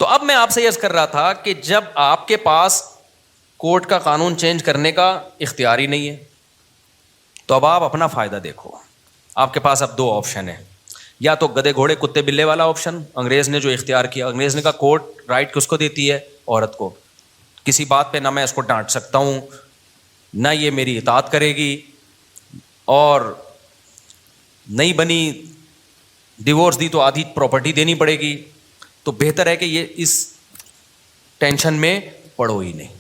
تو اب میں آپ سے عرض کر رہا تھا کہ جب آپ کے پاس کورٹ کا قانون چینج کرنے کا اختیار ہی نہیں ہے تو اب آپ اپنا فائدہ دیکھو. آپ کے پاس اب دو آپشن ہیں, یا تو گدے گھوڑے کتے بلے والا آپشن, انگریز نے جو اختیار کیا, انگریز نے کہا کورٹ رائٹ کس کو دیتی ہے, عورت کو, کسی بات پہ نہ میں اس کو ڈانٹ سکتا ہوں نہ یہ میری اطاعت کرے گی, اور نہیں بنی ڈیورس دی تو آدھی پراپرٹی دینی پڑے گی, تو بہتر ہے کہ یہ اس ٹینشن میں پڑو ہی نہیں,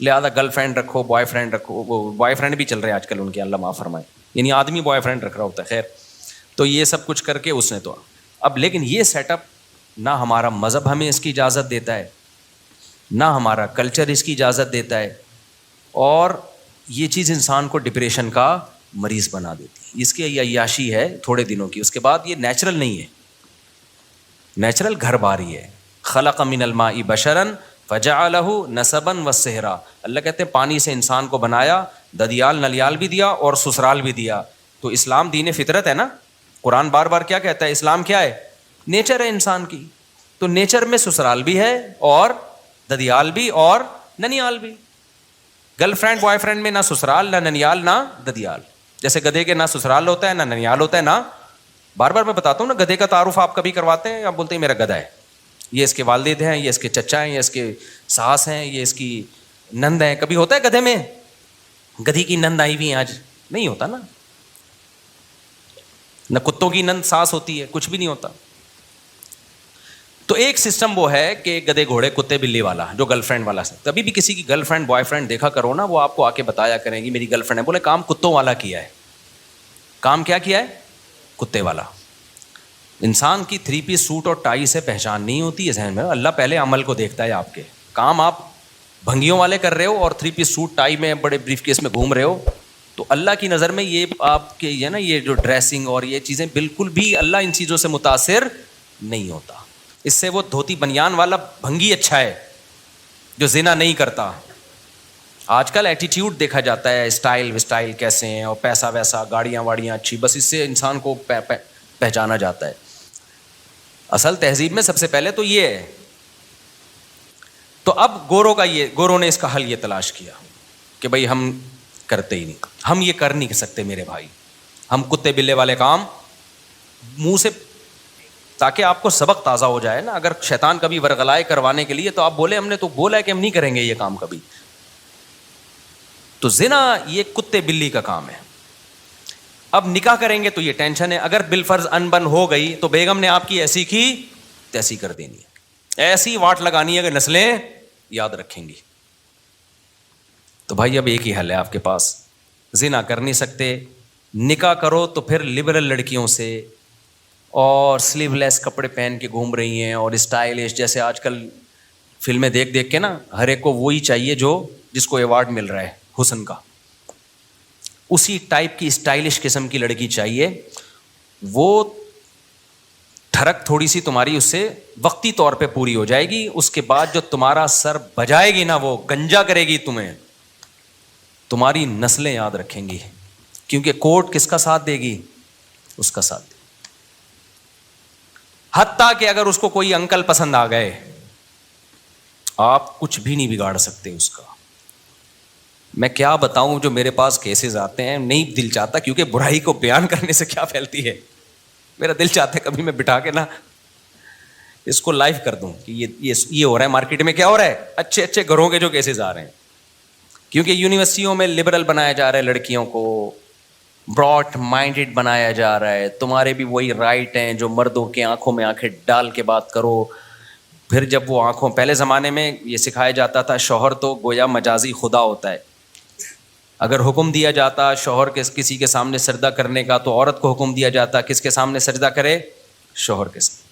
لہٰذا گرل فرینڈ رکھو, بوائے فرینڈ رکھو. بوائے فرینڈ بھی چل رہے ہیں آج کل ان کے, اللہ معاف فرمائے, یعنی آدمی بوائے فرینڈ رکھ رہا ہوتا ہے. خیر, تو یہ سب کچھ کر کے اس نے تو اب, لیکن یہ سیٹ اپ نہ ہمارا مذہب ہمیں اس کی اجازت دیتا ہے, نہ ہمارا کلچر اس کی اجازت دیتا ہے, اور یہ چیز انسان کو ڈپریشن کا مریض بنا دیتی ہے. اس کی یہ عیاشی ہے تھوڑے دنوں کی, اس کے بعد یہ نیچرل نہیں ہے, نیچرل گھر باری ہے. خلق من الماء بشرا فجعلہ نسبا وصہرا, اللہ کہتے ہیں پانی سے انسان کو بنایا, ددیال نلیال بھی دیا اور سسرال بھی دیا. تو اسلام دین فطرت ہے نا, قرآن بار بار کیا کہتا ہے, اسلام کیا ہے, نیچر ہے انسان کی. تو نیچر میں سسرال بھی ہے اور ددیال بھی اور ننیال بھی. گرل فرینڈ بوائے فرینڈ میں نہ سسرال نہ ننیال نہ ددیال, جیسے گدھے کے نہ سسرال ہوتا ہے نہ ننیال ہوتا ہے نہ, بار بار میں بتاتا ہوں نا, گدھے کا تعارف آپ کبھی کرواتے ہیں, آپ بولتے ہیں میرا گدھا ہے, یہ اس کے والد ہیں, یہ اس کے چچا ہیں, یہ اس کے ساس ہیں, یہ اس کی نند ہیں. کبھی ہوتا ہے گدھے میں گدھی کی نند آئی ہوئی ہیں آج, نہیں ہوتا نا. نہ کتوں کی نند ساس ہوتی ہے, کچھ بھی نہیں ہوتا. تو ایک سسٹم وہ ہے کہ گدے گھوڑے کتے بلی والا, جو گرل فرینڈ والا. کبھی بھی کسی کی گرل فرینڈ بوائے فرینڈ دیکھا کرو نا, وہ آپ کو آ کے بتایا کریں گی میری گرل فرینڈ ہے, بولے کام کتوں والا کیا ہے, کام کیا کیا ہے, کتے والا. انسان کی 3 پیس سوٹ اور ٹائی سے پہچان نہیں ہوتی ہے ذہن میں. اللہ پہلے عمل کو دیکھتا ہے, آپ کے کام آپ بھنگیوں والے کر رہے ہو اور 3 پیس سوٹ ٹائی میں بڑے بریف کیس میں گھوم رہے ہو, تو اللہ کی نظر میں یہ آپ کے یہ نا, یہ جو ڈریسنگ اور یہ چیزیں بالکل بھی اللہ ان چیزوں سے متاثر نہیں ہوتا. اس سے وہ دھوتی بنیان والا بھنگی اچھا ہے جو زنا نہیں کرتا. آج کل ایٹیٹیوڈ دیکھا جاتا ہے, اسٹائل وسٹائل کیسے ہیں, اور پیسہ ویسا, گاڑیاں واڑیاں اچھی, بس اس سے انسان کو پہچانا جاتا ہے. اصل تہذیب میں سب سے پہلے تو یہ ہے. تو اب گوروں نے اس کا حل یہ تلاش کیا کہ بھائی ہم کرتے ہی نہیں, ہم یہ کر نہیں سکتے میرے بھائی, ہم کتے بلے والے کام منہ سے, تاکہ آپ کو سبق تازہ ہو جائے نا. اگر شیطان کبھی ورغلائے کروانے کے لیے, تو آپ بولے ہم نے تو بولا ہے کہ ہم نہیں کریں گے یہ کام کبھی. تو زنا یہ کتے بلی کا کام ہے. اب نکاح کریں گے تو یہ ٹینشن ہے, اگر بالفرض انبن ہو گئی تو بیگم نے آپ کی ایسی کی تیسی کر دینی ہے, ایسی واٹ لگانی ہے کہ نسلیں یاد رکھیں گی. تو بھائی اب ایک ہی حل ہے آپ کے پاس, زنا کر نہیں سکتے, نکاح کرو تو پھر لبرل لڑکیوں سے, اور سلیو لیس کپڑے پہن کے گھوم رہی ہیں, اور اسٹائلش, جیسے آج کل فلمیں دیکھ دیکھ کے نا ہر ایک کو وہی چاہیے جو جس کو ایوارڈ مل رہا ہے حسن کا, اسی ٹائپ کی اسٹائلش قسم کی لڑکی چاہیے. وہ ٹھڑک تھوڑی سی تمہاری اس سے وقتی طور پہ پوری ہو جائے گی, اس کے بعد جو تمہارا سر بجائے گی نا, وہ گنجا کرے گی تمہیں, تمہاری نسلیں یاد رکھیں گی, کیونکہ کورٹ کس کا ساتھ دے گی, اس کا ساتھ دے. حتیٰ کہ اگر اس کو کوئی انکل پسند آ گئے, آپ کچھ بھی نہیں بگاڑ سکتے اس کا. میں کیا بتاؤں, جو میرے پاس کیسز آتے ہیں, نہیں دل چاہتا, کیونکہ برائی کو بیان کرنے سے کیا پھیلتی ہے, میرا دل چاہتا ہے کبھی میں بٹھا کے نا اس کو لائیو کر دوں کہ یہ ہو رہا ہے مارکیٹ میں, کیا ہو رہا ہے, اچھے اچھے گھروں کے جو کیسز آ رہے ہیں. کیونکہ یونیورسٹیوں میں لبرل بنایا جا رہا ہے لڑکیوں کو, براڈ مائنڈڈ بنایا جا رہا ہے. تمہارے بھی وہی رائٹ ہیں جو مردوں کے آنکھوں میں آنکھیں ڈال کے بات کرو. پھر جب وہ آنکھوں, پہلے زمانے میں یہ سکھایا جاتا تھا شوہر تو گویا مجازی خدا ہوتا ہے, اگر حکم دیا جاتا شوہر کے کسی کے سامنے سجدہ کرنے کا, تو عورت کو حکم دیا جاتا کس کے سامنے سجدہ کرے, شوہر کے سامنے.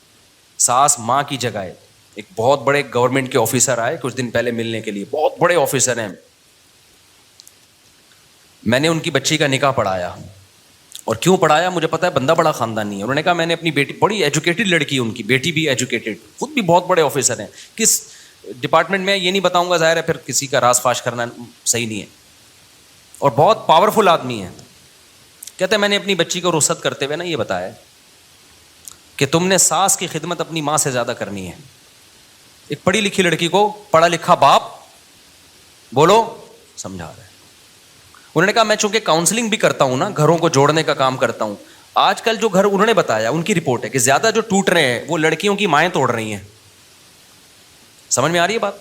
ساس ماں کی جگہ ہے. ایک بہت بڑے گورنمنٹ کے آفیسر آئے کچھ دن پہلے ملنے کے لیے, بہت بڑے آفیسر ہیں. میں نے ان کی بچی کا نکاح پڑھایا, اور کیوں پڑھایا مجھے پتا ہے, بندہ بڑا خاندانی ہے. انہوں نے کہا میں نے اپنی بیٹی, بڑی ایجوکیٹڈ لڑکی, ان کی بیٹی بھی ایجوکیٹڈ, خود بھی بہت بڑے آفیسر ہیں, کس ڈپارٹمنٹ میں یہ نہیں بتاؤں گا, ظاہر ہے پھر کسی کا راز فاش کرنا صحیح نہیں ہے, اور بہت پاورفل آدمی ہے. کہتے ہیں میں نے اپنی بچی کو رخصت کرتے ہوئے نا یہ بتایا کہ تم نے ساس کی خدمت اپنی ماں سے زیادہ کرنی ہے. ایک پڑھی لکھی لڑکی کو پڑھا لکھا باپ بولو سمجھا رہا ہے. انہوں نے کہا میں چونکہ کاؤنسلنگ بھی کرتا ہوں نا, گھروں کو جوڑنے کا کام کرتا ہوں, آج کل جو گھر انہوں نے بتایا ان کی رپورٹ ہے کہ زیادہ جو ٹوٹ رہے ہیں وہ لڑکیوں کی مائیں توڑ رہی ہیں. سمجھ میں آ رہی ہے بات؟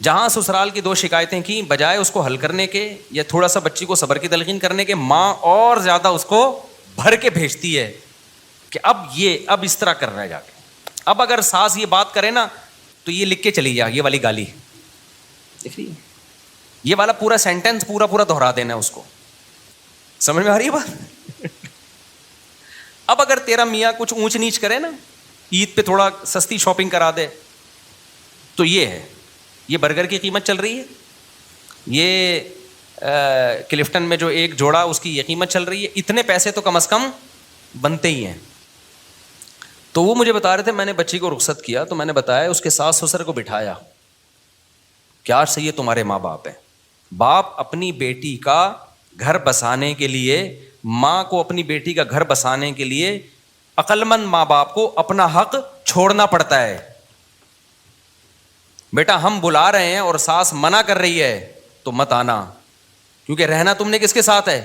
جہاں سسرال کی 2 شکایتیں کی, بجائے اس کو حل کرنے کے یا تھوڑا سا بچی کو صبر کی تلقین کرنے کے, ماں اور زیادہ اس کو بھر کے بھیجتی ہے کہ اب اس طرح کر رہا ہے جا کے. اب اگر ساس یہ بات کرے نا تو یہ لکھ کے چلی جا, یہ والی گالی دیکھ رہی ہے, یہ والا پورا سینٹینس پورا دہرا دینا ہے اس کو. سمجھ میں آ رہی ہے بات؟ اب اگر تیرا میاں کچھ اونچ نیچ کرے نا, عید پہ تھوڑا سستی شاپنگ کرا دے, تو یہ ہے, یہ برگر کی قیمت چل رہی ہے, یہ کلفٹن میں جو ایک جوڑا اس کی یہ قیمت چل رہی ہے, اتنے پیسے تو کم از کم بنتے ہی ہیں. تو وہ مجھے بتا رہے تھے, میں نے بچی کو رخصت کیا تو میں نے بتایا, اس کے ساس سسر کو بٹھایا, کیا صحیح ہے تمہارے ماں باپ ہیں, باپ اپنی بیٹی کا گھر بسانے کے لیے, ماں کو اپنی بیٹی کا گھر بسانے کے لیے عقل مند ماں باپ کو اپنا حق چھوڑنا پڑتا ہے. بیٹا ہم بلا رہے ہیں اور ساس منع کر رہی ہے تو مت آنا, کیونکہ رہنا تم نے کس کے ساتھ ہے؟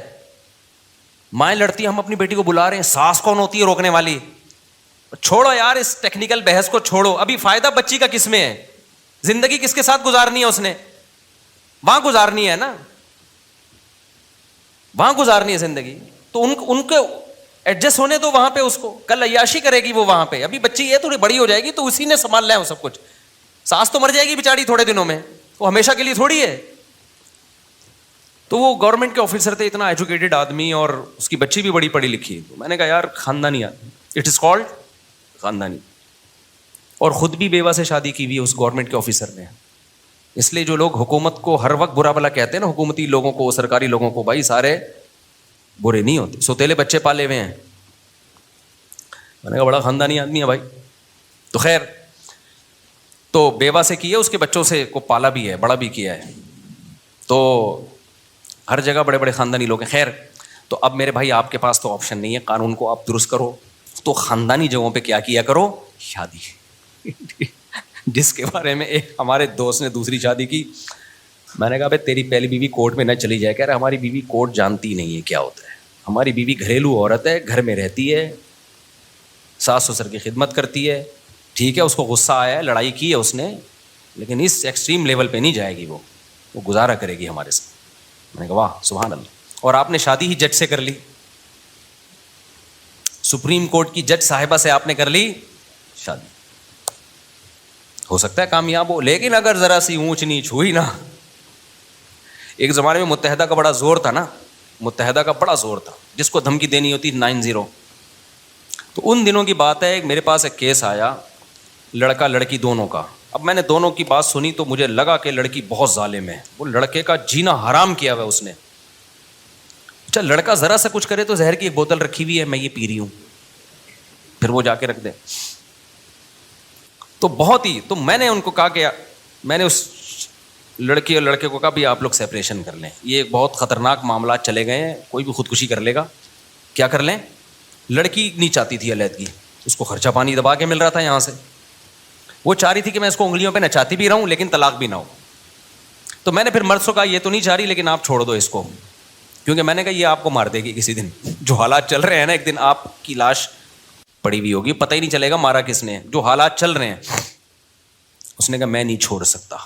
مائیں لڑتی, ہم اپنی بیٹی کو بلا رہے ہیں, ساس کون ہوتی ہے روکنے والی؟ چھوڑو یار اس ٹیکنیکل بحث کو چھوڑو, ابھی فائدہ بچی کا کس میں ہے؟ زندگی کس کے ساتھ گزارنی ہے اس نے؟ وہاں گزارنی ہے نا, وہاں گزارنی ہے زندگی. تو ان کو ایڈجسٹ ہونے دو وہاں پہ, اس کو کل عیاشی کرے گی وہ وہاں پہ. ابھی بچی ہے تھوڑی بڑی ہو جائے گی تو اسی نے سنبھالنا ہے وہ سب کچھ. ساس تو مر جائے گی بیچاری تھوڑے دنوں میں, وہ ہمیشہ کے لیے تھوڑی ہے. تو وہ گورنمنٹ کے آفیسر تھے, اتنا ایجوکیٹڈ آدمی, اور اس کی بچی بھی بڑی پڑھی لکھی. تو میں نے کہا یار خاندانی آدمی, اٹ از کالڈ خاندانی. اور خود بھی بیوہ سے شادی کی ہوئی ہے اس گورنمنٹ کے آفیسر نے. اس لیے جو لوگ حکومت کو ہر وقت برا بھلا کہتے ہیں نا, حکومتی لوگوں کو, سرکاری لوگوں کو, بھائی سارے برے نہیں ہوتے, سوتیلے بچے پالے ہوئے ہیں. میں نے کہا بڑا خاندانی آدمی ہے بھائی. تو خیر, تو بیوہ سے کی ہے, اس کے بچوں سے کو پالا بھی ہے, بڑا بھی کیا ہے. تو ہر جگہ بڑے بڑے خاندانی لوگ ہیں. خیر, تو اب میرے بھائی آپ کے پاس تو آپشن نہیں ہے, قانون کو آپ درست کرو, تو خاندانی جگہوں پہ کیا کیا کرو, شادی. جس کے بارے میں ایک ہمارے دوست نے دوسری شادی کی, میں نے کہا بھائی تیری پہلی بیوی کورٹ میں نہ چلی جائے. کہہ رہے ہماری بیوی کورٹ جانتی نہیں ہے کیا ہوتا ہے, ہماری بیوی گھریلو عورت ہے, گھر میں رہتی ہے, ساس سسر کی خدمت کرتی ہے. ٹھیک ہے اس کو غصہ آیا ہے, لڑائی کی ہے اس نے, لیکن اس ایکسٹریم لیول پہ نہیں جائے گی, وہ گزارا کرے گی ہمارے ساتھ. میں نے کہا واہ سبحان اللہ. اور آپ نے شادی ہی جج سے کر لی, سپریم کورٹ کی جج صاحبہ سے آپ نے کر لی شادی. ہو سکتا ہے کامیاب ہو, لیکن اگر ذرا سی اونچ نیچ ہوئی نا. ایک زمانے میں متحدہ کا بڑا زور تھا نا, متحدہ کا بڑا زور تھا, جس کو دھمکی دینی ہوتی 90. تو ان دنوں کی بات ہے, میرے پاس ایک کیس آیا, لڑکا لڑکی دونوں کا. اب میں نے دونوں کی بات سنی تو مجھے لگا کہ لڑکی بہت ظالم ہے, وہ لڑکے کا جینا حرام کیا ہوا اس نے. اچھا لڑکا ذرا سا کچھ کرے تو زہر کی ایک بوتل رکھی ہوئی ہے, میں یہ پی رہی ہوں, پھر وہ جا کے رکھ دے. تو بہت ہی, تو میں نے ان کو کہا کہ میں نے اس لڑکی اور لڑکے کو کہا بھی آپ لوگ سیپریشن کر لیں, یہ ایک بہت خطرناک معاملات چلے گئے ہیں, کوئی بھی خودکشی کر لے گا. کیا کر لیں؟ لڑکی نہیں چاہتی تھی علیحدگی, اس کو خرچہ پانی دبا کے مل رہا تھا یہاں سے, وہ چاہ رہی تھی کہ میں اس کو انگلیوں پہ نچاتی بھی رہوں لیکن طلاق بھی نہ ہو. تو میں نے پھر مرد سے کہا یہ تو نہیں چاہ رہی لیکن آپ چھوڑ دو اس کو, کیونکہ میں نے کہا یہ آپ کو مار دے گی کسی دن. جو حالات چل رہے ہیں نا, ایک دن آپ کی لاش پڑی ہوئی ہوگی, پتہ ہی نہیں چلے گا مارا کس نے. جو حالات چل رہے ہیں. اس نے کہا میں نہیں چھوڑ سکتا.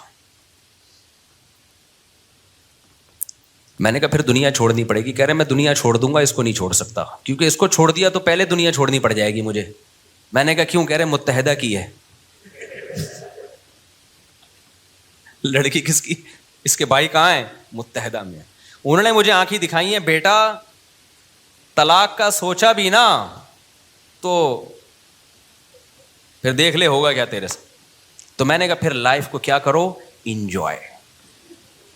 میں نے کہا پھر دنیا چھوڑنی پڑے گی. کہہ رہے میں دنیا چھوڑ دوں گا, اس کو نہیں چھوڑ سکتا, کیونکہ اس کو چھوڑ دیا تو پہلے دنیا چھوڑنی پڑ جائے گی مجھے. میں نے کہا کیوں؟ کہہ رہے متحدہ کی ہے. لڑکی کس کی؟ اس کے بھائی کہاں ہیں؟ متحدہ میں. انہوں نے مجھے آنکھیں دکھائی ہیں, بیٹا طلاق کا سوچا بھی نا تو پھر دیکھ لے ہوگا کیا تیرے سے. تو میں نے کہا پھر لائف کو کیا کرو, انجوائے.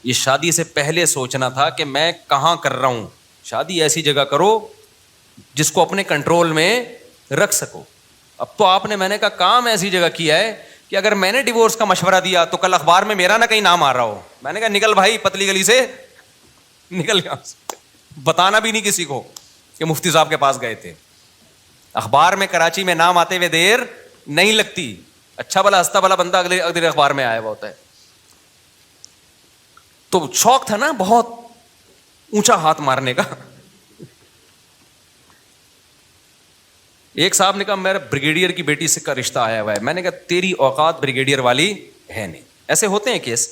یہ شادی سے پہلے سوچنا تھا کہ میں کہاں کر رہا ہوں. شادی ایسی جگہ کرو جس کو اپنے کنٹرول میں رکھ سکو. اب تو آپ نے, میں نے کہا کام ایسی جگہ کیا ہے کہ اگر میں نے ڈیورس کا مشورہ دیا تو کل اخبار میں میرا نہ کہیں نام آ رہا ہو. میں نے کہا نکل بھائی پتلی گلی سے نکل گیا, بتانا بھی نہیں کسی کو کہ مفتی صاحب کے پاس گئے تھے. اخبار میں کراچی میں نام آتے ہوئے دیر نہیں لگتی. اچھا بلا ہنستا بلا بندہ اگلے اخبار میں آیا ہوا ہوتا ہے. تو شوق تھا نا بہت اونچا ہاتھ مارنے کا. ایک صاحب نے کہا میرا بریگیڈیئر کی بیٹی سے کا رشتہ آیا ہوا ہے. میں نے کہا تیری اوقات بریگیڈیئر والی ہے نہیں. ایسے ہوتے ہیں کیس.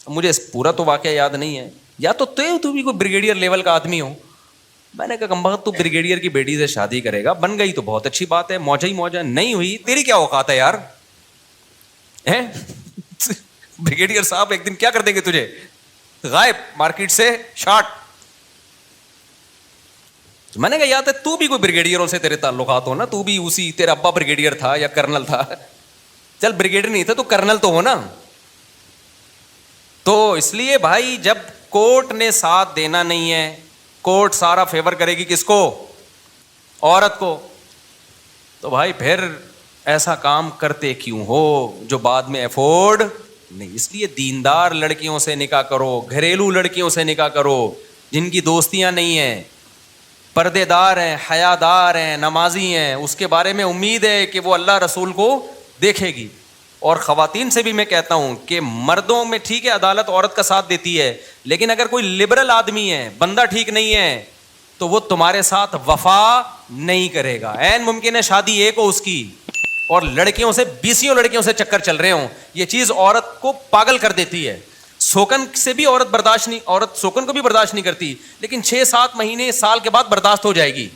مجھے پورا تو واقعہ یاد نہیں ہے, یا تو بھی کوئی بریگیڈیئر لیول کا آدمی ہو. میں نے کہا کمبخت تو بریگیڈیئر کی بیٹی سے شادی کرے گا, بن گئی تو بہت اچھی بات ہے, موجہ ہی موجہ, نہیں ہوئی تیری کیا اوقات ہے یار. بریگیڈیئر صاحب ایک دن کیا کر دیں گے تجھے, غائب, مارکیٹ سے شارٹ. میں نے کہا یا تو بھی کوئی بریگیڈیئروں سے تیرے تعلقات ہو نا, تو بھی اسی, تیرا ابا بریگیڈیئر تھا یا کرنل تھا, چل بریگیڈیئر نہیں تھا تو کرنل تو ہو نا. تو اس لیے بھائی جب کورٹ نے ساتھ دینا نہیں ہے, کورٹ سارا فیور کرے گی کس کو, عورت کو, تو بھائی پھر ایسا کام کرتے کیوں ہو جو بعد میں افورڈ نہیں. اس لیے دیندار لڑکیوں سے نکاح کرو, گھریلو لڑکیوں سے نکاح کرو جن کی دوستیاں نہیں ہیں, پردے دار ہیں, حیا دار ہیں, نمازی ہیں, اس کے بارے میں امید ہے کہ وہ اللہ رسول کو دیکھے گی. اور خواتین سے بھی میں کہتا ہوں کہ مردوں میں ٹھیک ہے عدالت عورت کا ساتھ دیتی ہے, لیکن اگر کوئی لبرل آدمی ہے, بندہ ٹھیک نہیں ہے, تو وہ تمہارے ساتھ وفا نہیں کرے گا. عین ممکن ہے شادی ایک ہو اس کی اور لڑکیوں سے 20 لڑکیوں سے چکر چل رہے ہوں. یہ چیز عورت کو پاگل کر دیتی ہے. سوکن سے بھی عورت سوکن کو بھی برداشت نہیں کرتی, لیکن 6-7 مہینے سال کے بعد برداشت ہو جائے گی.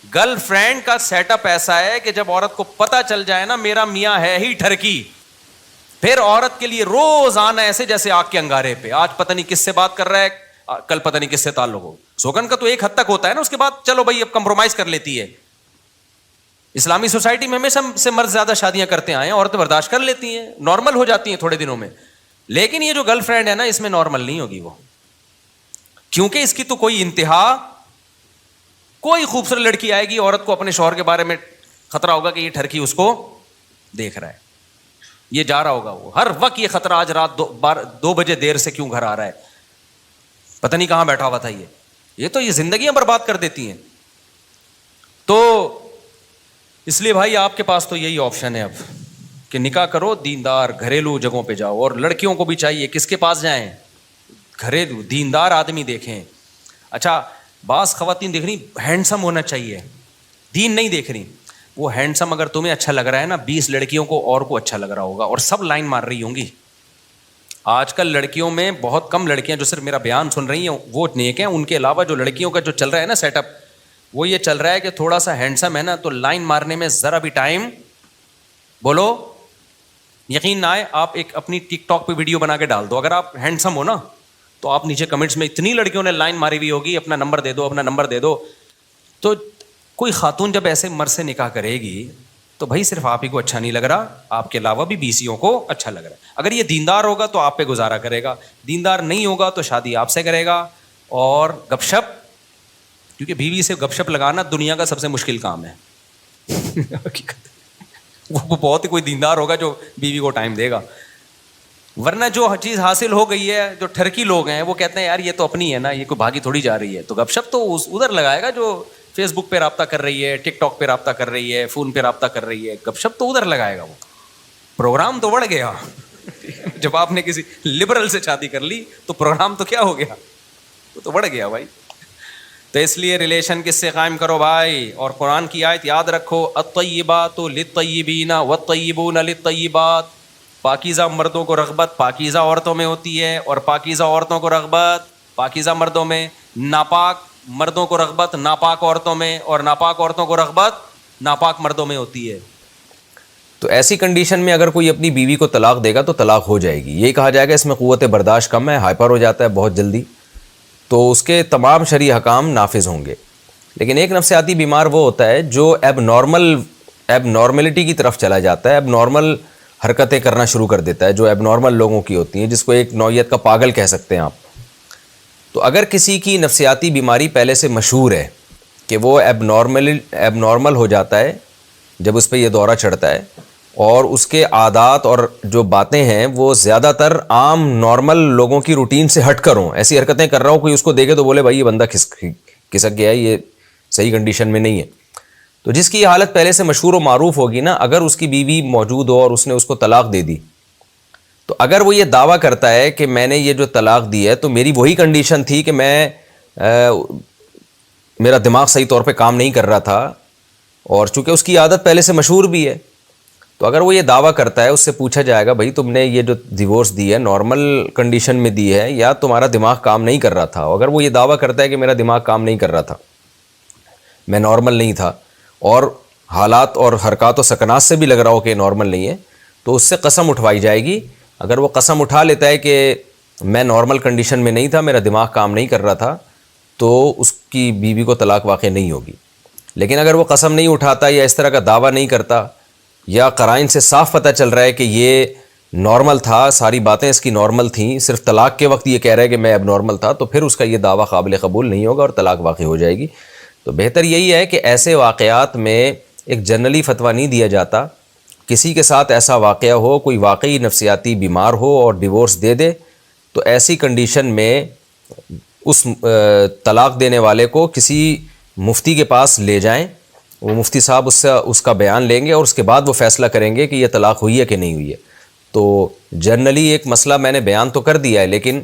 گرل فرینڈ کا سیٹ اپ ایسا ہے کہ جب عورت کو پتہ چل جائے نا میرا میاں ہے ہی ٹھرکی, پھر عورت کے لیے روز آنا ایسے جیسے آگ کے انگارے پہ, آج پتہ نہیں کس سے بات کر رہا ہے, کل پتہ نہیں کس سے تعلق ہو. سوکن کا تو ایک حد تک ہوتا ہے نا, اس کے بعد چلو بھائی اب کمپرومائز کر لیتی ہے. اسلامی سوسائٹی میں ہمیشہ سے مرد زیادہ شادیاں کرتے آئے ہیں, عورتیں برداشت کر لیتی ہیں, نارمل ہو جاتی ہیں تھوڑے دنوں میں. لیکن یہ جو گرل فرینڈ ہے نا اس میں نارمل نہیں ہوگی وہ, کیونکہ اس کی تو کوئی انتہا, کوئی خوبصورت لڑکی آئے گی, عورت کو اپنے شوہر کے بارے میں خطرہ ہوگا کہ یہ ٹھرکی اس کو دیکھ رہا ہے, یہ جا رہا ہوگا, وہ ہر وقت یہ خطرہ, آج رات 2 بجے دیر سے کیوں گھر آ رہا ہے, پتہ نہیں کہاں بیٹھا ہوا تھا. یہ تو یہ زندگیاں برباد کر دیتی ہیں. تو اس لیے بھائی آپ کے پاس تو یہی آپشن ہے اب کہ نکاح کرو, دیندار گھریلو جگہوں پہ جاؤ. اور لڑکیوں کو بھی چاہیے کس کے پاس جائیں, گھریلو دیندار آدمی دیکھیں. اچھا بعض خواتین دیکھ رہی ہینڈسم ہونا چاہیے, دین نہیں دیکھ رہی. وہ ہینڈسم اگر تمہیں اچھا لگ رہا ہے نا, 20 لڑکیوں کو اور کو اچھا لگ رہا ہوگا, اور سب لائن مار رہی ہوں گی. آج کل لڑکیوں میں بہت کم لڑکیاں جو صرف میرا بیان سن رہی ہیں وہ نیک ہیں, ان کے علاوہ جو لڑکیوں کا جو چل رہا ہے نا سیٹ اپ, وہ یہ چل رہا ہے کہ تھوڑا سا ہینڈسم ہے نا تو لائن مارنے میں ذرا بھی ٹائم, بولو یقین نہ آئے, آپ ایک اپنی ٹک ٹاک پہ ویڈیو بنا کے ڈال دو, اگر آپ ہینڈسم ہو نا تو آپ نیچے کمنٹس میں اتنی لڑکیوں نے لائن ماری ہوئی ہوگی, اپنا نمبر دے دو, اپنا نمبر دے دو. تو کوئی خاتون جب ایسے مرد سے نکاح کرے گی تو بھائی صرف آپ ہی کو اچھا نہیں لگ رہا, آپ کے علاوہ بھی 20 کو اچھا لگ رہا ہے. اگر یہ دیندار ہوگا تو آپ پہ گزارا کرے گا, دیندار نہیں ہوگا تو شادی آپ سے کرے گا. اور گپ شپ, کیونکہ بیوی سے گپ شپ لگانا دنیا کا سب سے مشکل کام ہے. وہ بہت ہی کوئی دیندار ہوگا جو بیوی کو ٹائم دے گا, ورنہ جو چیز حاصل ہو گئی ہے, جو ٹھرکی لوگ ہیں وہ کہتے ہیں یار یہ تو اپنی ہے نا, یہ کوئی بھاگی تھوڑی جا رہی ہے. تو گپ شپ تو ادھر لگائے گا جو فیس بک پہ رابطہ کر رہی ہے, ٹک ٹاک پہ رابطہ کر رہی ہے, فون پہ رابطہ کر رہی ہے, گپ شپ تو ادھر لگائے گا. وہ پروگرام تو بڑھ گیا. جب آپ نے کسی لبرل سے شادی کر لی تو پروگرام تو کیا ہو گیا, وہ تو بڑھ گیا بھائی. تو اس لیے ریلیشن کس سے قائم کرو بھائی, اور قرآن کی آیت یاد رکھو, الطیبات للطیبین والطیبون للطیبات. پاکیزہ مردوں کو رغبت پاکیزہ عورتوں میں ہوتی ہے, اور پاکیزہ عورتوں کو رغبت پاکیزہ مردوں میں. ناپاک مردوں کو رغبت ناپاک عورتوں میں, اور ناپاک عورتوں کو رغبت ناپاک مردوں میں ہوتی ہے. تو ایسی کنڈیشن میں اگر کوئی اپنی بیوی کو طلاق دے گا تو طلاق ہو جائے گی. یہی کہا جائے گا اس میں قوت برداشت کم ہے, ہائپر ہو جاتا ہے بہت جلدی, تو اس کے تمام شرعی حکام نافذ ہوں گے. لیکن ایک نفسیاتی بیمار وہ ہوتا ہے جو ایب نارملٹی کی طرف چلا جاتا ہے, ایب نارمل حرکتیں کرنا شروع کر دیتا ہے جو ایب نارمل لوگوں کی ہوتی ہیں, جس کو ایک نوعیت کا پاگل کہہ سکتے ہیں آپ. تو اگر کسی کی نفسیاتی بیماری پہلے سے مشہور ہے کہ وہ ایب نارمل ہو جاتا ہے جب اس پہ یہ دورہ چڑھتا ہے, اور اس کے عادات اور جو باتیں ہیں وہ زیادہ تر عام نارمل لوگوں کی روٹین سے ہٹ کر ہوں, ایسی حرکتیں کر رہا ہوں, کوئی اس کو دیکھے تو بولے بھائی یہ بندہ کھسک گیا ہے, یہ صحیح کنڈیشن میں نہیں ہے, تو جس کی یہ حالت پہلے سے مشہور و معروف ہوگی نا، اگر اس کی بیوی موجود ہو اور اس نے اس کو طلاق دے دی، تو اگر وہ یہ دعویٰ کرتا ہے کہ میں نے یہ جو طلاق دی ہے تو میری وہی کنڈیشن تھی کہ میرا دماغ صحیح طور پہ کام نہیں کر رہا تھا، اور چونکہ اس کی عادت پہلے سے مشہور بھی ہے، تو اگر وہ یہ دعویٰ کرتا ہے، اس سے پوچھا جائے گا بھائی تم نے یہ جو ڈیورس دی ہے نارمل کنڈیشن میں دی ہے یا تمہارا دماغ کام نہیں کر رہا تھا؟ اگر وہ یہ دعویٰ کرتا ہے کہ میرا دماغ کام نہیں کر رہا تھا، میں نارمل نہیں تھا، اور حالات اور حرکات و سکنات سے بھی لگ رہا ہو کہ نارمل نہیں ہے، تو اس سے قسم اٹھوائی جائے گی۔ اگر وہ قسم اٹھا لیتا ہے کہ میں نارمل کنڈیشن میں نہیں تھا، میرا دماغ کام نہیں کر رہا تھا، تو اس کی بیوی کو طلاق واقع نہیں ہوگی۔ لیکن اگر وہ قسم نہیں اٹھاتا یا اس طرح کا دعویٰ نہیں کرتا، یا قرائن سے صاف پتہ چل رہا ہے کہ یہ نارمل تھا، ساری باتیں اس کی نارمل تھیں، صرف طلاق کے وقت یہ کہہ رہا ہے کہ میں اب نارمل تھا، تو پھر اس کا یہ دعویٰ قابل قبول نہیں ہوگا اور طلاق واقع ہو جائے گی۔ تو بہتر یہی ہے کہ ایسے واقعات میں ایک جنرلی فتویٰ نہیں دیا جاتا، کسی کے ساتھ ایسا واقعہ ہو، کوئی واقعی نفسیاتی بیمار ہو اور ڈیورس دے دے، تو ایسی کنڈیشن میں اس طلاق دینے والے کو کسی مفتی کے پاس لے جائیں، وہ مفتی صاحب اس کا بیان لیں گے اور اس کے بعد وہ فیصلہ کریں گے کہ یہ طلاق ہوئی ہے کہ نہیں ہوئی ہے۔ تو جنرلی ایک مسئلہ میں نے بیان تو کر دیا ہے، لیکن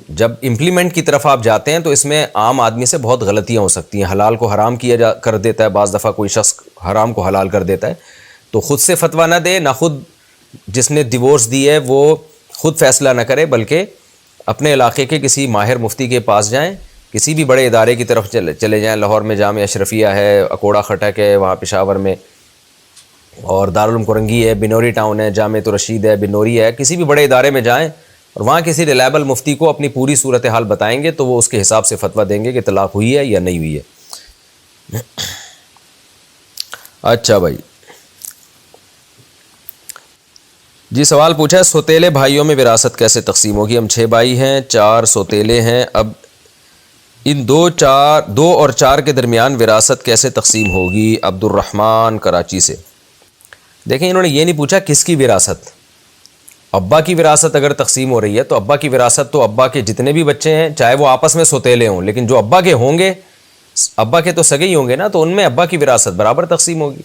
جب امپلیمنٹ کی طرف آپ جاتے ہیں تو اس میں عام آدمی سے بہت غلطیاں ہو سکتی ہیں۔ حلال کو حرام کر دیتا ہے، بعض دفعہ کوئی شخص حرام کو حلال کر دیتا ہے، تو خود سے فتویٰ نہ دے، نہ خود جس نے ڈیورس دی ہے وہ خود فیصلہ نہ کرے، بلکہ اپنے علاقے کے کسی ماہر مفتی کے پاس جائیں، کسی بھی بڑے ادارے کی طرف چلے جائیں۔ لاہور میں جامعہ اشرفیہ ہے، اکوڑا خٹک ہے وہاں پشاور میں، اور دارالعلوم کرنگی ہے، بنوری ٹاؤن ہے، جامعۃ الرشید ہے، بنوری ہے، کسی بھی بڑے ادارے میں جائیں اور وہاں کسی ریلائبل مفتی کو اپنی پوری صورتحال بتائیں گے تو وہ اس کے حساب سے فتویٰ دیں گے کہ طلاق ہوئی ہے یا نہیں ہوئی ہے۔ اچھا بھائی جی، سوال پوچھا ہے سوتیلے بھائیوں میں وراثت کیسے تقسیم ہوگی؟ ہم 6 بھائی ہیں، 4 سوتیلے ہیں، اب ان 2 اور 4 کے درمیان وراثت کیسے تقسیم ہوگی؟ عبد الرحمن کراچی سے۔ دیکھیں انہوں نے یہ نہیں پوچھا کس کی وراثت۔ ابا کی وراثت اگر تقسیم ہو رہی ہے تو ابا کی وراثت تو ابا کے جتنے بھی بچے ہیں چاہے وہ آپس میں سوتیلے ہوں، لیکن جو ابا کے ہوں گے، ابا کے تو سگے ہی ہوں گے نا، تو ان میں ابا کی وراثت برابر تقسیم ہوگی۔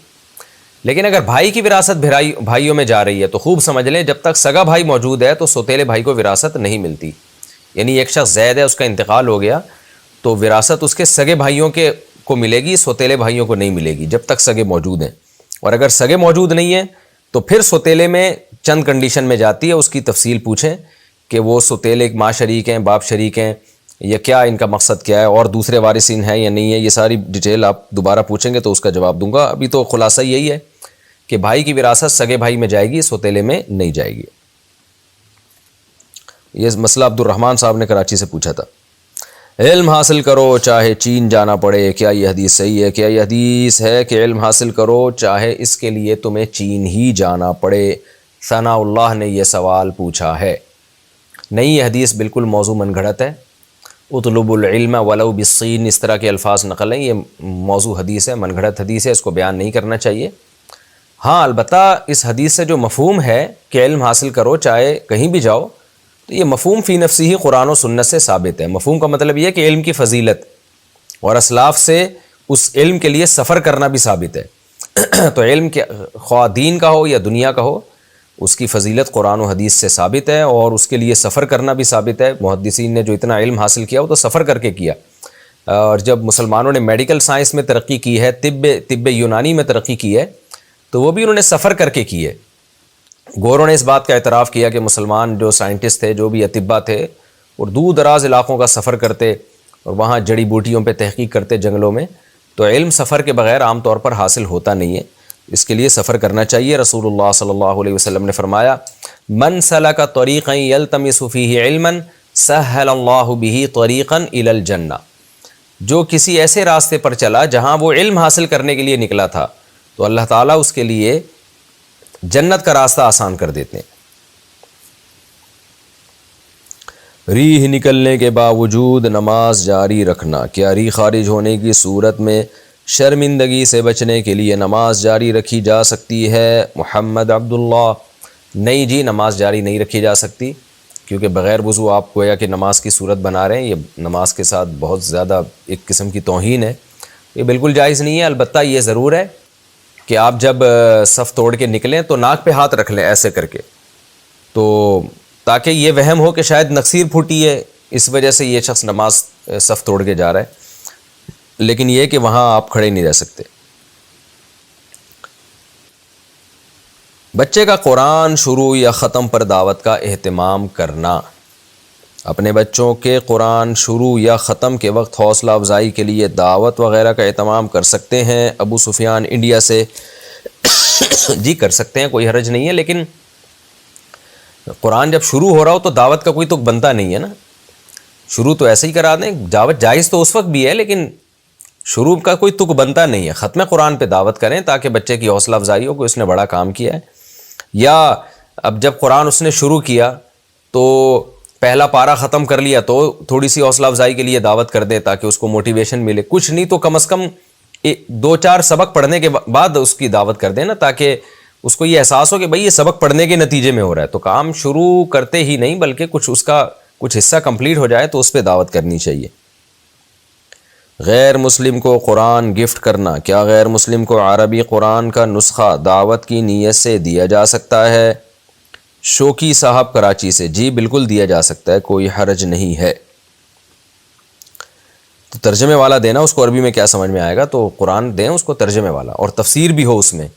لیکن اگر بھائی کی وراثت بھائیوں میں جا رہی ہے تو خوب سمجھ لیں جب تک سگا بھائی موجود ہے تو سوتیلے بھائی کو وراثت نہیں ملتی۔ یعنی ایک شخص زید ہے، اس کا انتقال ہو گیا تو وراثت اس کے سگے بھائیوں کو ملے گی، سوتیلے بھائیوں کو نہیں ملے گی جب تک سگے موجود ہیں۔ اور اگر سگے موجود نہیں ہیں تو پھر سوتیلے میں چند کنڈیشن میں جاتی ہے، اس کی تفصیل پوچھیں کہ وہ سوتیلے ماں شریک ہیں، باپ شریک ہیں، یا کیا ان کا مقصد کیا ہے، اور دوسرے وارثین ہیں یا نہیں ہے، یہ ساری ڈیٹیل آپ دوبارہ پوچھیں گے تو اس کا جواب دوں گا۔ ابھی تو خلاصہ یہی ہے کہ بھائی کی وراثت سگے بھائی میں جائے گی، سوتیلے میں نہیں جائے گی۔ یہ مسئلہ عبد الرحمن صاحب نے کراچی سے پوچھا تھا۔ علم حاصل کرو چاہے چین جانا پڑے، کیا یہ حدیث صحیح ہے؟ کیا یہ حدیث ہے کہ علم حاصل کرو چاہے اس کے لیے تمہیں چین ہی جانا پڑے؟ ثناء اللہ نے یہ سوال پوچھا ہے۔ نہیں، یہ حدیث بالکل موضوع من گھڑت ہے۔ اطلب العلم ولو بالصین، اس طرح کے الفاظ نقل ہیں، یہ موضوع حدیث ہے، من گھڑت حدیث ہے، اس کو بیان نہیں کرنا چاہیے۔ ہاں البتہ اس حدیث سے جو مفہوم ہے کہ علم حاصل کرو چاہے کہیں بھی جاؤ، تو یہ مفہوم فی نفسی ہی قرآن و سنت سے ثابت ہے۔ مفہوم کا مطلب یہ ہے کہ علم کی فضیلت، اور اسلاف سے اس علم کے لیے سفر کرنا بھی ثابت ہے۔ تو علم کے خواہ دین کا ہو یا دنیا کا ہو، اس کی فضیلت قرآن و حدیث سے ثابت ہے، اور اس کے لیے سفر کرنا بھی ثابت ہے۔ محدثین نے جو اتنا علم حاصل کیا وہ تو سفر کر کے کیا۔ اور جب مسلمانوں نے میڈیکل سائنس میں ترقی کی ہے، طب یونانی میں ترقی کی ہے، تو وہ بھی انہوں نے سفر کر کے کی ہے۔ گوروں نے اس بات کا اعتراف کیا کہ مسلمان جو سائنٹسٹ تھے، جو بھی اطباء تھے، اور دور دراز علاقوں کا سفر کرتے اور وہاں جڑی بوٹیوں پہ تحقیق کرتے جنگلوں میں، تو علم سفر کے بغیر عام طور پر حاصل ہوتا نہیں ہے، اس کے لیے سفر کرنا چاہیے۔ رسول اللہ صلی اللہ علیہ وسلم نے فرمایا، من سلک طریقا یلتمس فیہ علما سہل اللہ بہ طریقا الی الجنہ، جو کسی ایسے راستے پر چلا جہاں وہ علم حاصل کرنے کے لیے نکلا تھا تو اللہ تعالیٰ اس کے لیے جنت کا راستہ آسان کر دیتے ہیں۔ ریح نکلنے کے باوجود نماز جاری رکھنا، کیا ریح خارج ہونے کی صورت میں شرمندگی سے بچنے کے لیے نماز جاری رکھی جا سکتی ہے؟ محمد عبداللہ، نہیں جی، نماز جاری نہیں رکھی جا سکتی، کیونکہ بغیر وضو آپ گویا کہ نماز کی صورت بنا رہے ہیں، یہ نماز کے ساتھ بہت زیادہ ایک قسم کی توہین ہے۔ یہ بالکل جائز نہیں ہے. البتہ یہ ضرور ہے کہ آپ جب صف توڑ کے نکلیں تو ناک پہ ہاتھ رکھ لیں ایسے کر کے, تو تاکہ یہ وہم ہو کہ شاید نکسیر پھوٹی ہے اس وجہ سے یہ شخص نماز صف توڑ کے جا رہا ہے, لیکن یہ کہ وہاں آپ کھڑے نہیں رہ سکتے. بچے کا قرآن شروع یا ختم پر دعوت کا اہتمام کرنا. اپنے بچوں کے قرآن شروع یا ختم کے وقت حوصلہ افزائی کے لیے دعوت وغیرہ کا اہتمام کر سکتے ہیں. ابو سفیان انڈیا سے. جی کر سکتے ہیں, کوئی حرج نہیں ہے, لیکن قرآن جب شروع ہو رہا ہو تو دعوت کا کوئی تک بنتا نہیں ہے نا. شروع تو ایسے ہی کرا دیں, دعوت جائز تو اس وقت بھی ہے لیکن شروع کا کوئی تک بنتا نہیں ہے. ختم قرآن پہ دعوت کریں تاکہ بچے کی حوصلہ افزائی ہو کہ اس نے بڑا کام کیا ہے. یا اب جب قرآن اس نے شروع کیا تو پہلا پارہ ختم کر لیا تو تھوڑی سی حوصلہ افزائی کے لیے دعوت کر دیں تاکہ اس کو موٹیویشن ملے. کچھ نہیں تو کم از کم 2-4 سبق پڑھنے کے بعد اس کی دعوت کر دیں نا, تاکہ اس کو یہ احساس ہو کہ بھئی یہ سبق پڑھنے کے نتیجے میں ہو رہا ہے. تو کام شروع کرتے ہی نہیں بلکہ کچھ اس کا کچھ حصہ کمپلیٹ ہو جائے تو اس پہ دعوت کرنی چاہیے. غیر مسلم کو قرآن گفٹ کرنا. کیا غیر مسلم کو عربی قرآن کا نسخہ دعوت کی نیت سے دیا جا سکتا ہے؟ شوکی صاحب کراچی سے. جی بالکل دیا جا سکتا ہے, کوئی حرج نہیں ہے. تو ترجمے والا دینا, اس کو عربی میں کیا سمجھ میں آئے گا, تو قرآن دیں اس کو ترجمے والا, اور تفسیر بھی ہو اس میں.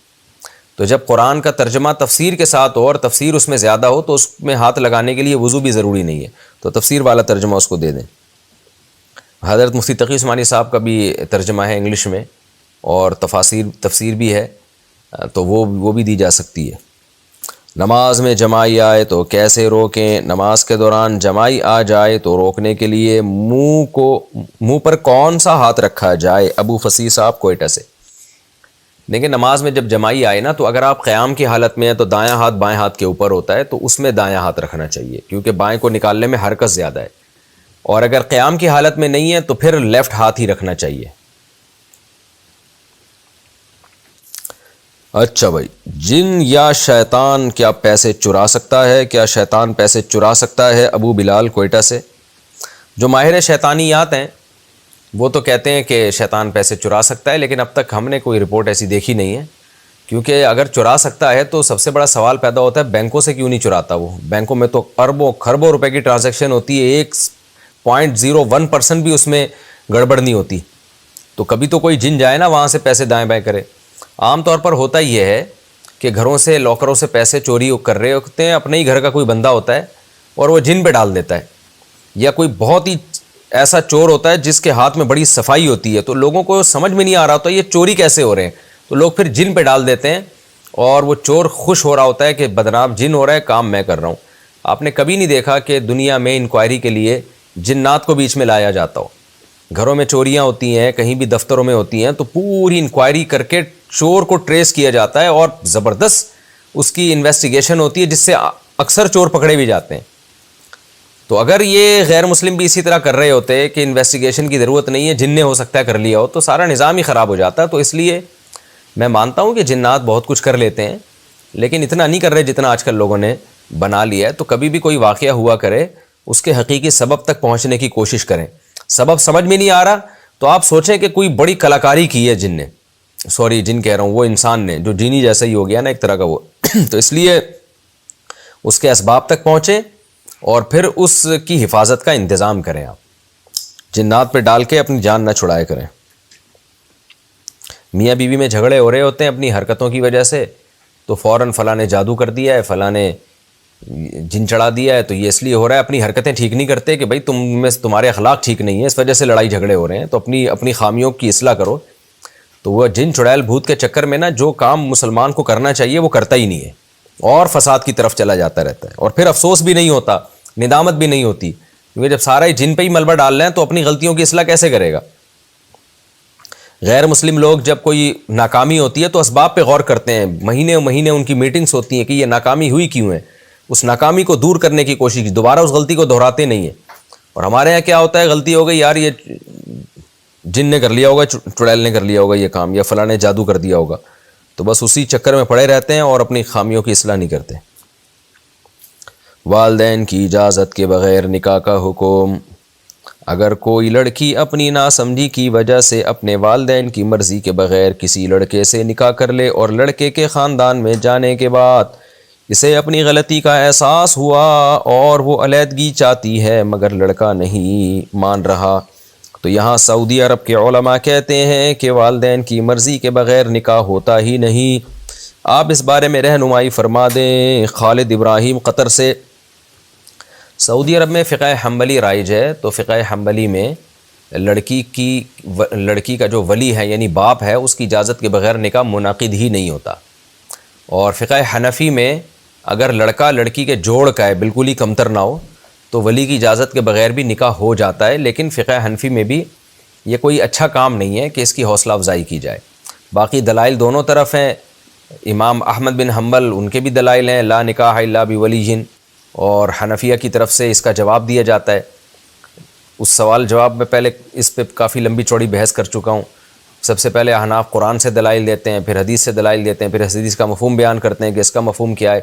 تو جب قرآن کا ترجمہ تفسیر کے ساتھ ہو اور تفسیر اس میں زیادہ ہو تو اس میں ہاتھ لگانے کے لیے وضو بھی ضروری نہیں ہے, تو تفسیر والا ترجمہ اس کو دے دیں. حضرت مفتی تقی عثمانی صاحب کا بھی ترجمہ ہے انگلش میں, اور تفسیر بھی ہے, تو وہ بھی دی جا سکتی ہے. نماز میں جمائی آئے تو کیسے روکیں؟ نماز کے دوران جمائی آ جائے تو روکنے کے لیے منہ پر کون سا ہاتھ رکھا جائے؟ ابو فصیح صاحب کوئٹہ سے. دیکھیں نماز میں جب جمائی آئے نا, تو اگر آپ قیام کی حالت میں ہیں تو دایاں ہاتھ بائیں ہاتھ کے اوپر ہوتا ہے, تو اس میں دایاں ہاتھ رکھنا چاہیے کیونکہ بائیں کو نکالنے میں حرکت زیادہ ہے. اور اگر قیام کی حالت میں نہیں ہے تو پھر لیفٹ ہاتھ ہی رکھنا چاہیے. اچھا بھائی, جن یا شیطان کیا پیسے چرا سکتا ہے؟ کیا شیطان پیسے چرا سکتا ہے؟ ابو بلال کوئٹہ سے. جو ماہر شیطانیات ہیں وہ تو کہتے ہیں کہ شیطان پیسے چرا سکتا ہے, لیکن اب تک ہم نے کوئی رپورٹ ایسی دیکھی نہیں ہے. کیونکہ اگر چرا سکتا ہے تو سب سے بڑا سوال پیدا ہوتا ہے بینکوں سے کیوں نہیں چراتا وہ؟ بینکوں میں تو اربوں خربوں روپے کی ٹرانزیکشن ہوتی ہے, 1.01% بھی اس میں گڑبڑ نہیں ہوتی. تو کبھی تو کوئی جن جائے نا وہاں سے پیسے دائیں بائیں کرے. عام طور پر ہوتا یہ ہے کہ گھروں سے لاکروں سے پیسے چوری کر رہے ہوتے ہیں, اپنے ہی گھر کا کوئی بندہ ہوتا ہے اور وہ جن پہ ڈال دیتا ہے, یا کوئی بہت ہی ایسا چور ہوتا ہے جس کے ہاتھ میں بڑی صفائی ہوتی ہے, تو لوگوں کو سمجھ میں نہیں آ رہا ہوتا یہ چوری کیسے ہو رہے ہیں, تو لوگ پھر جن پہ ڈال دیتے ہیں اور وہ چور خوش ہو رہا ہوتا ہے کہ بدنام جن ہو رہا ہے, کام میں کر رہا ہوں. آپ نے کبھی نہیں دیکھا کہ دنیا میں انکوائری کے لیے جنات کو بیچ میں لایا جاتا ہو. گھروں میں چوریاں ہوتی ہیں, کہیں بھی دفتروں میں ہوتی ہیں, تو پوری انکوائری کر کے چور کو ٹریس کیا جاتا ہے اور زبردست اس کی انویسٹیگیشن ہوتی ہے جس سے اکثر چور پکڑے بھی جاتے ہیں. تو اگر یہ غیر مسلم بھی اسی طرح کر رہے ہوتے کہ انویسٹیگیشن کی ضرورت نہیں ہے, جن نے ہو سکتا ہے کر لیا ہو, تو سارا نظام ہی خراب ہو جاتا ہے. تو اس لیے میں مانتا ہوں کہ جنات بہت کچھ کر لیتے ہیں, لیکن اتنا نہیں کر رہے جتنا آج کل لوگوں نے بنا لیا ہے. تو کبھی بھی کوئی واقعہ ہوا کرے اس کے حقیقی سبب تک پہنچنے کی کوشش کریں. سبب سمجھ میں نہیں آ رہا تو آپ سوچیں کہ کوئی بڑی کلاکاری کی ہے جن نے, سوری جن کہہ رہا ہوں, وہ انسان نے جو جینی جیسا ہی ہو گیا نا ایک طرح کا وہ. تو اس لیے اس کے اسباب تک پہنچیں اور پھر اس کی حفاظت کا انتظام کریں. آپ جنات پہ ڈال کے اپنی جان نہ چھڑائے کریں. میاں بیوی میں جھگڑے ہو رہے ہوتے ہیں اپنی حرکتوں کی وجہ سے, تو فوراً فلاں نے جادو کر دیا ہے, فلاں نے جن چڑھا دیا ہے, تو یہ اس لیے ہو رہا ہے اپنی حرکتیں ٹھیک نہیں کرتے کہ بھائی تمہارے اخلاق ٹھیک نہیں ہے, اس وجہ سے لڑائی جھگڑے ہو رہے ہیں. تو اپنی خامیوں کی اصلاح کرو. تو وہ جن چڑیل بھوت کے چکر میں نا جو کام مسلمان کو کرنا چاہیے وہ کرتا ہی نہیں ہے, اور فساد کی طرف چلا جاتا رہتا ہے, اور پھر افسوس بھی نہیں ہوتا, ندامت بھی نہیں ہوتی, کیونکہ جب سارا ہی جن پہ ہی ملبہ ڈال رہے ہیں تو اپنی غلطیوں کی اصلاح کیسے کرے گا؟ غیر مسلم لوگ جب کوئی ناکامی ہوتی ہے تو اسباب پہ غور کرتے ہیں, مہینے مہینے ان کی میٹنگز ہوتی ہیں کہ یہ ناکامی ہوئی کیوں ہے, اس ناکامی کو دور کرنے کی کوشش کی, دوبارہ اس غلطی کو دہراتے نہیں ہیں. اور ہمارے یہاں کیا ہوتا ہے, غلطی ہو گئی یار, یہ جن نے کر لیا ہوگا, چڑیل نے کر لیا ہوگا یہ کام, یا فلاں نے جادو کر دیا ہوگا, تو بس اسی چکر میں پڑے رہتے ہیں اور اپنی خامیوں کی اصلاح نہیں کرتے. والدین کی اجازت کے بغیر نکاح کا حکم. اگر کوئی لڑکی اپنی ناسمجھی کی وجہ سے اپنے والدین کی مرضی کے بغیر کسی لڑکے سے نکاح کر لے اور لڑکے کے خاندان میں جانے کے بعد اسے اپنی غلطی کا احساس ہوا اور وہ علیحدگی چاہتی ہے مگر لڑکا نہیں مان رہا، تو یہاں سعودی عرب کے علماء کہتے ہیں کہ والدین کی مرضی کے بغیر نکاح ہوتا ہی نہیں۔ آپ اس بارے میں رہنمائی فرما دیں۔ خالد ابراہیم قطر سے، سعودی عرب میں فقہ حنبلی رائج ہے، تو فقہ حنبلی میں لڑکی کا جو ولی ہے یعنی باپ ہے اس کی اجازت کے بغیر نکاح منعقد ہی نہیں ہوتا، اور فقہ حنفی میں اگر لڑکا لڑکی کے جوڑ کا ہے بالکل ہی کمتر نہ ہو تو ولی کی اجازت کے بغیر بھی نکاح ہو جاتا ہے، لیکن فقہ حنفی میں بھی یہ کوئی اچھا کام نہیں ہے کہ اس کی حوصلہ افزائی کی جائے۔ باقی دلائل دونوں طرف ہیں، امام احمد بن حنبل ان کے بھی دلائل ہیں لا نکاح الا بولی، اور حنفیہ کی طرف سے اس کا جواب دیا جاتا ہے۔ اس سوال جواب میں پہلے اس پہ کافی لمبی چوڑی بحث کر چکا ہوں۔ سب سے پہلے احناف قرآن سے دلائل دیتے ہیں، پھر حدیث سے دلائل دیتے ہیں، پھر حدیث کا مفہوم بیان کرتے ہیں کہ اس کا مفہوم کیا ہے،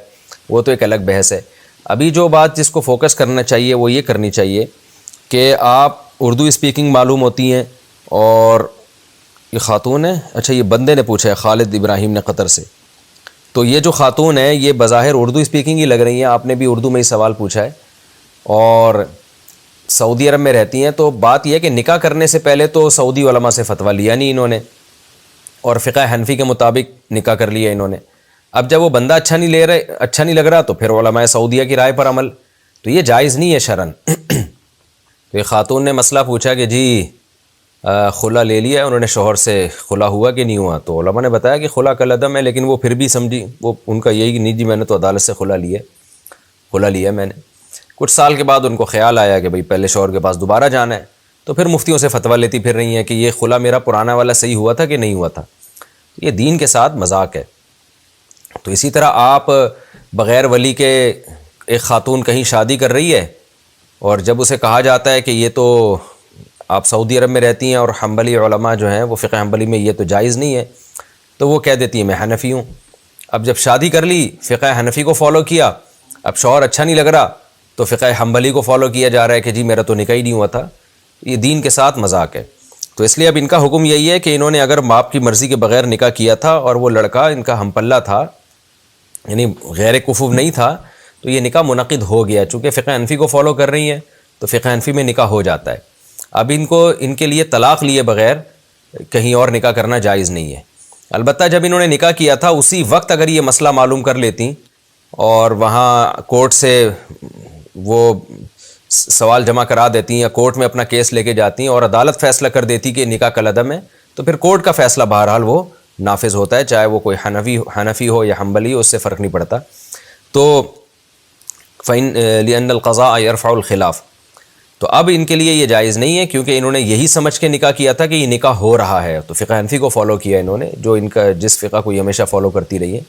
وہ تو ایک الگ بحث ہے۔ ابھی جو بات جس کو فوکس کرنا چاہیے وہ یہ کرنی چاہیے کہ آپ اردو اسپیکنگ معلوم ہوتی ہیں، اور یہ خاتون ہے، اچھا یہ بندے نے پوچھا ہے خالد ابراہیم نے قطر سے، تو یہ جو خاتون ہے یہ بظاہر اردو اسپیکنگ ہی لگ رہی ہیں، آپ نے بھی اردو میں ہی سوال پوچھا ہے، اور سعودی عرب میں رہتی ہیں۔ تو بات یہ ہے کہ نکاح کرنے سے پہلے تو سعودی علماء سے فتویٰ لیا نہیں انہوں نے، اور فقہ حنفی کے مطابق نکاح کر لیا انہوں نے۔ اب جب وہ بندہ اچھا نہیں لگ رہا تو پھر علماء سعودیہ کی رائے پر عمل، تو یہ جائز نہیں ہے شرعن۔ تو ایک خاتون نے مسئلہ پوچھا کہ جی خلا لے لیا ہے انہوں نے شوہر سے، خلا ہوا کہ نہیں ہوا؟ تو علماء نے بتایا کہ خلا کالعدم ہے، لیکن وہ پھر بھی سمجھی، وہ ان کا یہی کہ نہیں جی میں نے تو عدالت سے خلا لیا میں نے۔ کچھ سال کے بعد ان کو خیال آیا کہ بھئی پہلے شوہر کے پاس دوبارہ جانا ہے، تو پھر مفتیوں سے فتویٰ لیتی پھر رہی ہیں کہ یہ خلا میرا پرانا والا صحیح ہوا تھا کہ نہیں ہوا تھا۔ یہ دین کے ساتھ مذاق ہے۔ تو اسی طرح آپ بغیر ولی کے ایک خاتون کہیں شادی کر رہی ہے، اور جب اسے کہا جاتا ہے کہ یہ تو آپ سعودی عرب میں رہتی ہیں اور حنبلی علماء جو ہیں وہ فقہ حنبلی میں یہ تو جائز نہیں ہے، تو وہ کہہ دیتی ہے میں حنفی ہوں۔ اب جب شادی کر لی فقہ حنفی کو فالو کیا، اب شوہر اچھا نہیں لگ رہا تو فقہ حنبلی کو فالو کیا جا رہا ہے کہ جی میرا تو نکاح ہی نہیں ہوا تھا۔ یہ دین کے ساتھ مذاق ہے۔ تو اس لیے اب ان کا حکم یہی ہے کہ انہوں نے اگر باپ کی مرضی کے بغیر نکاح کیا تھا اور وہ لڑکا ان کا ہم پلہ تھا یعنی غیر کفو نہیں تھا، تو یہ نکاح منعقد ہو گیا۔ چونکہ فقہ حنفی کو فالو کر رہی ہیں تو فقہ حنفی میں نکاح ہو جاتا ہے۔ اب ان کے لیے طلاق لیے بغیر کہیں اور نکاح کرنا جائز نہیں ہے۔ البتہ جب انہوں نے نکاح کیا تھا اسی وقت اگر یہ مسئلہ معلوم کر لیتی اور وہاں کورٹ سے وہ سوال جمع کرا دیتی یا کورٹ میں اپنا کیس لے کے جاتی اور عدالت فیصلہ کر دیتی کہ نکاح کالعدم ہے، تو پھر کورٹ کا فیصلہ بہرحال وہ نافذ ہوتا ہے، چاہے وہ کوئی حنفی ہو یا حنبلی ہو، اس سے فرق نہیں پڑتا۔ تو لِأَنَّ الْقَضَاءَ يَرْفَعُ الْخِلَافَ، تو اب ان کے لیے یہ جائز نہیں ہے کیونکہ انہوں نے یہی سمجھ کے نکاح کیا تھا کہ یہ نکاح ہو رہا ہے، تو فقہ حنفی کو فالو کیا انہوں نے، جو ان کا جس فقہ کو یہ ہمیشہ فالو کرتی رہی ہے۔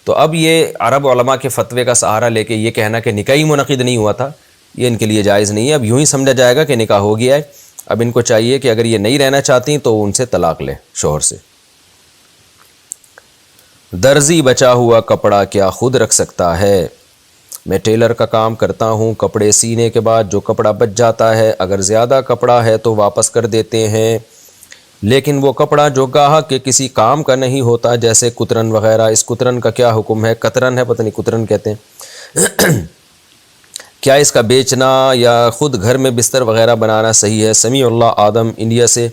تو اب یہ عرب علماء کے فتوے کا سہارا لے کے یہ کہنا کہ نکاح ہی منعقد نہیں ہوا تھا، یہ ان کے لیے جائز نہیں ہے۔ اب یوں ہی سمجھا جائے گا کہ نکاح ہو گیا ہے۔ اب ان کو چاہیے کہ اگر یہ نہیں رہنا چاہتی تو ان سے طلاق لے شوہر سے۔ درزی بچا ہوا کپڑا کیا خود رکھ سکتا ہے؟ میں ٹیلر کا کام کرتا ہوں، کپڑے سینے کے بعد جو کپڑا بچ جاتا ہے اگر زیادہ کپڑا ہے تو واپس کر دیتے ہیں، لیکن وہ کپڑا جو گاہک کے کسی کام کا نہیں ہوتا جیسے کترن وغیرہ، اس کترن کا کیا حکم ہے؟ قطرن ہے، پتہ نہیں کترن کہتے ہیں۔ کیا اس کا بیچنا یا خود گھر میں بستر وغیرہ بنانا صحیح ہے؟ سمیع اللہ آدم انڈیا سے۔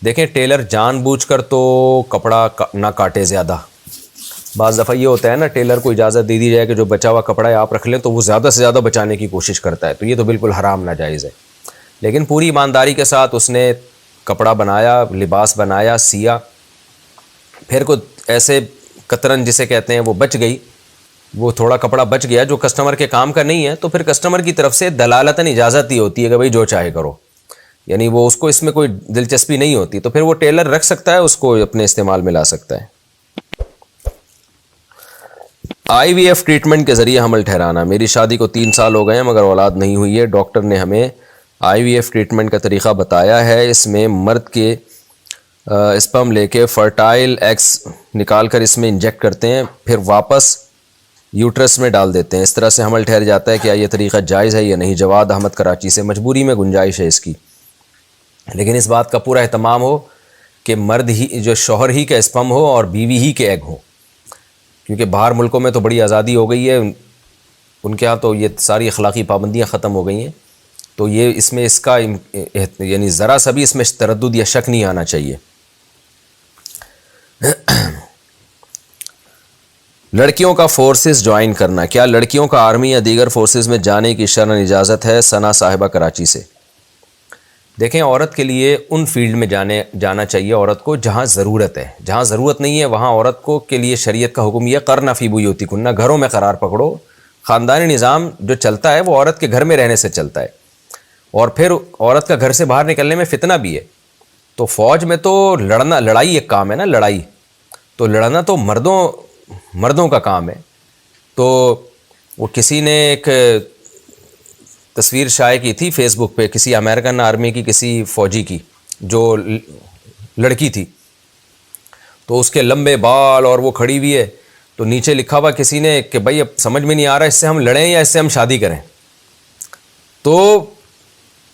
دیکھیں ٹیلر جان بوجھ کر تو کپڑا نہ کاٹے زیادہ۔ بعض دفعہ یہ ہوتا ہے نا ٹیلر کو اجازت دے دی جائے کہ جو بچا ہوا کپڑا ہے آپ رکھ لیں، تو وہ زیادہ سے زیادہ بچانے کی کوشش کرتا ہے، تو یہ تو بالکل حرام ناجائز ہے۔ لیکن پوری ایمانداری کے ساتھ اس نے کپڑا بنایا، لباس بنایا، سیا، پھر کوئی ایسے قطرن جسے کہتے ہیں وہ بچ گئی، وہ تھوڑا کپڑا بچ گیا جو کسٹمر کے کام کا نہیں ہے، تو پھر کسٹمر کی طرف سے دلالتاً اجازت دی ہوتی ہے کہ بھائی جو چاہے کرو، یعنی وہ اس کو اس میں کوئی دلچسپی نہیں ہوتی، تو پھر وہ ٹیلر رکھ سکتا ہے، اس کو اپنے استعمال میں لا سکتا ہے۔ آئی وی ایف ٹریٹمنٹ کے ذریعے حمل ٹھہرانا۔ میری شادی کو 3 سال ہو گئے ہیں مگر اولاد نہیں ہوئی ہے، ڈاکٹر نے ہمیں آئی وی ایف ٹریٹمنٹ کا طریقہ بتایا ہے، اس میں مرد کے اسپرم لے کے فرٹائل ایگز نکال کر اس میں انجیکٹ کرتے ہیں، پھر واپس یوٹرس میں ڈال دیتے ہیں، اس طرح سے حمل ٹھہر جاتا ہے۔ کیا یہ طریقہ جائز ہے یا نہیں؟ جواد احمد کراچی سے۔ مجبوری میں گنجائش ہے اس کی۔ لیکن اس بات کا پورا اہتمام ہو کہ مرد ہی جو شوہر ہی کا اسپم ہو اور بیوی ہی کے ایگ ہوں، کیونکہ باہر ملکوں میں تو بڑی آزادی ہو گئی ہے، ان کے ہاں تو یہ ساری اخلاقی پابندیاں ختم ہو گئی ہیں، تو یہ اس میں اس کا یعنی ذرا سا بھی اس میں تردد یا شک نہیں آنا چاہیے۔ لڑکیوں کا فورسز جوائن کرنا، کیا لڑکیوں کا آرمی یا دیگر فورسز میں جانے کی شرعاً اجازت ہے؟ ثنا صاحبہ کراچی سے۔ دیکھیں، عورت کے لیے ان فیلڈ میں جانا چاہیے عورت کو جہاں ضرورت ہے، جہاں ضرورت نہیں ہے وہاں عورت کو کے لیے شریعت کا حکم یہ قرن فی بیوتکن، گھروں میں قرار پکڑو۔ خاندانی نظام جو چلتا ہے وہ عورت کے گھر میں رہنے سے چلتا ہے، اور پھر عورت کا گھر سے باہر نکلنے میں فتنہ بھی ہے۔ تو فوج میں تو لڑائی ایک کام ہے نا، لڑائی تو لڑنا تو مردوں کا کام ہے۔ تو وہ کسی نے ایک تصویر شائع کی تھی فیس بک پہ، کسی امریکن آرمی کی کسی فوجی کی جو لڑکی تھی، تو اس کے لمبے بال اور وہ کھڑی ہوئی ہے، تو نیچے لکھا ہوا کسی نے کہ بھائی اب سمجھ میں نہیں آ رہا اس سے ہم لڑیں یا اس سے ہم شادی کریں۔ تو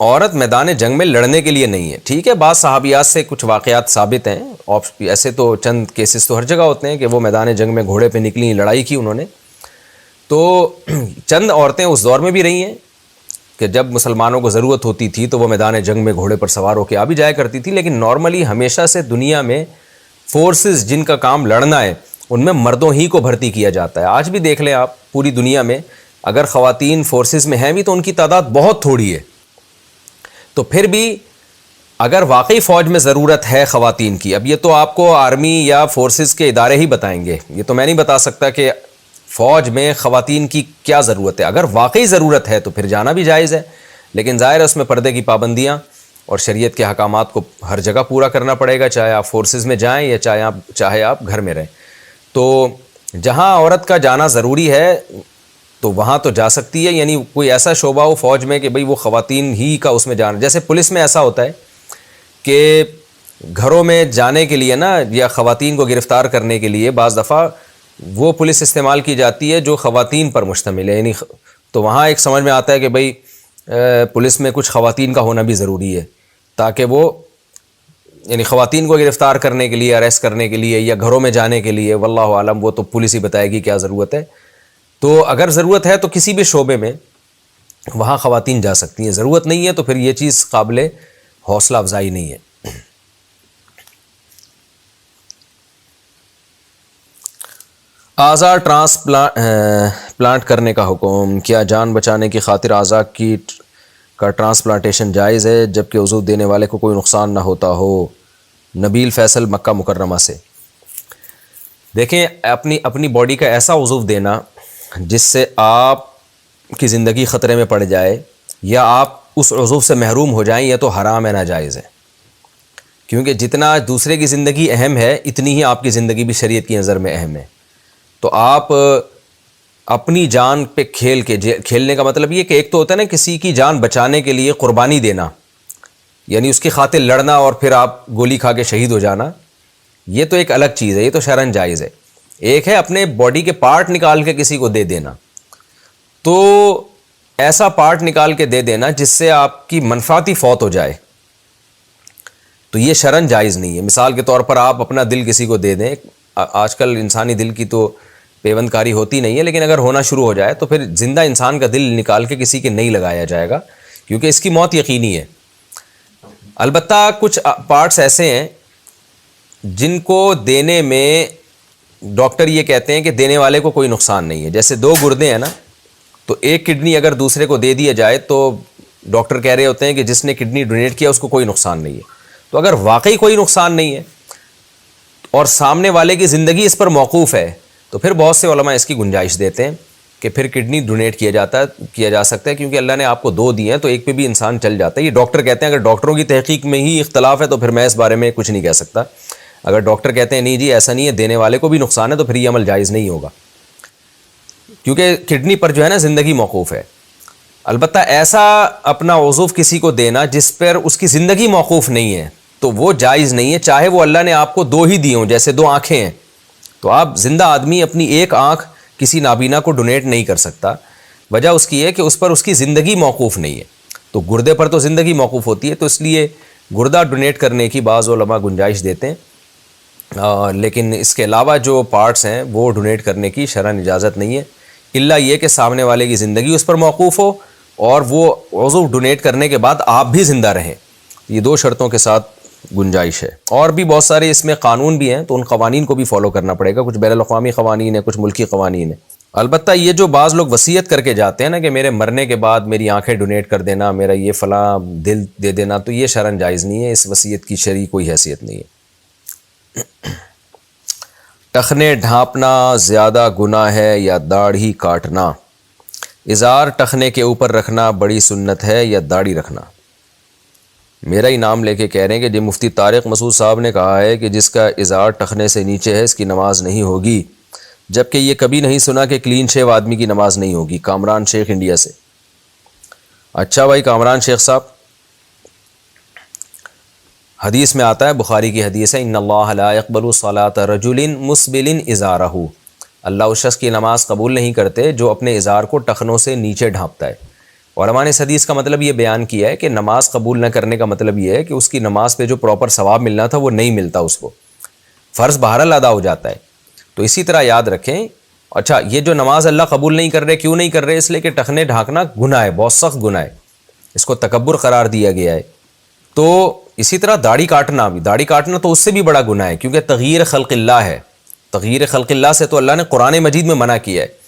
عورت میدان جنگ میں لڑنے کے لیے نہیں ہے، ٹھیک ہے، بعض صحابیات سے کچھ واقعات ثابت ہیں، ایسے تو چند کیسز تو ہر جگہ ہوتے ہیں کہ وہ میدان جنگ میں گھوڑے پہ نکلی، لڑائی کی انہوں نے۔ تو چند عورتیں اس دور میں بھی رہی ہیں کہ جب مسلمانوں کو ضرورت ہوتی تھی تو وہ میدان جنگ میں گھوڑے پر سوار ہو کے آ بھی جایا کرتی تھی، لیکن نارملی ہمیشہ سے دنیا میں فورسز جن کا کام لڑنا ہے ان میں مردوں ہی کو بھرتی کیا جاتا ہے۔ آج بھی دیکھ لیں آپ، پوری دنیا میں اگر خواتین فورسز میں ہیں بھی تو ان کی تعداد بہت تھوڑی ہے۔ تو پھر بھی اگر واقعی فوج میں ضرورت ہے خواتین کی، اب یہ تو آپ کو آرمی یا فورسز کے ادارے ہی بتائیں گے، یہ تو میں نہیں بتا سکتا کہ فوج میں خواتین کی کیا ضرورت ہے۔ اگر واقعی ضرورت ہے تو پھر جانا بھی جائز ہے، لیکن ظاہر ہے اس میں پردے کی پابندیاں اور شریعت کے احکامات کو ہر جگہ پورا کرنا پڑے گا، چاہے آپ فورسز میں جائیں یا چاہے آپ گھر میں رہیں۔ تو جہاں عورت کا جانا ضروری ہے تو وہاں تو جا سکتی ہے، یعنی کوئی ایسا شعبہ ہو فوج میں کہ بھئی وہ خواتین ہی کا اس میں جانا، جیسے پولیس میں ایسا ہوتا ہے کہ گھروں میں جانے کے لیے نا، یا خواتین کو گرفتار کرنے کے لیے بعض دفعہ وہ پولیس استعمال کی جاتی ہے جو خواتین پر مشتمل ہے، یعنی تو وہاں ایک سمجھ میں آتا ہے کہ بھئی پولیس میں کچھ خواتین کا ہونا بھی ضروری ہے، تاکہ وہ یعنی خواتین کو گرفتار کرنے کے لیے، اریسٹ کرنے کے لیے یا گھروں میں جانے کے لیے، واللہ عالم وہ تو پولیس ہی بتائے گی کیا ضرورت ہے۔ تو اگر ضرورت ہے تو کسی بھی شعبے میں وہاں خواتین جا سکتی ہیں، ضرورت نہیں ہے تو پھر یہ چیز قابل حوصلہ افزائی نہیں ہے۔ اعضاء ٹرانسپلانٹ کرنے کا حکم، کیا جان بچانے کی خاطر اعضاء کا ٹرانسپلانٹیشن جائز ہے جبکہ عضو دینے والے کو کوئی نقصان نہ ہوتا ہو؟ نبیل فیصل مکہ مکرمہ سے۔ دیکھیں، اپنی باڈی کا ایسا عضو دینا جس سے آپ کی زندگی خطرے میں پڑ جائے یا آپ اس عضو سے محروم ہو جائیں، یہ تو حرام ہے، ناجائز ہے، کیونکہ جتنا دوسرے کی زندگی اہم ہے اتنی ہی آپ کی زندگی بھی شریعت کی نظر میں اہم ہے۔ تو آپ اپنی جان پہ کھیلنے کا مطلب یہ کہ ایک تو ہوتا ہے نا کسی کی جان بچانے کے لیے قربانی دینا، یعنی اس کی خاطر لڑنا اور پھر آپ گولی کھا کے شہید ہو جانا، یہ تو ایک الگ چیز ہے، یہ تو شرعاً جائز ہے۔ ایک ہے اپنے باڈی کے پارٹ نکال کے کسی کو دے دینا، تو ایسا پارٹ نکال کے دے دینا جس سے آپ کی منفعتی فوت ہو جائے، تو یہ شرعاً جائز نہیں ہے۔ مثال کے طور پر آپ اپنا دل کسی کو دے دیں، آج کل انسانی دل کی تو پیوند کاری ہوتی نہیں ہے، لیکن اگر ہونا شروع ہو جائے تو پھر زندہ انسان کا دل نکال کے کسی کے نہیں لگایا جائے گا، کیونکہ اس کی موت یقینی ہے۔ البتہ کچھ پارٹس ایسے ہیں جن کو دینے میں ڈاکٹر یہ کہتے ہیں کہ دینے والے کو کوئی نقصان نہیں ہے، جیسے 2 گردے ہیں نا، تو ایک کڈنی اگر دوسرے کو دے دیا جائے تو ڈاکٹر کہہ رہے ہوتے ہیں کہ جس نے کڈنی ڈونیٹ کیا اس کو کوئی نقصان نہیں ہے۔ تو اگر واقعی کوئی نقصان نہیں ہے اور سامنے والے کی زندگی اس پر موقوف ہے تو پھر بہت سے علماء اس کی گنجائش دیتے ہیں کہ پھر کڈنی ڈونیٹ کیا جا سکتا ہے، کیونکہ اللہ نے آپ کو 2 دیے ہیں تو ایک پہ بھی انسان چل جاتا ہے۔ یہ ڈاکٹر کہتے ہیں، اگر ڈاکٹروں کی تحقیق میں ہی اختلاف ہے تو پھر میں اس بارے میں کچھ نہیں کہہ سکتا۔ اگر ڈاکٹر کہتے ہیں نہیں جی ایسا نہیں ہے، دینے والے کو بھی نقصان ہے، تو پھر یہ عمل جائز نہیں ہوگا، کیونکہ کڈنی پر جو ہے نا زندگی موقوف ہے۔ البتہ ایسا اپنا عضو کسی کو دینا جس پر اس کی زندگی موقوف نہیں ہے تو وہ جائز نہیں ہے، چاہے وہ اللہ نے آپ کو 2 ہی دی ہوں، جیسے 2 آنکھیں ہیں، تو آپ زندہ آدمی اپنی ایک آنکھ کسی نابینا کو ڈونیٹ نہیں کر سکتا، وجہ اس کی ہے کہ اس پر اس کی زندگی موقوف نہیں ہے۔ تو گردے پر تو زندگی موقوف ہوتی ہے، تو اس لیے گردہ ڈونیٹ کرنے کی بعض علماء گنجائش دیتے ہیں، لیکن اس کے علاوہ جو پارٹس ہیں وہ ڈونیٹ کرنے کی شرعاً اجازت نہیں ہے، الا یہ کہ سامنے والے کی زندگی اس پر موقوف ہو اور وہ عضو ڈونیٹ کرنے کے بعد آپ بھی زندہ رہیں۔ یہ دو شرطوں کے ساتھ گنجائش ہے۔ اور بھی بہت سارے اس میں قانون بھی ہیں، تو ان قوانین کو بھی فالو کرنا پڑے گا، کچھ بین الاقوامی قوانین ہیں، کچھ ملکی قوانین ہیں۔ البتہ یہ جو بعض لوگ وصیت کر کے جاتے ہیں نا کہ میرے مرنے کے بعد میری آنکھیں ڈونیٹ کر دینا، میرا یہ فلاں دل دے دینا، تو یہ شرعاً جائز نہیں ہے، اس وصیت کی شرعی کوئی حیثیت نہیں ہے۔ ٹخنے ڈھانپنا زیادہ گناہ ہے یا داڑھی کاٹنا؟ ازار ٹخنے کے اوپر رکھنا بڑی سنت ہے یا داڑھی رکھنا؟ میرا ہی نام لے کے کہہ رہے ہیں کہ جی مفتی طارق مسعود صاحب نے کہا ہے کہ جس کا ازار ٹخنے سے نیچے ہے اس کی نماز نہیں ہوگی، جبکہ یہ کبھی نہیں سنا کہ کلین شیو آدمی کی نماز نہیں ہوگی۔ کامران شیخ انڈیا سے۔ اچھا بھائی کامران شیخ صاحب، حدیث میں آتا ہے، بخاری کی حدیث ہے، ان اللہ لا يقبل صلاة رجل مسبل ازارہ، اللہ اس شخص کی نماز قبول نہیں کرتے جو اپنے ازار کو ٹخنوں سے نیچے ڈھانپتا ہے۔ علماء نے اس حدیث کا مطلب یہ بیان کیا ہے کہ نماز قبول نہ کرنے کا مطلب یہ ہے کہ اس کی نماز پہ جو پراپر ثواب ملنا تھا وہ نہیں ملتا، اس کو فرض بہرحال ادا ہو جاتا ہے۔ تو اسی طرح یاد رکھیں، اچھا یہ جو نماز اللہ قبول نہیں کر رہے، کیوں نہیں کر رہے؟ اس لیے کہ ٹخنے ڈھانکنا گناہ ہے، بہت سخت گناہ ہے، اس کو تکبر قرار دیا گیا ہے۔ تو اسی طرح داڑھی کاٹنا بھی، داڑھی کاٹنا تو اس سے بھی بڑا گناہ ہے، کیونکہ تغییر خلق اللہ ہے۔ تغییر خلق اللہ سے تو اللہ نے قرآن مجید میں منع کیا ہے۔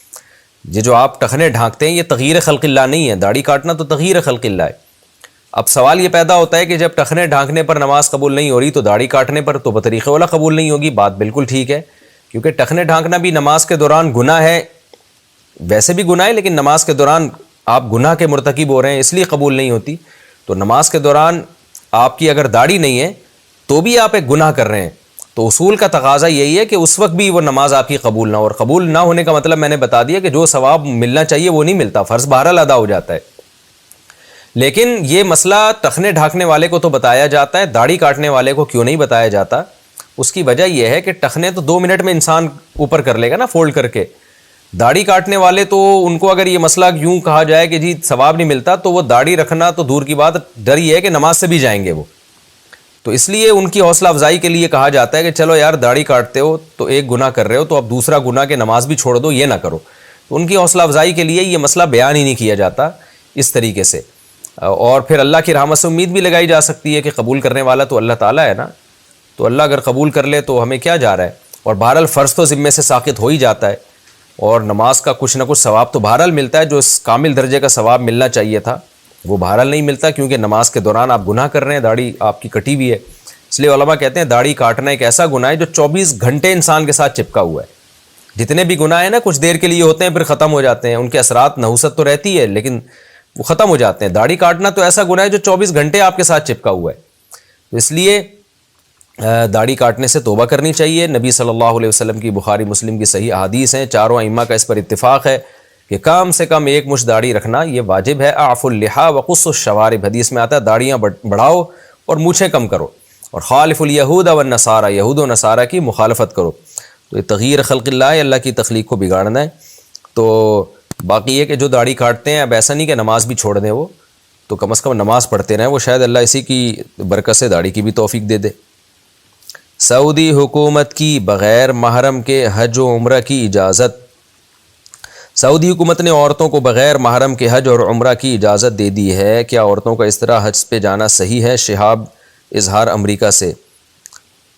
یہ جو آپ ٹخنے ڈھانکتے ہیں یہ تغییر خلق اللہ نہیں ہے، داڑھی کاٹنا تو تغییر خلق اللہ ہے۔ اب سوال یہ پیدا ہوتا ہے کہ جب ٹخنے ڈھانکنے پر نماز قبول نہیں ہو رہی تو داڑھی کاٹنے پر تو بطریق اولا قبول نہیں ہوگی۔ بات بالکل ٹھیک ہے، کیونکہ ٹخنے ڈھانکنا بھی نماز کے دوران گناہ ہے، ویسے بھی گناہ ہے، لیکن نماز کے دوران آپ گناہ کے مرتکب ہو رہے ہیں اس لیے قبول نہیں ہوتی۔ تو نماز کے دوران آپ کی اگر داڑھی نہیں ہے تو بھی آپ ایک گناہ کر رہے ہیں، تو اصول کا تقاضا یہی ہے کہ اس وقت بھی وہ نماز آپ کی قبول نہ ہو، اور قبول نہ ہونے کا مطلب میں نے بتا دیا کہ جو ثواب ملنا چاہیے وہ نہیں ملتا، فرض بہرحال ادا ہو جاتا ہے۔ لیکن یہ مسئلہ ٹخنے ڈھانکنے والے کو تو بتایا جاتا ہے، داڑھی کاٹنے والے کو کیوں نہیں بتایا جاتا؟ اس کی وجہ یہ ہے کہ ٹخنے تو 2 منٹ میں انسان اوپر کر لے گا نا فولڈ کر کے، داڑھی کاٹنے والے تو ان کو اگر یہ مسئلہ یوں کہا جائے کہ جی ثواب نہیں ملتا تو وہ داڑھی رکھنا تو دور کی بات، ڈر یہ ہے کہ نماز سے بھی جائیں گے وہ۔ تو اس لیے ان کی حوصلہ افزائی کے لیے کہا جاتا ہے کہ چلو یار داڑھی کاٹتے ہو تو ایک گناہ کر رہے ہو، تو اب دوسرا گناہ کہ نماز بھی چھوڑ دو، یہ نہ کرو۔ تو ان کی حوصلہ افزائی کے لیے یہ مسئلہ بیان ہی نہیں کیا جاتا اس طریقے سے، اور پھر اللہ کی رحمت سے امید بھی لگائی جا سکتی ہے کہ قبول کرنے والا تو اللہ تعالیٰ ہے نا، تو اللہ اگر قبول کر لے تو ہمیں کیا جا رہا ہے۔ اور بہرحال فرض تو ذمے سے ساقط ہو ہی جاتا ہے، اور نماز کا کچھ نہ کچھ ثواب تو بہرحال ملتا ہے، جو اس کامل درجے کا ثواب ملنا چاہیے تھا وہ بہرحال نہیں ملتا، کیونکہ نماز کے دوران آپ گناہ کر رہے ہیں، داڑھی آپ کی کٹی ہوئی ہے۔ اس لیے علماء کہتے ہیں داڑھی کاٹنا ایک ایسا گناہ ہے جو 24 گھنٹے انسان کے ساتھ چپکا ہوا ہے۔ جتنے بھی گناہ ہیں نا کچھ دیر کے لیے ہوتے ہیں پھر ختم ہو جاتے ہیں، ان کے اثرات نحوست تو رہتی ہے لیکن وہ ختم ہو جاتے ہیں۔ داڑھی کاٹنا تو ایسا گناہ ہے جو 24 گھنٹے آپ کے ساتھ چپکا ہوا ہے۔ تو اس لیے داڑھی کاٹنے سے توبہ کرنی چاہیے۔ نبی صلی اللہ علیہ وسلم کی بخاری مسلم کی صحیح احادیث ہیں، چاروں ائمہ کا اس پر اتفاق ہے کہ کم سے کم ایک مچھ داڑھی رکھنا یہ واجب ہے۔ اعفوا اللحیٰ وقصوا الشوارب، حدیث میں آتا ہے داڑیاں بڑھاؤ اور مونچھیں کم کرو، اور خالف الیہود والنصارى، یہود و نصارہ کی مخالفت کرو۔ تو یہ تغییر خلق اللہ ہے، اللہ کی تخلیق کو بگاڑنا ہے۔ تو باقی یہ کہ جو داڑھی کاٹتے ہیں اب ایسا نہیں کہ نماز بھی چھوڑ دیں، وہ تو کم از کم نماز پڑھتے رہیں، وہ شاید اللہ اسی کی برکت سے داڑھی کی بھی توفیق دے دے۔ سعودی حکومت کی بغیر محرم کے حج و عمرہ کی اجازت۔ سعودی حکومت نے عورتوں کو بغیر محرم کے حج اور عمرہ کی اجازت دے دی ہے، کیا عورتوں کا اس طرح حج پہ جانا صحیح ہے؟ شہاب اظہار امریکہ سے۔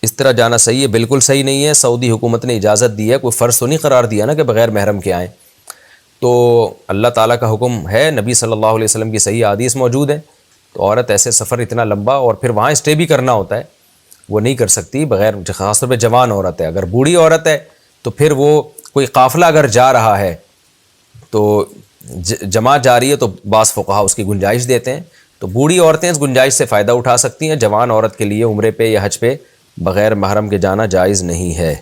اس طرح جانا صحیح ہے؟ بالکل صحیح نہیں ہے۔ سعودی حکومت نے اجازت دی ہے، کوئی فرض تو نہیں قرار دیا نا کہ بغیر محرم کے آئیں۔ تو اللہ تعالیٰ کا حکم ہے، نبی صلی اللہ علیہ وسلم کی صحیح حدیث موجود ہے، تو عورت ایسے سفر اتنا لمبا اور پھر وہاں اسٹے بھی کرنا ہوتا ہے، وہ نہیں کر سکتی بغیر، خاص طور پہ جوان عورت ہے۔ اگر بوڑھی عورت ہے تو پھر وہ کوئی قافلہ اگر جا رہا ہے تو جماعت جا رہی ہے تو بعض فقہا اس کی گنجائش دیتے ہیں، تو بوڑھی عورتیں اس گنجائش سے فائدہ اٹھا سکتی ہیں۔ جوان عورت کے لیے عمرے پہ یا حج پہ بغیر محرم کے جانا جائز نہیں ہے۔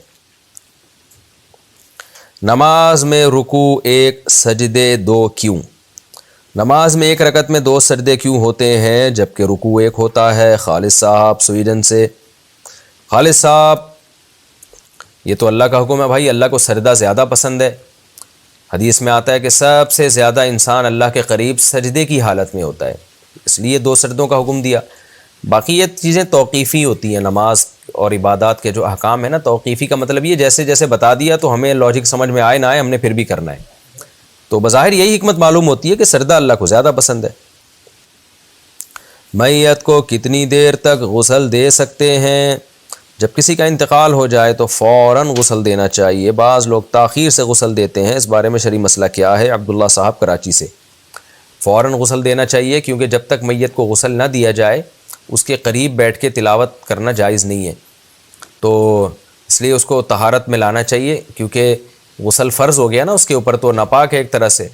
نماز میں رکوع 1 سجدے 2 کیوں؟ نماز میں ایک رکعت میں 2 سجدے کیوں ہوتے ہیں جبکہ رکوع 1 ہوتا ہے؟ خالد صاحب سویڈن سے۔ خالد صاحب یہ تو اللہ کا حکم ہے بھائی، اللہ کو سجدہ زیادہ پسند ہے۔ حدیث میں آتا ہے کہ سب سے زیادہ انسان اللہ کے قریب سجدے کی حالت میں ہوتا ہے، اس لیے 2 سجدوں کا حکم دیا۔ باقی یہ چیزیں توقیفی ہوتی ہیں، نماز اور عبادات کے جو احکام ہیں نا، توقیفی کا مطلب یہ جیسے جیسے بتا دیا تو ہمیں لاجک سمجھ میں آئے نہ آئے، ہم نے پھر بھی کرنا ہے. تو بظاہر یہی حکمت معلوم ہوتی ہے کہ سردہ اللہ کو زیادہ پسند ہے. میت کو کتنی دیر تک غسل دے سکتے ہیں؟ جب کسی کا انتقال ہو جائے تو فوراً غسل دینا چاہیے. بعض لوگ تاخیر سے غسل دیتے ہیں، اس بارے میں شرعی مسئلہ کیا ہے؟ عبداللہ صاحب کراچی سے. فوراً غسل دینا چاہیے، کیونکہ جب تک میت کو غسل نہ دیا جائے اس کے قریب بیٹھ کے تلاوت کرنا جائز نہیں ہے. تو اس لیے اس کو طہارت میں لانا چاہیے، کیونکہ غسل فرض ہو گیا نا اس کے اوپر، تو ناپاک ہے ایک طرح سے.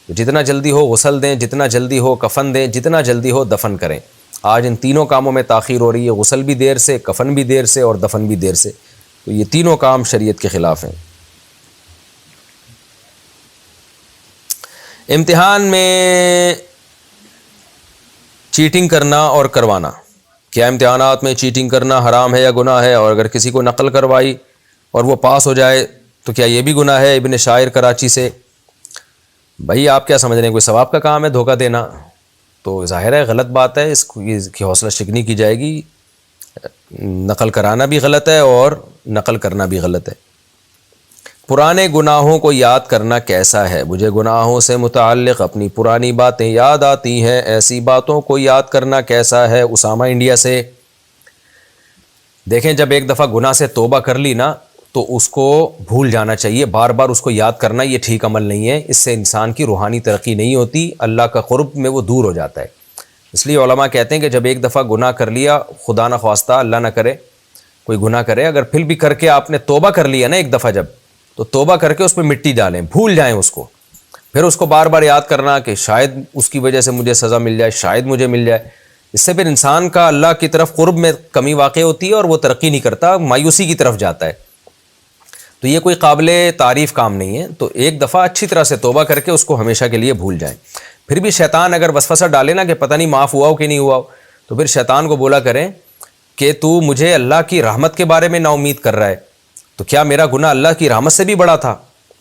جتنا جلدی ہو غسل دیں، جتنا جلدی ہو کفن دیں، جتنا جلدی ہو دفن کریں. آج ان تینوں کاموں میں تاخیر ہو رہی ہے، غسل بھی دیر سے، کفن بھی دیر سے، اور دفن بھی دیر سے. تو یہ تینوں کام شریعت کے خلاف ہیں. امتحان میں چیٹنگ کرنا اور کروانا، کیا امتحانات میں چیٹنگ کرنا حرام ہے یا گناہ ہے؟ اور اگر کسی کو نقل کروائی اور وہ پاس ہو جائے تو کیا یہ بھی گناہ ہے؟ ابن شاعر کراچی سے. بھائی آپ کیا سمجھ رہے ہیں، کوئی ثواب کا کام ہے دھوکہ دینا؟ تو ظاہر ہے غلط بات ہے، اس کی حوصلہ شکنی کی جائے گی. نقل کرانا بھی غلط ہے اور نقل کرنا بھی غلط ہے. پرانے گناہوں کو یاد کرنا کیسا ہے؟ مجھے گناہوں سے متعلق اپنی پرانی باتیں یاد آتی ہیں، ایسی باتوں کو یاد کرنا کیسا ہے؟ اسامہ انڈیا سے. دیکھیں جب ایک دفعہ گناہ سے توبہ کر لی نا تو اس کو بھول جانا چاہیے. بار بار اس کو یاد کرنا یہ ٹھیک عمل نہیں ہے، اس سے انسان کی روحانی ترقی نہیں ہوتی، اللہ کا قرب میں وہ دور ہو جاتا ہے. اس لیے علماء کہتے ہیں کہ جب ایک دفعہ گناہ کر لیا، خدا نہ خواستہ اللہ نہ کرے کوئی گناہ کرے، اگر پھر بھی کر کے آپ نے توبہ کر لیا نا ایک دفعہ جب، تو توبہ کر کے اس پہ مٹی ڈالیں، بھول جائیں اس کو. پھر اس کو بار بار یاد کرنا کہ شاید اس کی وجہ سے مجھے سزا مل جائے، شاید مجھے مل جائے. اس سے پھر انسان کا اللہ کی طرف قرب میں کمی واقع ہوتی ہے اور وہ ترقی نہیں کرتا، مایوسی کی طرف جاتا ہے. تو یہ کوئی قابل تعریف کام نہیں ہے. تو ایک دفعہ اچھی طرح سے توبہ کر کے اس کو ہمیشہ کے لیے بھول جائیں. پھر بھی شیطان اگر وسوسہ ڈالے نا کہ پتہ نہیں معاف ہوا ہو کہ نہیں ہوا ہو، تو پھر شیطان کو بولا کریں کہ تو مجھے اللہ کی رحمت کے بارے میں نا امید کر رہا ہے، تو کیا میرا گناہ اللہ کی رحمت سے بھی بڑا تھا؟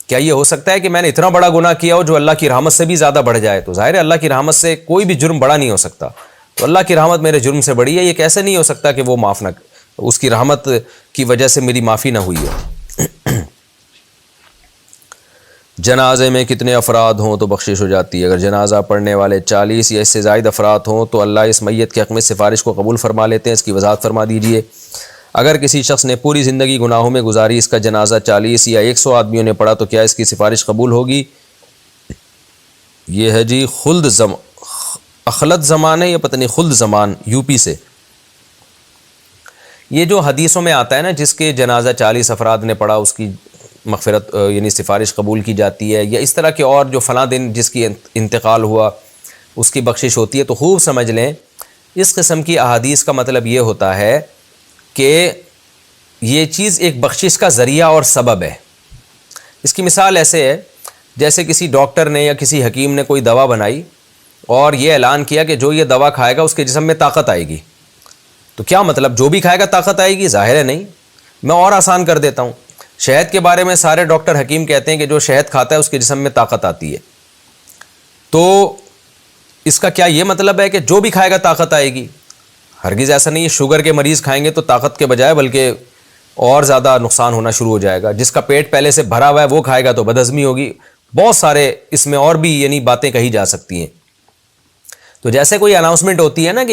کیا یہ ہو سکتا ہے کہ میں نے اتنا بڑا گناہ کیا ہو جو اللہ کی رحمت سے بھی زیادہ بڑھ جائے؟ تو ظاہر ہے اللہ کی رحمت سے کوئی بھی جرم بڑا نہیں ہو سکتا. تو اللہ کی رحمت میرے جرم سے بڑی ہے، یہ کیسے نہیں ہو سکتا کہ وہ معاف نہ، اس کی رحمت کی وجہ سے میری معافی نہ ہوئی ہے. جنازے میں کتنے افراد ہوں تو بخشش ہو جاتی ہے؟ اگر جنازہ پڑھنے والے 40 یا اس سے زائد افراد ہوں تو اللہ اس میت کے حق میں سفارش کو قبول فرما لیتے ہیں. اس کی وضاحت فرما دیجئے. اگر کسی شخص نے پوری زندگی گناہوں میں گزاری، اس کا جنازہ 40 یا 100 آدمیوں نے پڑھا، تو کیا اس کی سفارش قبول ہوگی؟ یہ ہے جی اخلد زمان ہے، یہ پتہ نہیں خلد زمان، یو پی سے. یہ جو حدیثوں میں آتا ہے نا جس کے جنازہ 40 افراد نے پڑھا اس کی مغفرت یعنی سفارش قبول کی جاتی ہے، یا اس طرح کے اور جو فلاں دن جس کی انتقال ہوا اس کی بخشش ہوتی ہے، تو خوب سمجھ لیں اس قسم کی احادیث کا مطلب یہ ہوتا ہے کہ یہ چیز ایک بخشش کا ذریعہ اور سبب ہے. اس کی مثال ایسے ہے جیسے کسی ڈاکٹر نے یا کسی حکیم نے کوئی دوا بنائی اور یہ اعلان کیا کہ جو یہ دوا کھائے گا اس کے جسم میں طاقت آئے گی. تو کیا مطلب جو بھی کھائے گا طاقت آئے گی؟ ظاہر ہے نہیں. میں اور آسان کر دیتا ہوں، شہد کے بارے میں سارے ڈاکٹر حکیم کہتے ہیں کہ جو شہد کھاتا ہے اس کے جسم میں طاقت آتی ہے. تو اس کا کیا یہ مطلب ہے کہ جو بھی کھائے گا طاقت آئے گی؟ ہرگز ایسا نہیں ہے. شوگر کے مریض کھائیں گے تو طاقت کے بجائے بلکہ اور زیادہ نقصان ہونا شروع ہو جائے گا. جس کا پیٹ پہلے سے بھرا ہوا ہے وہ کھائے گا تو بدہضمی ہوگی. بہت سارے اس میں اور بھی یعنی باتیں کہی جا سکتی ہیں. تو جیسے کوئی اناؤنسمنٹ ہوتی ہے نا کہ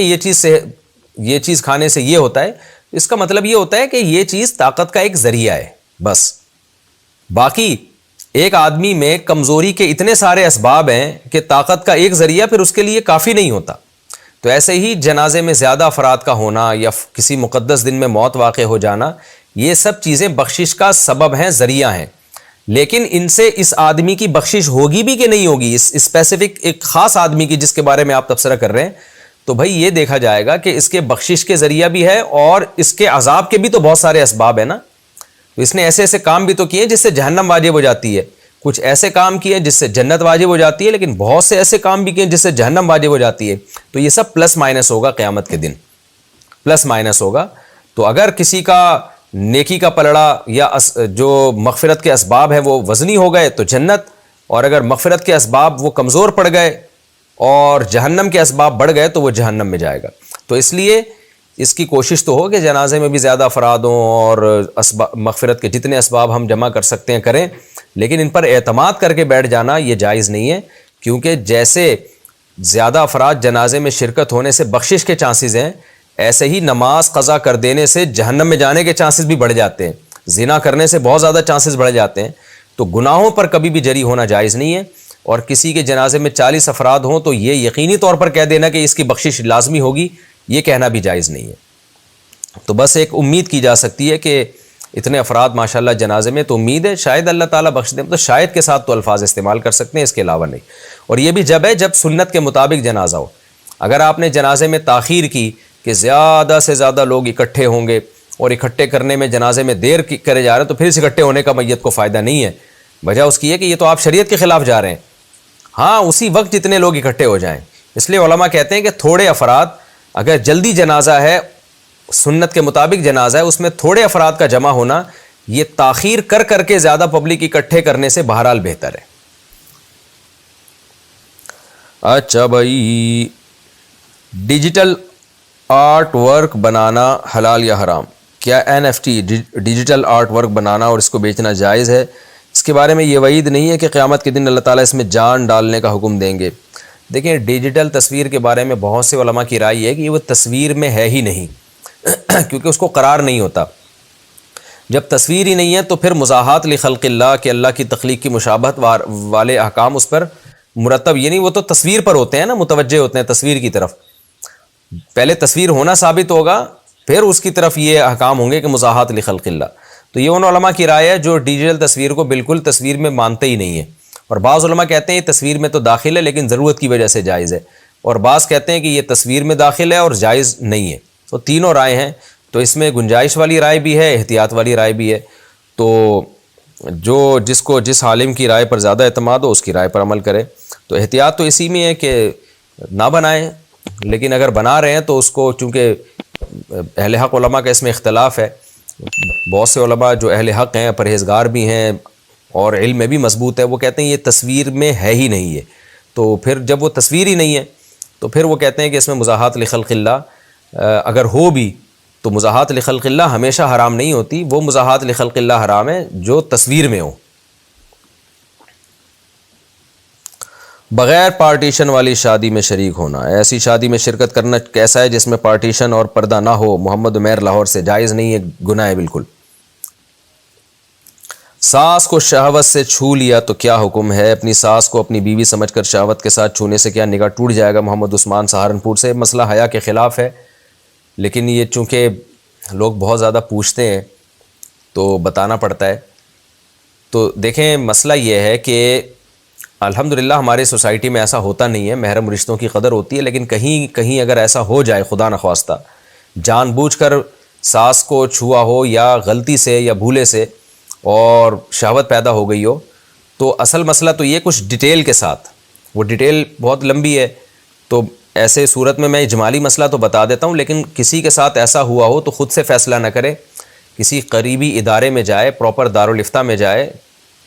یہ چیز کھانے سے یہ ہوتا ہے، اس کا مطلب یہ ہوتا ہے کہ یہ چیز طاقت کا ایک ذریعہ ہے بس. باقی ایک آدمی میں کمزوری کے اتنے سارے اسباب ہیں کہ طاقت کا ایک ذریعہ پھر اس کے لیے کافی نہیں ہوتا. تو ایسے ہی جنازے میں زیادہ افراد کا ہونا یا کسی مقدس دن میں موت واقع ہو جانا، یہ سب چیزیں بخشش کا سبب ہیں، ذریعہ ہیں. لیکن ان سے اس آدمی کی بخشش ہوگی بھی کہ نہیں ہوگی، اس اسپیسیفک ایک خاص آدمی کی جس کے بارے میں آپ تبصرہ کر رہے ہیں، تو بھائی یہ دیکھا جائے گا کہ اس کے بخشش کے ذریعہ بھی ہے اور اس کے عذاب کے بھی تو بہت سارے اسباب ہیں نا. تو اس نے ایسے ایسے کام بھی تو کیے جس سے جہنم واجب ہو جاتی ہے، کچھ ایسے کام کیے جس سے جنت واجب ہو جاتی ہے، لیکن بہت سے ایسے کام بھی کیے جس سے جہنم واجب ہو جاتی ہے. تو یہ سب پلس مائنس ہوگا قیامت کے دن، پلس مائنس ہوگا. تو اگر کسی کا نیکی کا پلڑا یا جو مغفرت کے اسباب ہے وہ وزنی ہو گئے تو جنت، اور اگر مغفرت کے اسباب وہ کمزور پڑ گئے اور جہنم کے اسباب بڑھ گئے تو وہ جہنم میں جائے گا. تو اس لیے اس کی کوشش تو ہو کہ جنازے میں بھی زیادہ افراد ہوں اور مغفرت کے جتنے اسباب ہم جمع کر سکتے ہیں کریں، لیکن ان پر اعتماد کر کے بیٹھ جانا یہ جائز نہیں ہے، کیونکہ جیسے زیادہ افراد جنازے میں شرکت ہونے سے بخشش کے چانسز ہیں، ایسے ہی نماز قضا کر دینے سے جہنم میں جانے کے چانسز بھی بڑھ جاتے ہیں، زنا کرنے سے بہت زیادہ چانسز بڑھ جاتے ہیں۔ تو گناہوں پر کبھی بھی جری ہونا جائز نہیں ہے، اور کسی کے جنازے میں 40 افراد ہوں تو یہ یقینی طور پر کہہ دینا کہ اس کی بخشش لازمی ہوگی، یہ کہنا بھی جائز نہیں ہے۔ تو بس ایک امید کی جا سکتی ہے کہ اتنے افراد ماشاءاللہ جنازے میں، تو امید ہے شاید اللہ تعالیٰ بخش دے، تو شاید کے ساتھ تو الفاظ استعمال کر سکتے ہیں، اس کے علاوہ نہیں۔ اور یہ بھی جب ہے جب سنت کے مطابق جنازہ ہو۔ اگر آپ نے جنازے میں تاخیر کی کہ زیادہ سے زیادہ لوگ اکٹھے ہوں گے اور اکٹھے کرنے میں جنازے میں دیر کرے جا رہے ہیں، تو پھر اس اکٹھے ہونے کا میت کو فائدہ نہیں ہے۔ وجہ اس کی ہے کہ یہ تو آپ شریعت کے خلاف جا رہے ہیں۔ ہاں، اسی وقت جتنے لوگ اکٹھے ہو جائیں۔ اس لیے علماء کہتے ہیں کہ تھوڑے افراد، اگر جلدی جنازہ ہے، سنت کے مطابق جنازہ ہے، اس میں تھوڑے افراد کا جمع ہونا یہ تاخیر کر کے زیادہ پبلک اکٹھے کرنے سے بہرحال بہتر ہے۔ اچھا بھائی، ڈیجیٹل آرٹ ورک بنانا حلال یا حرام؟ کیا NFT ڈیجیٹل آرٹ ورک بنانا اور اس کو بیچنا جائز ہے؟ اس کے بارے میں یہ وعید نہیں ہے کہ قیامت کے دن اللہ تعالیٰ اس میں جان ڈالنے کا حکم دیں گے۔ دیکھیں، ڈیجیٹل تصویر کے بارے میں بہت سے علماء کی رائے ہے کہ وہ تصویر میں ہے ہی نہیں کیونکہ اس کو قرار نہیں ہوتا۔ جب تصویر ہی نہیں ہے تو پھر مزاحات لخلق اللہ، کہ اللہ کی تخلیق کی مشابہت والے احکام اس پر مرتب، یعنی وہ تو تصویر پر ہوتے ہیں نا، متوجہ ہوتے ہیں تصویر کی طرف۔ پہلے تصویر ہونا ثابت ہوگا، پھر اس کی طرف یہ احکام ہوں گے کہ مزاحات لخلق اللہ۔ تو یہ ان علماء کی رائے ہے جو ڈیجیٹل تصویر کو بالکل تصویر میں مانتے ہی نہیں ہیں، اور بعض علماء کہتے ہیں یہ تصویر میں تو داخل ہے لیکن ضرورت کی وجہ سے جائز ہے، اور بعض کہتے ہیں کہ یہ تصویر میں داخل ہے اور جائز نہیں ہے۔ تو تینوں رائے ہیں، تو اس میں گنجائش والی رائے بھی ہے، احتیاط والی رائے بھی ہے۔ تو جس عالم کی رائے پر زیادہ اعتماد ہو اس کی رائے پر عمل کرے۔ تو احتیاط تو اسی میں ہے کہ نہ بنائیں، لیکن اگر بنا رہے ہیں تو اس کو، چونکہ اہل حق علماء کا اس میں اختلاف ہے، بہت سے علماء جو اہل حق ہیں، پرہیزگار بھی ہیں اور علم میں بھی مضبوط ہے، وہ کہتے ہیں یہ تصویر میں ہے ہی نہیں ہے۔ تو پھر جب وہ تصویر ہی نہیں ہے تو پھر وہ کہتے ہیں کہ اس میں مزاحات لخلق اللہ اگر ہو بھی تو مزاحات لخلق اللہ ہمیشہ حرام نہیں ہوتی، وہ مزاحات لخلق اللہ حرام ہے جو تصویر میں ہو۔ بغیر پارٹیشن والی شادی میں شریک ہونا، ایسی شادی میں شرکت کرنا کیسا ہے جس میں پارٹیشن اور پردہ نہ ہو؟ محمد عمیر لاہور سے۔ جائز نہیں ہے، گناہ ہے بالکل۔ ساس کو شہوت سے چھو لیا تو کیا حکم ہے؟ اپنی ساس کو اپنی بیوی سمجھ کر شہوت کے ساتھ چھونے سے کیا نکاح ٹوٹ جائے گا؟ محمد عثمان سہارنپور سے۔ مسئلہ حیا کے خلاف ہے، لیکن یہ چونکہ لوگ بہت زیادہ پوچھتے ہیں تو بتانا پڑتا ہے۔ تو دیکھیں، مسئلہ یہ ہے کہ الحمدللہ ہمارے سوسائٹی میں ایسا ہوتا نہیں ہے، محرم رشتوں کی قدر ہوتی ہے، لیکن کہیں اگر ایسا ہو جائے خدا نخواستہ، جان بوجھ کر ساس کو چھوا ہو یا غلطی سے یا بھولے سے اور شہوت پیدا ہو گئی ہو، تو اصل مسئلہ تو یہ کچھ ڈیٹیل کے ساتھ، وہ ڈیٹیل بہت لمبی ہے، تو ایسے صورت میں اجمالی مسئلہ تو بتا دیتا ہوں، لیکن کسی کے ساتھ ایسا ہوا ہو تو خود سے فیصلہ نہ کرے، کسی قریبی ادارے میں جائے، پراپر دارالفتہ میں جائے،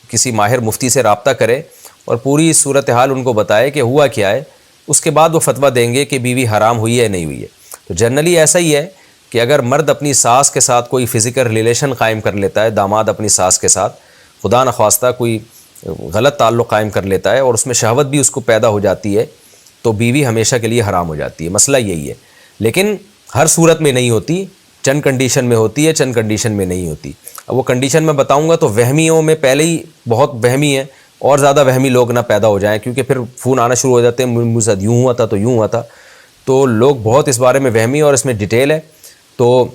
کسی ماہر مفتی سے رابطہ کرے اور پوری صورتحال ان کو بتائے کہ ہوا کیا ہے، اس کے بعد وہ فتویٰ دیں گے کہ بیوی حرام ہوئی ہے یا نہیں ہوئی ہے۔ تو جنرلی ایسا ہی ہے کہ اگر مرد اپنی ساس کے ساتھ کوئی فزیکل ریلیشن قائم کر لیتا ہے، داماد اپنی ساس کے ساتھ خدا نخواستہ کوئی غلط تعلق قائم کر لیتا ہے اور اس میں شہوت بھی اس کو پیدا ہو جاتی ہے، تو بیوی ہمیشہ کے لیے حرام ہو جاتی ہے۔ مسئلہ یہی ہے، لیکن ہر صورت میں نہیں ہوتی، چند کنڈیشن میں ہوتی ہے، چند کنڈیشن میں نہیں ہوتی۔ اب وہ کنڈیشن میں بتاؤں گا تو وہمیوں میں پہلے ہی بہت وہمی ہے، اور زیادہ وہمی لوگ نہ پیدا ہو جائیں، کیونکہ پھر فون آنا شروع ہو جاتے ہیں، مجھ سے یوں ہوا تھا تو یوں ہوا تھا، تو لوگ بہت اس بارے میں وہمی اور اس میں ڈیٹیل ہے، تو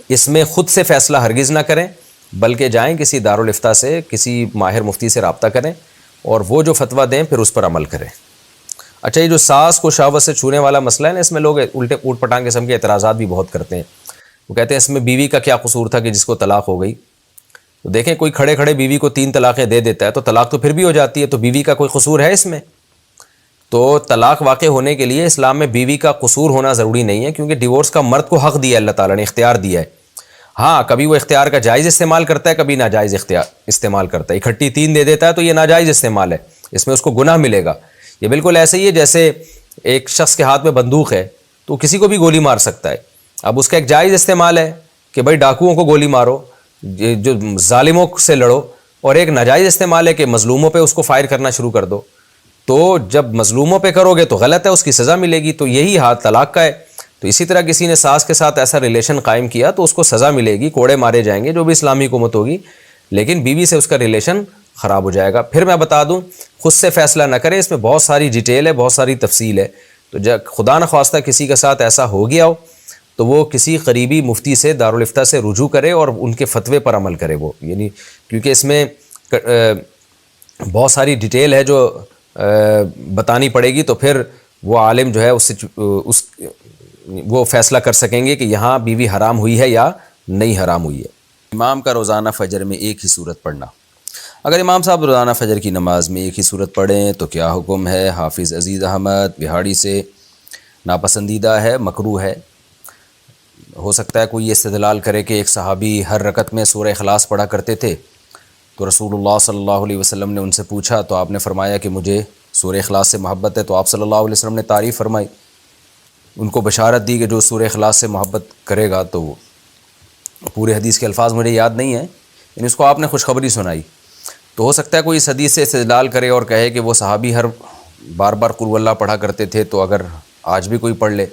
اس میں خود سے فیصلہ ہرگز نہ کریں، بلکہ جائیں کسی دارالفتہ سے، کسی ماہر مفتی سے رابطہ کریں اور وہ جو فتویٰ دیں پھر اس پر عمل کریں۔ اچھا، یہ جو ساس کو شہوت سے چھونے والا مسئلہ ہے نا، اس میں لوگ الٹے اوٹ پٹانگ قسم کے اعتراضات بھی بہت کرتے ہیں۔ وہ کہتے ہیں اس میں بیوی کا کیا قصور تھا کہ جس کو طلاق ہو گئی؟ تو دیکھیں، کوئی کھڑے کھڑے بیوی کو 3 طلاقیں دے دیتا ہے تو طلاق تو پھر بھی ہو جاتی ہے، تو بیوی کا کوئی قصور ہے اس میں؟ تو طلاق واقع ہونے کے لیے اسلام میں بیوی کا قصور ہونا ضروری نہیں ہے، کیونکہ ڈیورس کا مرد کو حق دیا ہے، اللہ تعالیٰ نے اختیار دیا ہے۔ ہاں، کبھی وہ اختیار کا جائز استعمال کرتا ہے، کبھی ناجائز استعمال کرتا ہے۔ اکٹھی 3 دے دیتا ہے تو یہ ناجائز استعمال ہے، اس میں اس کو گناہ ملے گا۔ یہ بالکل ایسے ہی ہے جیسے ایک شخص کے ہاتھ میں بندوق ہے تو کسی کو بھی گولی مار سکتا ہے، اب اس کا ایک جائز استعمال ہے کہ بھائی ڈاکوؤں کو گولی مارو، جو ظالموں سے لڑو، اور ایک ناجائز استعمال ہے کہ مظلوموں پہ اس کو فائر کرنا شروع کر دو. تو جب مظلوموں پہ کرو گے تو غلط ہے، اس کی سزا ملے گی. تو یہی حال طلاق کا ہے. تو اسی طرح کسی نے ساس کے ساتھ ایسا ریلیشن قائم کیا تو اس کو سزا ملے گی، کوڑے مارے جائیں گے، جو بھی اسلامی حکومت ہوگی، لیکن بیوی سے اس کا ریلیشن خراب ہو جائے گا. پھر میں بتا دوں، خود سے فیصلہ نہ کریں، اس میں بہت ساری ڈیٹیل ہے، بہت ساری تفصیل ہے. تو جب خدا نخواستہ کسی کے ساتھ ایسا ہو گیا ہو تو وہ کسی قریبی مفتی سے، دارالافتاء سے رجوع کرے اور ان کے فتوے پر عمل کرے. وہ یعنی کیونکہ اس میں بہت ساری ڈیٹیل ہے جو بتانی پڑے گی، تو پھر وہ عالم جو ہے وہ فیصلہ کر سکیں گے کہ یہاں بیوی حرام ہوئی ہے یا نہیں حرام ہوئی ہے. امام کا روزانہ فجر میں ایک ہی صورت پڑھنا. اگر امام صاحب روزانہ فجر کی نماز میں ایک ہی صورت پڑھیں تو کیا حکم ہے؟ حافظ عزیز احمد بہاڑی سے. ناپسندیدہ ہے، مکروہ ہے. ہو سکتا ہے کوئی یہ استدلال کرے کہ ایک صحابی ہر رکعت میں سورہ اخلاص پڑھا کرتے تھے، تو رسول اللہ صلی اللہ علیہ وسلم نے ان سے پوچھا تو آپ نے فرمایا کہ مجھے سورہ اخلاص سے محبت ہے، تو آپ صلی اللہ علیہ وسلم نے تعریف فرمائی، ان کو بشارت دی کہ جو سورہ اخلاص سے محبت کرے گا. تو پورے حدیث کے الفاظ مجھے یاد نہیں ہیں، یعنی اس کو آپ نے خوشخبری سنائی. تو ہو سکتا ہے کوئی اس حدیث سے استدلال کرے اور کہے کہ وہ صحابی ہر بار بار قل اللہ پڑھا کرتے تھے، تو اگر آج بھی کوئی پڑھ لے.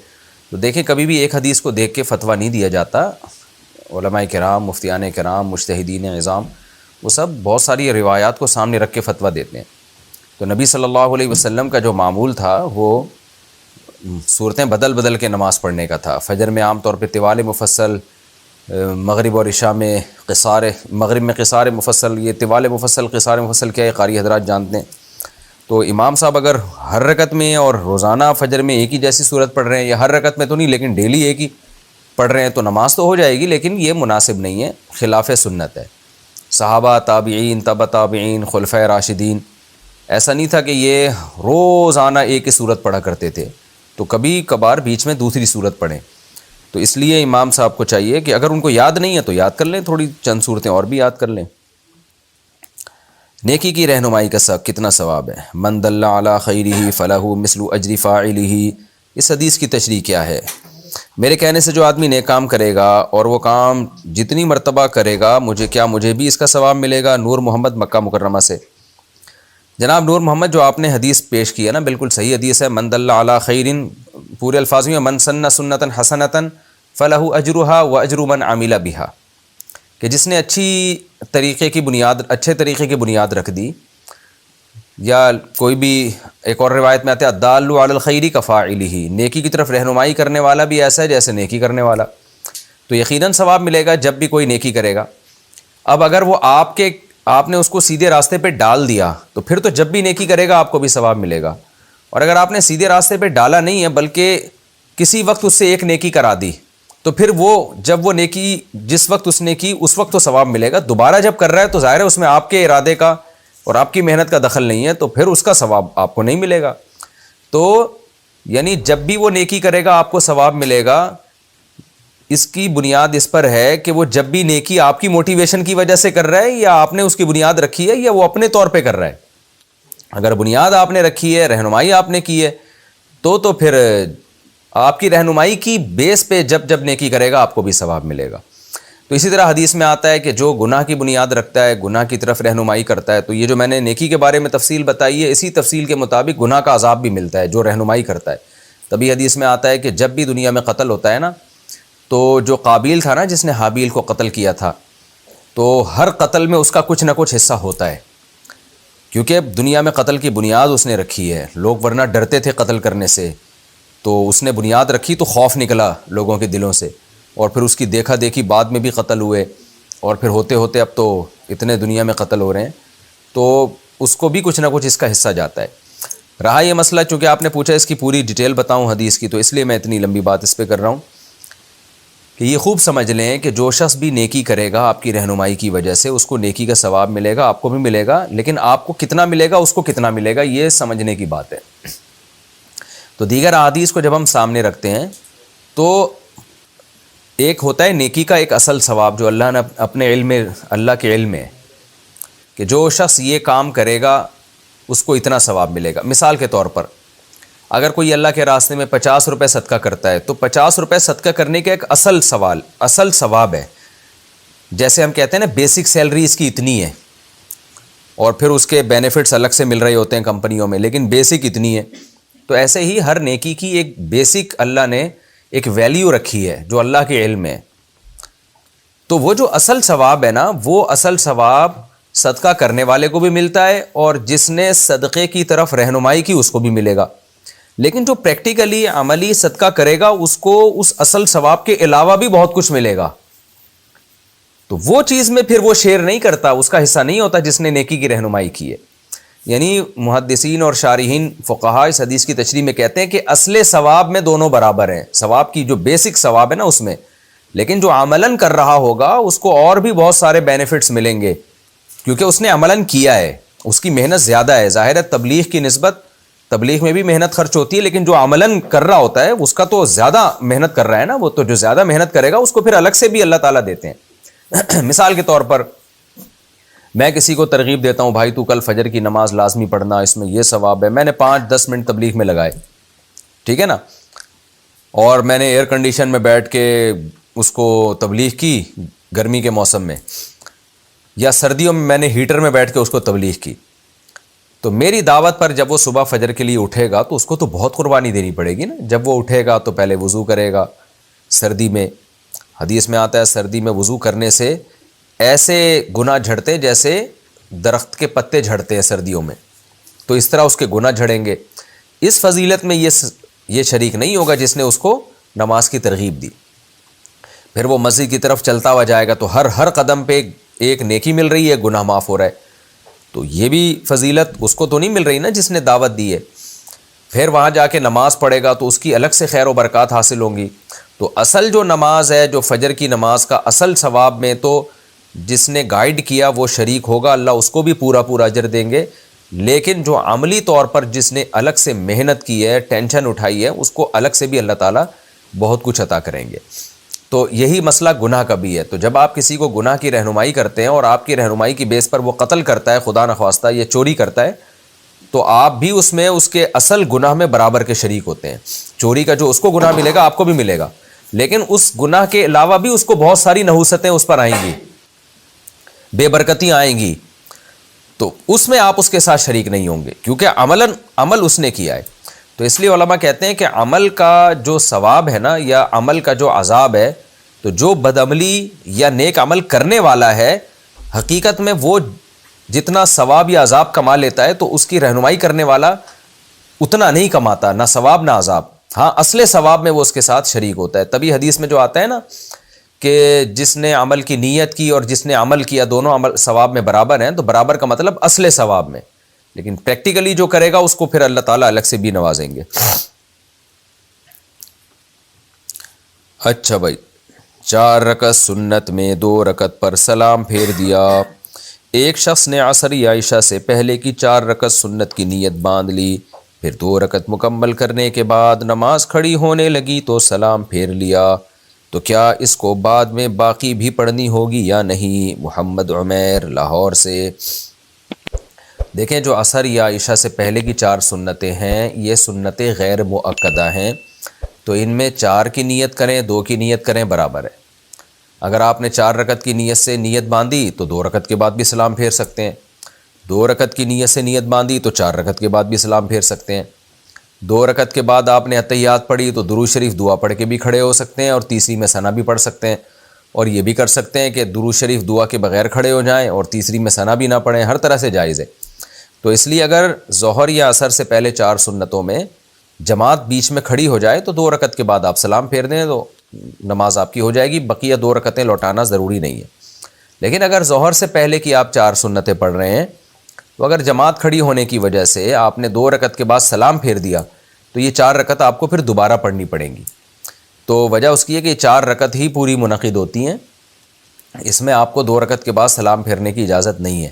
تو دیکھیں، کبھی بھی ایک حدیث کو دیکھ کے فتویٰ نہیں دیا جاتا. علماء کرام، مفتیان کرام، مجتہدین اعظام، وہ سب بہت ساری روایات کو سامنے رکھ کے فتویٰ دیتے ہیں. تو نبی صلی اللہ علیہ وسلم کا جو معمول تھا وہ صورتیں بدل بدل کے نماز پڑھنے کا تھا. فجر میں عام طور پہ طوال مفصل، مغرب اور عشاء میں قصار، مغرب میں قصار مفصل. یہ طوال مفصل، قصار مفصل کیا ہے قاری حضرات جانتے ہیں. تو امام صاحب اگر ہر رکعت میں اور روزانہ فجر میں ایک ہی جیسی صورت پڑھ رہے ہیں، یا ہر رکعت میں تو نہیں لیکن ڈیلی ایک ہی پڑھ رہے ہیں، تو نماز تو ہو جائے گی، لیکن یہ مناسب نہیں ہے، خلاف سنت ہے. صحابہ، تابعین، تبع تابعین، خلفۂ راشدین، ایسا نہیں تھا کہ یہ روزانہ ایک ہی صورت پڑھا کرتے تھے، تو کبھی کبھار بیچ میں دوسری صورت پڑھیں. تو اس لیے امام صاحب کو چاہیے کہ اگر ان کو یاد نہیں ہے تو یاد کر لیں، تھوڑی چند صورتیں اور بھی یاد کر لیں. نیکی کی رہنمائی کا کتنا ثواب ہے؟ من دل علی خیرہ فلہ مثل اجر فاعلہ. اس حدیث کی تشریح کیا ہے؟ میرے کہنے سے جو آدمی نیک کام کرے گا اور وہ کام جتنی مرتبہ کرے گا، مجھے بھی اس کا ثواب ملے گا. نور محمد، مکہ مکرمہ سے. جناب نور محمد، جو آپ نے حدیث پیش کی ہے نا، بالکل صحیح حدیث ہے. من دل علی خیر، پورے الفاظ میں من سن سنتا حسنتا فلہ اجرہا واجر من عمل بہا، کہ جس نے اچھے طریقے کی بنیاد رکھ دی. یا کوئی بھی ایک اور روایت میں آتا ہے الدال علی الخیر کفاعلہ، نیکی کی طرف رہنمائی کرنے والا بھی ایسا ہے جیسے نیکی کرنے والا. تو یقیناً ثواب ملے گا جب بھی کوئی نیکی کرے گا. اب اگر وہ آپ نے اس کو سیدھے راستے پہ ڈال دیا تو پھر تو جب بھی نیکی کرے گا آپ کو بھی ثواب ملے گا. اور اگر آپ نے سیدھے راستے پہ ڈالا نہیں ہے بلکہ کسی وقت اس سے ایک نیکی کرا دی، تو پھر جب وہ نیکی جس وقت اس نے کی اس وقت تو ثواب ملے گا. دوبارہ جب کر رہا ہے تو ظاہر ہے اس میں آپ کے ارادے کا اور آپ کی محنت کا دخل نہیں ہے، تو پھر اس کا ثواب آپ کو نہیں ملے گا. تو یعنی جب بھی وہ نیکی کرے گا آپ کو ثواب ملے گا. اس کی بنیاد اس پر ہے کہ وہ جب بھی نیکی آپ کی موٹیویشن کی وجہ سے کر رہا ہے، یا آپ نے اس کی بنیاد رکھی ہے، یا وہ اپنے طور پہ کر رہا ہے. اگر بنیاد آپ نے رکھی ہے، رہنمائی آپ نے کی ہے، تو پھر آپ کی رہنمائی کی بیس پہ جب نیکی کرے گا آپ کو بھی ثواب ملے گا. تو اسی طرح حدیث میں آتا ہے کہ جو گناہ کی بنیاد رکھتا ہے، گناہ کی طرف رہنمائی کرتا ہے، تو یہ جو میں نے نیکی کے بارے میں تفصیل بتائی ہے، اسی تفصیل کے مطابق گناہ کا عذاب بھی ملتا ہے جو رہنمائی کرتا ہے. تبھی حدیث میں آتا ہے کہ جب بھی دنیا میں قتل ہوتا ہے نا، تو جو قابیل تھا نا جس نے حابیل کو قتل کیا تھا، تو ہر قتل میں اس کا کچھ نہ کچھ حصہ ہوتا ہے، کیونکہ دنیا میں قتل کی بنیاد اس نے رکھی ہے. لوگ ورنہ ڈرتے تھے قتل کرنے سے، تو اس نے بنیاد رکھی تو خوف نکلا لوگوں کے دلوں سے، اور پھر اس کی دیکھا دیکھی بعد میں بھی قتل ہوئے، اور پھر ہوتے ہوتے اب تو اتنے دنیا میں قتل ہو رہے ہیں، تو اس کو بھی کچھ نہ کچھ اس کا حصہ جاتا ہے. رہا یہ مسئلہ، چونکہ آپ نے پوچھا اس کی پوری ڈیٹیل بتاؤں حدیث کی، تو اس لیے میں اتنی لمبی بات اس پہ کر رہا ہوں کہ یہ خوب سمجھ لیں کہ جو شخص بھی نیکی کرے گا آپ کی رہنمائی کی وجہ سے، اس کو نیکی کا ثواب ملے گا، آپ کو بھی ملے گا، لیکن آپ کو کتنا ملے گا، اس کو کتنا ملے گا، یہ سمجھنے کی بات ہے. تو دیگر احادیث کو جب ہم سامنے رکھتے ہیں تو ایک ہوتا ہے نیکی کا ایک اصل ثواب جو اللہ نے اپنے علم میں، اللہ کے علم میں، کہ جو شخص یہ کام کرے گا اس کو اتنا ثواب ملے گا. مثال کے طور پر اگر کوئی اللہ کے راستے میں 50 روپے صدقہ کرتا ہے تو 50 روپے صدقہ کرنے کا ایک اصل ثواب ہے. جیسے ہم کہتے ہیں نا بیسک سیلری اس کی اتنی ہے اور پھر اس کے بینیفٹس الگ سے مل رہے ہوتے ہیں کمپنیوں میں، لیکن بیسک اتنی ہے. تو ایسے ہی ہر نیکی کی ایک بیسک اللہ نے ایک ویلیو رکھی ہے جو اللہ کے علم ہے. تو وہ جو اصل ثواب ہے نا، وہ اصل ثواب صدقہ کرنے والے کو بھی ملتا ہے اور جس نے صدقے کی طرف رہنمائی کی اس کو بھی ملے گا. لیکن جو پریکٹیکلی عملی صدقہ کرے گا اس کو اس اصل ثواب کے علاوہ بھی بہت کچھ ملے گا. تو وہ چیز میں پھر وہ شیئر نہیں کرتا، اس کا حصہ نہیں ہوتا جس نے نیکی کی رہنمائی کی ہے. یعنی محدثین اور شارحین فقہاء اس حدیث کی تشریح میں کہتے ہیں کہ اصل ثواب میں دونوں برابر ہیں، ثواب کی جو بیسک ثواب ہے نا اس میں، لیکن جو عملاً کر رہا ہوگا اس کو اور بھی بہت سارے بینیفٹس ملیں گے کیونکہ اس نے عملاً کیا ہے، اس کی محنت زیادہ ہے. ظاہر ہے تبلیغ کی نسبت، تبلیغ میں بھی محنت خرچ ہوتی ہے، لیکن جو عملاً کر رہا ہوتا ہے اس کا تو زیادہ محنت کر رہا ہے نا، وہ تو جو زیادہ محنت کرے گا اس کو پھر الگ سے بھی اللہ تعالیٰ دیتے ہیں. مثال کے طور پر میں کسی کو ترغیب دیتا ہوں، بھائی تو کل فجر کی نماز لازمی پڑھنا، اس میں یہ ثواب ہے. میں نے 5-10 منٹ تبلیغ میں لگائے، ٹھیک ہے نا، اور میں نے ایئر کنڈیشن میں بیٹھ کے اس کو تبلیغ کی گرمی کے موسم میں، یا سردیوں میں نے ہیٹر میں بیٹھ کے اس کو تبلیغ کی. تو میری دعوت پر جب وہ صبح فجر کے لیے اٹھے گا تو اس کو تو بہت قربانی دینی پڑے گی نا. جب وہ اٹھے گا تو پہلے وضو کرے گا. سردی میں حدیث میں آتا ہے سردی میں وضو کرنے سے ایسے گناہ جھڑتے جیسے درخت کے پتے جھڑتے ہیں سردیوں میں، تو اس طرح اس کے گناہ جھڑیں گے. اس فضیلت میں یہ شریک نہیں ہوگا جس نے اس کو نماز کی ترغیب دی. پھر وہ مسجد کی طرف چلتا ہوا جائے گا تو ہر قدم پہ ایک نیکی مل رہی ہے، گناہ معاف ہو رہا ہے. تو یہ بھی فضیلت اس کو تو نہیں مل رہی نا جس نے دعوت دی ہے. پھر وہاں جا کے نماز پڑھے گا تو اس کی الگ سے خیر و برکات حاصل ہوں گی. تو اصل جو نماز ہے، جو فجر کی نماز کا اصل ثواب میں تو جس نے گائیڈ کیا وہ شریک ہوگا، اللہ اس کو بھی پورا اجر دیں گے. لیکن جو عملی طور پر جس نے الگ سے محنت کی ہے، ٹینشن اٹھائی ہے، اس کو الگ سے بھی اللہ تعالیٰ بہت کچھ عطا کریں گے. تو یہی مسئلہ گناہ کا بھی ہے. تو جب آپ کسی کو گناہ کی رہنمائی کرتے ہیں اور آپ کی رہنمائی کی بیس پر وہ قتل کرتا ہے خدا نخواستہ، یہ چوری کرتا ہے، تو آپ بھی اس میں اس کے اصل گناہ میں برابر کے شریک ہوتے ہیں. چوری کا جو اس کو گناہ ملے گا آپ کو بھی ملے گا، لیکن اس گناہ کے علاوہ بھی اس کو بہت ساری نحوستیں اس پر آئیں گی، بے برکتیاں آئیں گی. تو اس میں آپ اس کے ساتھ شریک نہیں ہوں گے کیونکہ عمل اس نے کیا ہے. تو اس لیے علماء کہتے ہیں کہ عمل کا جو ثواب ہے نا، یا عمل کا جو عذاب ہے، تو جو بدعملی یا نیک عمل کرنے والا ہے حقیقت میں وہ جتنا ثواب یا عذاب کما لیتا ہے تو اس کی رہنمائی کرنے والا اتنا نہیں کماتا، نہ ثواب نہ عذاب. ہاں اصل ثواب میں وہ اس کے ساتھ شریک ہوتا ہے. تبھی حدیث میں جو آتا ہے نا کہ جس نے عمل کی نیت کی اور جس نے عمل کیا دونوں عمل ثواب میں برابر ہیں، تو برابر کا مطلب اصل ثواب میں. لیکن پریکٹیکلی جو کرے گا اس کو پھر اللہ تعالیٰ الگ سے بھی نوازیں گے. اچھا بھائی، 4 رکعت سنت میں 2 رکعت پر سلام پھیر دیا. ایک شخص نے عصر یا عشاء سے پہلے کی 4 رکعت سنت کی نیت باندھ لی، پھر 2 رکعت مکمل کرنے کے بعد نماز کھڑی ہونے لگی تو سلام پھیر لیا. تو کیا اس کو بعد میں باقی بھی پڑھنی ہوگی یا نہیں؟ محمد عمیر لاہور سے. دیکھیں جو عصر یا عشاء سے پہلے کی 4 سنتیں ہیں، یہ سنتیں غیر مؤکدہ ہیں، تو ان میں 4 کی نیت کریں 2 کی نیت کریں برابر ہے. اگر آپ نے 4 رکعت کی نیت سے نیت باندھی تو 2 رکعت کے بعد بھی سلام پھیر سکتے ہیں. 2 رکعت کی نیت سے نیت باندھی تو 4 رکعت کے بعد بھی سلام پھیر سکتے ہیں. 2 رکعت کے بعد آپ نے اتحیات پڑھی تو درود شریف دعا پڑھ کے بھی کھڑے ہو سکتے ہیں اور تیسری میں ثنا بھی پڑھ سکتے ہیں. اور یہ بھی کر سکتے ہیں کہ درود شریف دعا کے بغیر کھڑے ہو جائیں اور تیسری میں ثنا بھی نہ پڑھیں. ہر طرح سے جائز ہے. تو اس لیے اگر ظہر یا عصر سے پہلے 4 سنتوں میں جماعت بیچ میں کھڑی ہو جائے تو 2 رکعت کے بعد آپ سلام پھیر دیں تو نماز آپ کی ہو جائے گی. بقیہ 2 رکعتیں لوٹانا ضروری نہیں ہے. لیکن اگر ظہر سے پہلے کی آپ 4 سنتیں پڑھ رہے ہیں تو اگر جماعت کھڑی ہونے کی وجہ سے آپ نے 2 رکعت کے بعد سلام پھیر دیا تو یہ 4 رکعت آپ کو پھر دوبارہ پڑھنی پڑیں گی. تو وجہ اس کی ہے کہ یہ 4 رکعت ہی پوری منعقد ہوتی ہیں، اس میں آپ کو 2 رکعت کے بعد سلام پھیرنے کی اجازت نہیں ہے.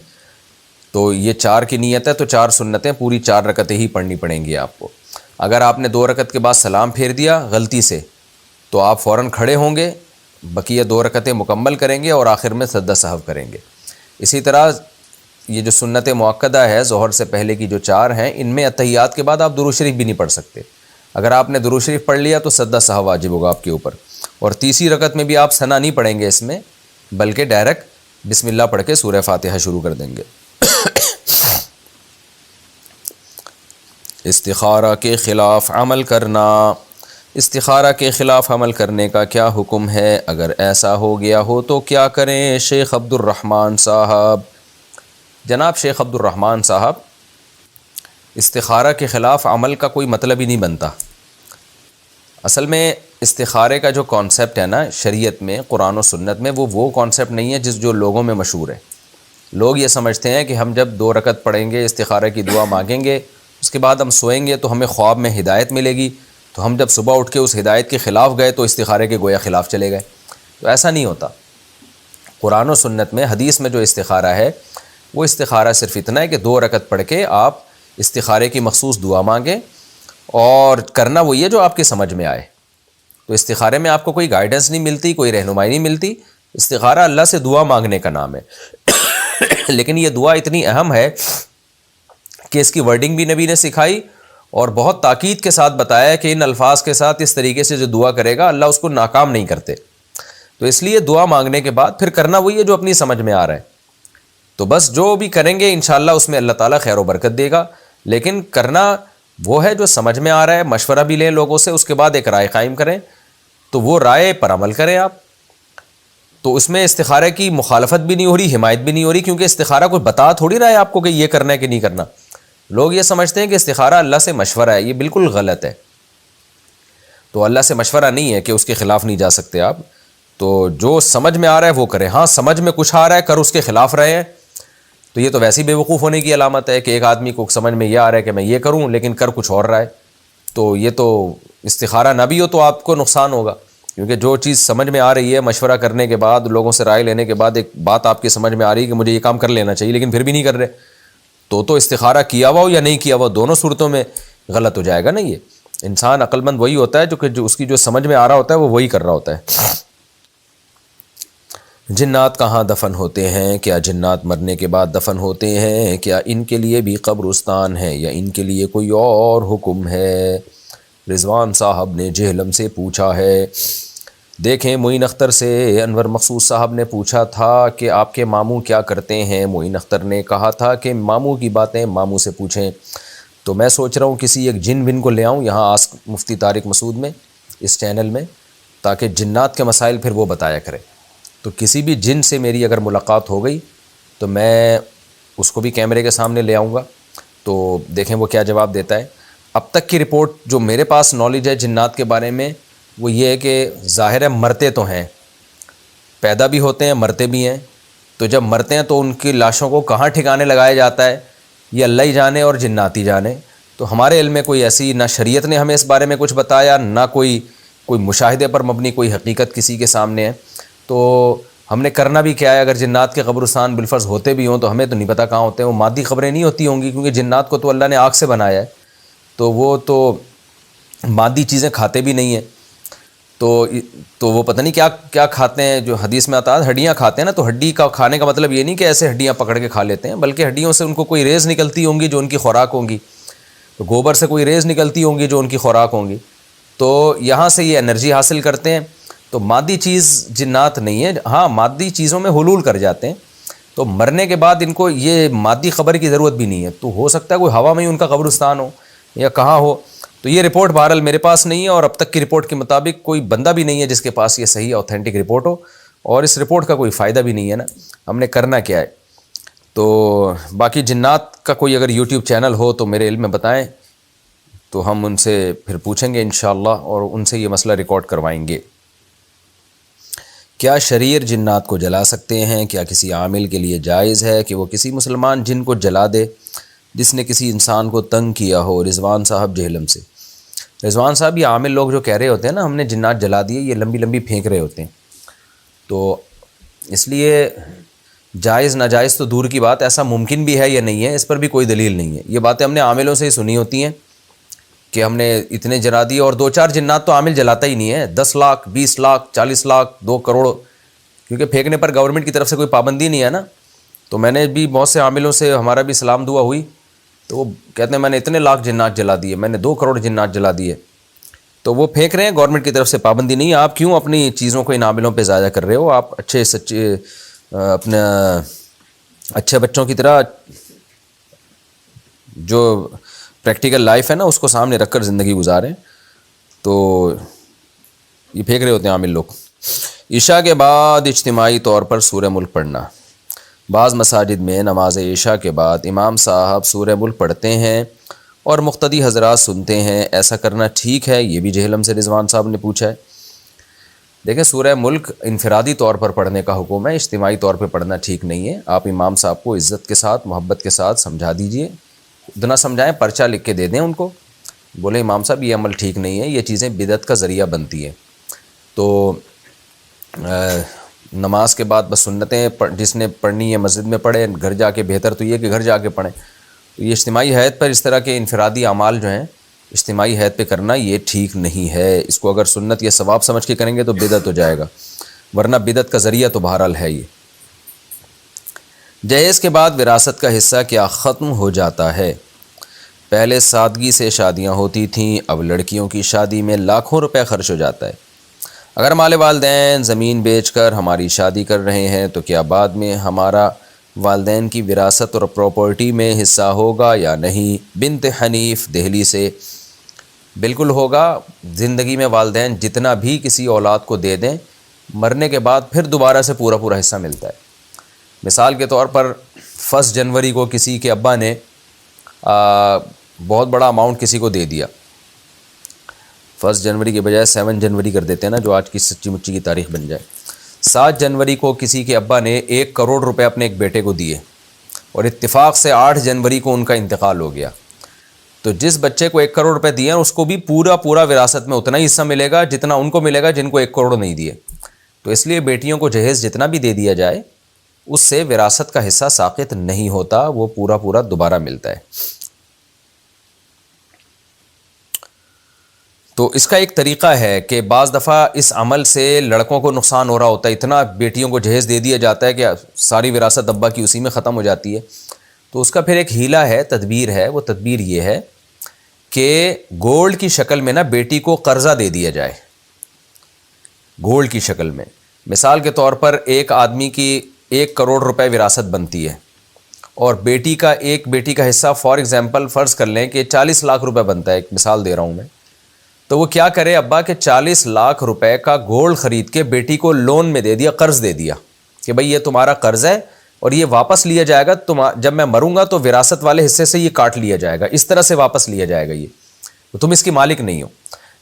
تو یہ 4 کی نیت ہے تو 4 سنتیں پوری 4 رکعتیں ہی پڑھنی پڑیں گی آپ کو. اگر آپ نے 2 رکعت کے بعد سلام پھیر دیا غلطی سے تو آپ فوراً کھڑے ہوں گے، بقیہ 2 رکعتیں مکمل کریں گے اور آخر میں سجدہ سہو کریں گے. اسی طرح یہ جو سنت مؤکدہ ہے ظہر سے پہلے کی جو 4 ہیں، ان میں اتحیات کے بعد آپ درود شریف بھی نہیں پڑھ سکتے۔ اگر آپ نے درود شریف پڑھ لیا تو سجدہ سہو واجب ہوگا آپ کے اوپر، اور تیسری رکعت میں بھی آپ ثنا نہیں پڑھیں گے اس میں، بلکہ ڈائریکٹ بسم اللہ پڑھ کے سورہ فاتحہ شروع کر دیں گے۔ استخارہ کے خلاف عمل کرنا، استخارہ کے خلاف عمل کرنے کا کیا حکم ہے؟ اگر ایسا ہو گیا ہو تو کیا کریں؟ شیخ عبد الرحمن صاحب۔ جناب شیخ عبد الرحمن صاحب، استخارہ کے خلاف عمل کا کوئی مطلب ہی نہیں بنتا۔ اصل میں استخارے کا جو کانسیپٹ ہے نا شریعت میں، قرآن و سنت میں، وہ کانسیپٹ نہیں ہے جو لوگوں میں مشہور ہے۔ لوگ یہ سمجھتے ہیں کہ ہم جب 2 رکعت پڑھیں گے، استخارہ کی دعا مانگیں گے، اس کے بعد ہم سوئیں گے تو ہمیں خواب میں ہدایت ملے گی، تو ہم جب صبح اٹھ کے اس ہدایت کے خلاف گئے تو استخارے کے گویا خلاف چلے گئے۔ تو ایسا نہیں ہوتا۔ قرآن و سنت میں، حدیث میں جو استخارہ ہے، وہ استخارہ صرف اتنا ہے کہ 2 رکعت پڑھ کے آپ استخارے کی مخصوص دعا مانگیں، اور کرنا وہی ہے جو آپ کے سمجھ میں آئے۔ تو استخارے میں آپ کو کوئی گائیڈنس نہیں ملتی، کوئی رہنمائی نہیں ملتی۔ استخارہ اللہ سے دعا مانگنے کا نام ہے۔ لیکن یہ دعا اتنی اہم ہے کہ اس کی ورڈنگ بھی نبی نے سکھائی، اور بہت تاکید کے ساتھ بتایا کہ ان الفاظ کے ساتھ اس طریقے سے جو دعا کرے گا اللہ اس کو ناکام نہیں کرتے۔ تو اس لیے دعا مانگنے کے بعد پھر کرنا وہی ہے جو اپنی سمجھ میں آ رہا ہے۔ تو بس جو بھی کریں گے انشاءاللہ اس میں اللہ تعالیٰ خیر و برکت دے گا، لیکن کرنا وہ ہے جو سمجھ میں آ رہا ہے۔ مشورہ بھی لیں لوگوں سے، اس کے بعد ایک رائے قائم کریں، تو وہ رائے پر عمل کریں آپ۔ تو اس میں استخارہ کی مخالفت بھی نہیں ہو رہی، حمایت بھی نہیں ہو رہی، کیونکہ استخارہ کوئی بتا تھوڑی رہا ہے آپ کو کہ یہ کرنا ہے کہ نہیں کرنا۔ لوگ یہ سمجھتے ہیں کہ استخارہ اللہ سے مشورہ ہے، یہ بالکل غلط ہے۔ تو اللہ سے مشورہ نہیں ہے کہ اس کے خلاف نہیں جا سکتے آپ۔ تو جو سمجھ میں آ رہا ہے وہ کریں۔ ہاں سمجھ میں کچھ آ رہا ہے کر اس کے خلاف رہے ہیں تو یہ تو ویسی بے وقوف ہونے کی علامت ہے کہ ایک آدمی کو سمجھ میں یہ آ رہا ہے کہ میں یہ کروں لیکن کر کچھ اور رہا ہے، تو یہ تو استخارہ نہ بھی ہو تو آپ کو نقصان ہوگا، کیونکہ جو چیز سمجھ میں آ رہی ہے، مشورہ کرنے کے بعد، لوگوں سے رائے لینے کے بعد ایک بات آپ کی سمجھ میں آ رہی ہے کہ مجھے یہ کام کر لینا چاہیے لیکن پھر بھی نہیں کر رہے، تو استخارہ کیا ہوا ہو یا نہیں کیا ہوا، دونوں صورتوں میں غلط ہو جائے گا نا۔ یہ انسان عقل مند وہی ہوتا ہے جو اس کی جو سمجھ میں آ رہا ہوتا ہے وہ وہی کر رہا ہوتا ہے۔ جنات کہاں دفن ہوتے ہیں؟ کیا جنات مرنے کے بعد دفن ہوتے ہیں؟ کیا ان کے لیے بھی قبرستان ہے یا ان کے لیے کوئی اور حکم ہے؟ رضوان صاحب نے جہلم سے پوچھا ہے۔ دیکھیں معین اختر سے انور مقصود صاحب نے پوچھا تھا کہ آپ کے ماموں کیا کرتے ہیں۔ معین اختر نے کہا تھا کہ ماموں کی باتیں ماموں سے پوچھیں، تو میں سوچ رہا ہوں کسی ایک جن ون کو لے آؤں یہاں آسک مفتی طارق مسعود میں، اس چینل میں، تاکہ جنات کے مسائل پھر وہ بتایا کرے۔ تو کسی بھی جن سے میری اگر ملاقات ہو گئی تو میں اس کو بھی کیمرے کے سامنے لے آؤں گا، تو دیکھیں وہ کیا جواب دیتا ہے۔ اب تک کی رپورٹ جو میرے پاس نالج ہے جنات کے بارے میں وہ یہ ہے کہ ظاہر ہے مرتے تو ہیں، پیدا بھی ہوتے ہیں، مرتے بھی ہیں۔ تو جب مرتے ہیں تو ان کی لاشوں کو کہاں ٹھکانے لگایا جاتا ہے یہ اللہ ہی جانے اور جنات ہی جانے۔ تو ہمارے علم میں کوئی ایسی نہ شریعت نے ہمیں اس بارے میں کچھ بتایا، نہ کوئی مشاہدے پر مبنی کوئی حقیقت کسی کے سامنے ہے۔ تو ہم نے کرنا بھی کیا ہے؟ اگر جنات کے قبرستان بالفرض ہوتے بھی ہوں تو ہمیں تو نہیں پتہ کہاں ہوتے ہیں، وہ مادی خبریں نہیں ہوتی ہوں گی، کیونکہ جنات کو تو اللہ نے آگ سے بنایا ہے، تو وہ تو مادی چیزیں کھاتے بھی نہیں ہیں۔ تو وہ پتہ نہیں کیا کھاتے ہیں، جو حدیث میں آتا ہے ہڈیاں کھاتے ہیں نا، تو ہڈی کا کھانے کا مطلب یہ نہیں کہ ایسے ہڈیاں پکڑ کے کھا لیتے ہیں، بلکہ ہڈیوں سے ان کو کوئی ریز نکلتی ہوں گی جو ان کی خوراک ہوں گی، تو گوبر سے کوئی ریز نکلتی ہوں گی جو ان کی خوراک ہوں گی، تو یہاں سے یہ انرجی حاصل کرتے ہیں۔ تو مادی چیز جنات نہیں ہے، ہاں مادی چیزوں میں حلول کر جاتے ہیں، تو مرنے کے بعد ان کو یہ مادی خبر کی ضرورت بھی نہیں ہے، تو ہو سکتا ہے کوئی ہوا میں ہی ان کا قبرستان ہو یا کہاں ہو۔ تو یہ رپورٹ بہرحال میرے پاس نہیں ہے، اور اب تک کی رپورٹ کے مطابق کوئی بندہ بھی نہیں ہے جس کے پاس یہ صحیح اوتھینٹک رپورٹ ہو، اور اس رپورٹ کا کوئی فائدہ بھی نہیں ہے نا، ہم نے کرنا کیا ہے۔ تو باقی جنات کا کوئی اگر یوٹیوب چینل ہو تو میرے علم میں بتائیں، تو ہم ان سے پھر پوچھیں گے انشاءاللہ اور ان سے یہ مسئلہ ریکارڈ کروائیں گے۔ کیا شریر جنات کو جلا سکتے ہیں؟ کیا کسی عامل کے لیے جائز ہے کہ وہ کسی مسلمان جن کو جلا دے جس نے کسی انسان کو تنگ کیا ہو؟ رضوان صاحب جہلم سے۔ رضوان صاحب یہ عامل لوگ جو کہہ رہے ہوتے ہیں نا ہم نے جنات جلا دیے، یہ لمبی لمبی پھینک رہے ہوتے ہیں، تو اس لیے جائز ناجائز تو دور کی بات، ایسا ممکن بھی ہے یا نہیں ہے اس پر بھی کوئی دلیل نہیں ہے۔ یہ باتیں ہم نے عاملوں سے ہی سنی ہوتی ہیں کہ ہم نے اتنے جلا دیے، اور 2-4 جنات تو عامل جلاتا ہی نہیں ہے، 10 لاکھ 20 لاکھ 40 لاکھ 2 کروڑ، کیونکہ پھینکنے پر گورنمنٹ کی طرف سے کوئی پابندی نہیں ہے نا، تو میں نے بھی بہت سے عاملوں سے ہمارا بھی سلام دعا ہوئی، تو وہ کہتے ہیں میں نے اتنے لاکھ جنات جلا دیے، میں نے 2 کروڑ جنات جلا دیے. تو وہ پھینک رہے ہیں، گورنمنٹ کی طرف سے پابندی نہیں ہے. آپ کیوں اپنی چیزوں کو ان عاملوں پہ ضائع کر رہے ہو؟ آپ اچھے سچے اپنے اچھے بچوں کی طرح جو پریکٹیکل لائف ہے نا اس کو سامنے رکھ کر زندگی گزاریں. تو یہ پھینک رہے ہوتے ہیں عامل لوگ. عشاء کے بعد اجتماعی طور پر سورہ ملک پڑھنا. بعض مساجد میں نماز عشاء کے بعد امام صاحب سورہ ملک پڑھتے ہیں اور مقتدی حضرات سنتے ہیں، ایسا کرنا ٹھیک ہے؟ یہ بھی جہلم سے رضوان صاحب نے پوچھا ہے. دیکھیں سورہ ملک انفرادی طور پر پڑھنے کا حکم ہے، اجتماعی طور پہ پڑھنا ٹھیک نہیں ہے. آپ امام صاحب کو عزت کے ساتھ محبت کے ساتھ سمجھا دیجئے، اتنا سمجھائیں پرچہ لکھ کے دے دیں ان کو، بولے امام صاحب یہ عمل ٹھیک نہیں ہے، یہ چیزیں بدعت کا ذریعہ بنتی ہیں. تو نماز کے بعد بس سنتیں جس نے پڑھنی ہے مسجد میں پڑھے، گھر جا کے بہتر تو یہ کہ گھر جا کے پڑھیں. تو یہ اجتماعی حیت پر اس طرح کے انفرادی اعمال جو ہیں اجتماعی حیت پہ کرنا یہ ٹھیک نہیں ہے. اس کو اگر سنت یا ثواب سمجھ کے کریں گے تو بدعت ہو جائے گا، ورنہ بدعت کا ذریعہ تو بہرحال ہے یہ. جہیز کے بعد وراثت کا حصہ کیا ختم ہو جاتا ہے؟ پہلے سادگی سے شادیاں ہوتی تھیں، اب لڑکیوں کی شادی میں لاکھوں روپے خرچ ہو جاتا ہے. اگر ہمارے والدین زمین بیچ کر ہماری شادی کر رہے ہیں تو کیا بعد میں ہمارا والدین کی وراثت اور پراپرٹی میں حصہ ہوگا یا نہیں؟ بنت حنیف دہلی سے. بالکل ہوگا. زندگی میں والدین جتنا بھی کسی اولاد کو دے دیں، مرنے کے بعد پھر دوبارہ سے پورا حصہ ملتا ہے. مثال کے طور پر 1 جنوری کو کسی کے ابا نے بہت بڑا اماؤنٹ کسی کو دے دیا. 1 جنوری کے بجائے 7 جنوری کر دیتے ہیں نا، جو آج کی سچی مچی کی تاریخ بن جائے. 7 جنوری کو کسی کے ابا نے 1 کروڑ روپے اپنے ایک بیٹے کو دیے اور اتفاق سے 8 جنوری کو ان کا انتقال ہو گیا. تو جس بچے کو 1 کروڑ روپے دیے ہیں اس کو بھی پورا وراثت میں اتنا ہی حصہ ملے گا جتنا ان کو ملے گا جن کو 1 کروڑ نہیں دیے. تو اس لیے بیٹیوں کو جہیز جتنا بھی دے دیا جائے اس سے وراثت کا حصہ ساقط نہیں ہوتا، وہ پورا دوبارہ ملتا ہے. تو اس کا ایک طریقہ ہے کہ بعض دفعہ اس عمل سے لڑکوں کو نقصان ہو رہا ہوتا ہے، اتنا بیٹیوں کو جہیز دے دیا جاتا ہے کہ ساری وراثت ابا کی اسی میں ختم ہو جاتی ہے. تو اس کا پھر ایک ہیلہ ہے، تدبیر ہے. وہ تدبیر یہ ہے کہ گولڈ کی شکل میں نا بیٹی کو قرضہ دے دیا جائے، گولڈ کی شکل میں. مثال کے طور پر ایک آدمی کی 1 کروڑ روپے وراثت بنتی ہے اور بیٹی کا حصہ فار ایگزامپل فرض کر لیں کہ 40 لاکھ روپے بنتا ہے، ایک مثال دے رہا ہوں میں. تو وہ کیا کرے ابا کہ 40 لاکھ روپے کا گولڈ خرید کے بیٹی کو لون میں دے دیا، قرض دے دیا کہ بھئی یہ تمہارا قرض ہے اور یہ واپس لیا جائے گا، جب میں مروں گا تو وراثت والے حصے سے یہ کاٹ لیا جائے گا، اس طرح سے واپس لیا جائے گا، یہ تم اس کی مالک نہیں ہو.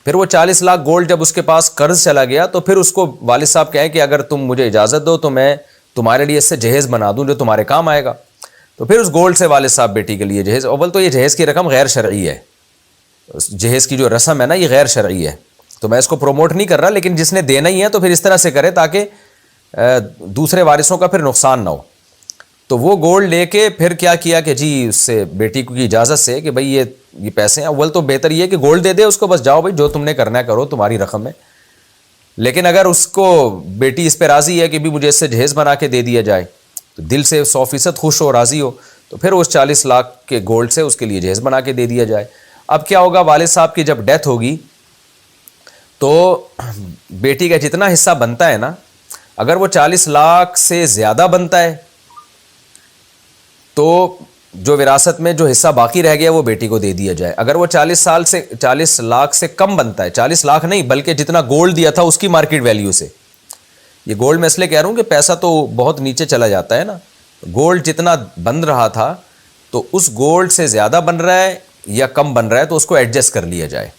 پھر وہ 40 لاکھ گولڈ جب اس کے پاس قرض چلا گیا تو پھر اس کو والد صاحب کہیں کہ اگر تم مجھے اجازت دو تو میں تمہارے لیے اس سے جہیز بنا دوں جو تمہارے کام آئے گا. تو پھر اس گولڈ سے والد صاحب بیٹی کے لیے جہیز. اول تو یہ جہیز کی رقم غیر شرعی ہے، جہیز کی جو رسم ہے نا یہ غیر شرعی ہے. تو میں اس کو پروموٹ نہیں کر رہا، لیکن جس نے دینا ہی ہے تو پھر اس طرح سے کرے تاکہ دوسرے وارثوں کا پھر نقصان نہ ہو. تو وہ گولڈ لے کے پھر کیا کیا کہ جی اس سے بیٹی کی اجازت سے کہ بھئی یہ پیسے ہیں. اول تو بہتر یہ ہے کہ گولڈ دے دے اس کو، بس جاؤ بھئی جو تم نے کرنا ہے کرو، تمہاری رقم ہے. لیکن اگر اس کو بیٹی اس پہ راضی ہے کہ بھی مجھے اس سے جہیز بنا کے دے دیا جائے، تو دل سے 100% خوش ہو، راضی ہو، تو پھر اس 40 لاکھ کے گولڈ سے اس کے لیے جہیز بنا کے دے دیا جائے. اب کیا ہوگا، والد صاحب کی جب ڈیتھ ہوگی تو بیٹی کا جتنا حصہ بنتا ہے نا، اگر وہ 40 لاکھ سے زیادہ بنتا ہے تو جو وراثت میں جو حصہ باقی رہ گیا وہ بیٹی کو دے دیا جائے. اگر وہ 40 لاکھ سے کم بنتا ہے، 40 لاکھ نہیں بلکہ جتنا گولڈ دیا تھا اس کی مارکیٹ ویلیو سے، یہ گولڈ میں اس لیے کہہ رہا ہوں کہ پیسہ تو بہت نیچے چلا جاتا ہے نا، گولڈ جتنا بن رہا تھا تو اس گولڈ سے زیادہ بن رہا ہے یا کم بن رہا ہے تو اس کو ایڈجسٹ کر لیا جائے.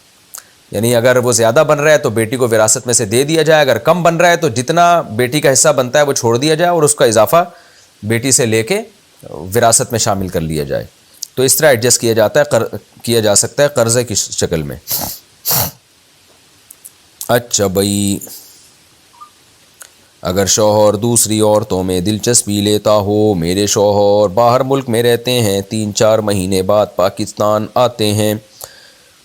یعنی اگر وہ زیادہ بن رہا ہے تو بیٹی کو وراثت میں سے دے دیا جائے، اگر کم بن رہا ہے تو جتنا بیٹی کا حصہ بنتا ہے وہ چھوڑ دیا جائے اور اس کا اضافہ بیٹی سے لے کے وراثت میں شامل کر لیا جائے. تو اس طرح ایڈجسٹ کیا جا سکتا ہے قرضے کی شکل میں. اچھا بھائی، اگر شوہر دوسری عورتوں میں دلچسپی لیتا ہو، میرے شوہر باہر ملک میں رہتے ہیں، 3-4 مہینے بعد پاکستان آتے ہیں،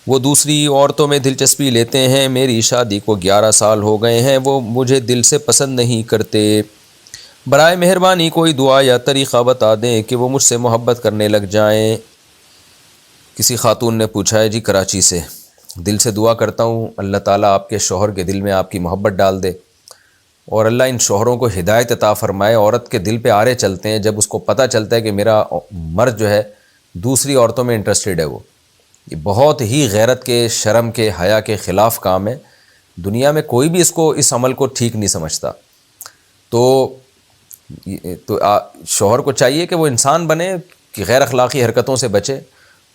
وہ دوسری عورتوں میں دلچسپی لیتے ہیں، میری شادی کو 11 سال ہو گئے ہیں، وہ مجھے دل سے پسند نہیں کرتے، برائے مہربانی کوئی دعا یا طریقہ بتا دیں کہ وہ مجھ سے محبت کرنے لگ جائیں۔ کسی خاتون نے پوچھا ہے جی کراچی سے، دل سے دعا کرتا ہوں اللہ تعالیٰ آپ کے شوہر کے دل میں آپ کی محبت ڈال دے، اور اللہ ان شوہروں کو ہدایت عطا فرمائے۔ عورت کے دل پہ آرے چلتے ہیں جب اس کو پتہ چلتا ہے کہ میرا مرد جو ہے دوسری عورتوں میں انٹرسٹڈ ہے۔ وہ یہ بہت ہی غیرت کے، شرم کے، حیا کے خلاف کام ہے۔ دنیا میں کوئی بھی اس عمل کو ٹھیک نہیں سمجھتا۔ تو شوہر کو چاہیے کہ وہ انسان بنے، کہ غیر اخلاقی حرکتوں سے بچے۔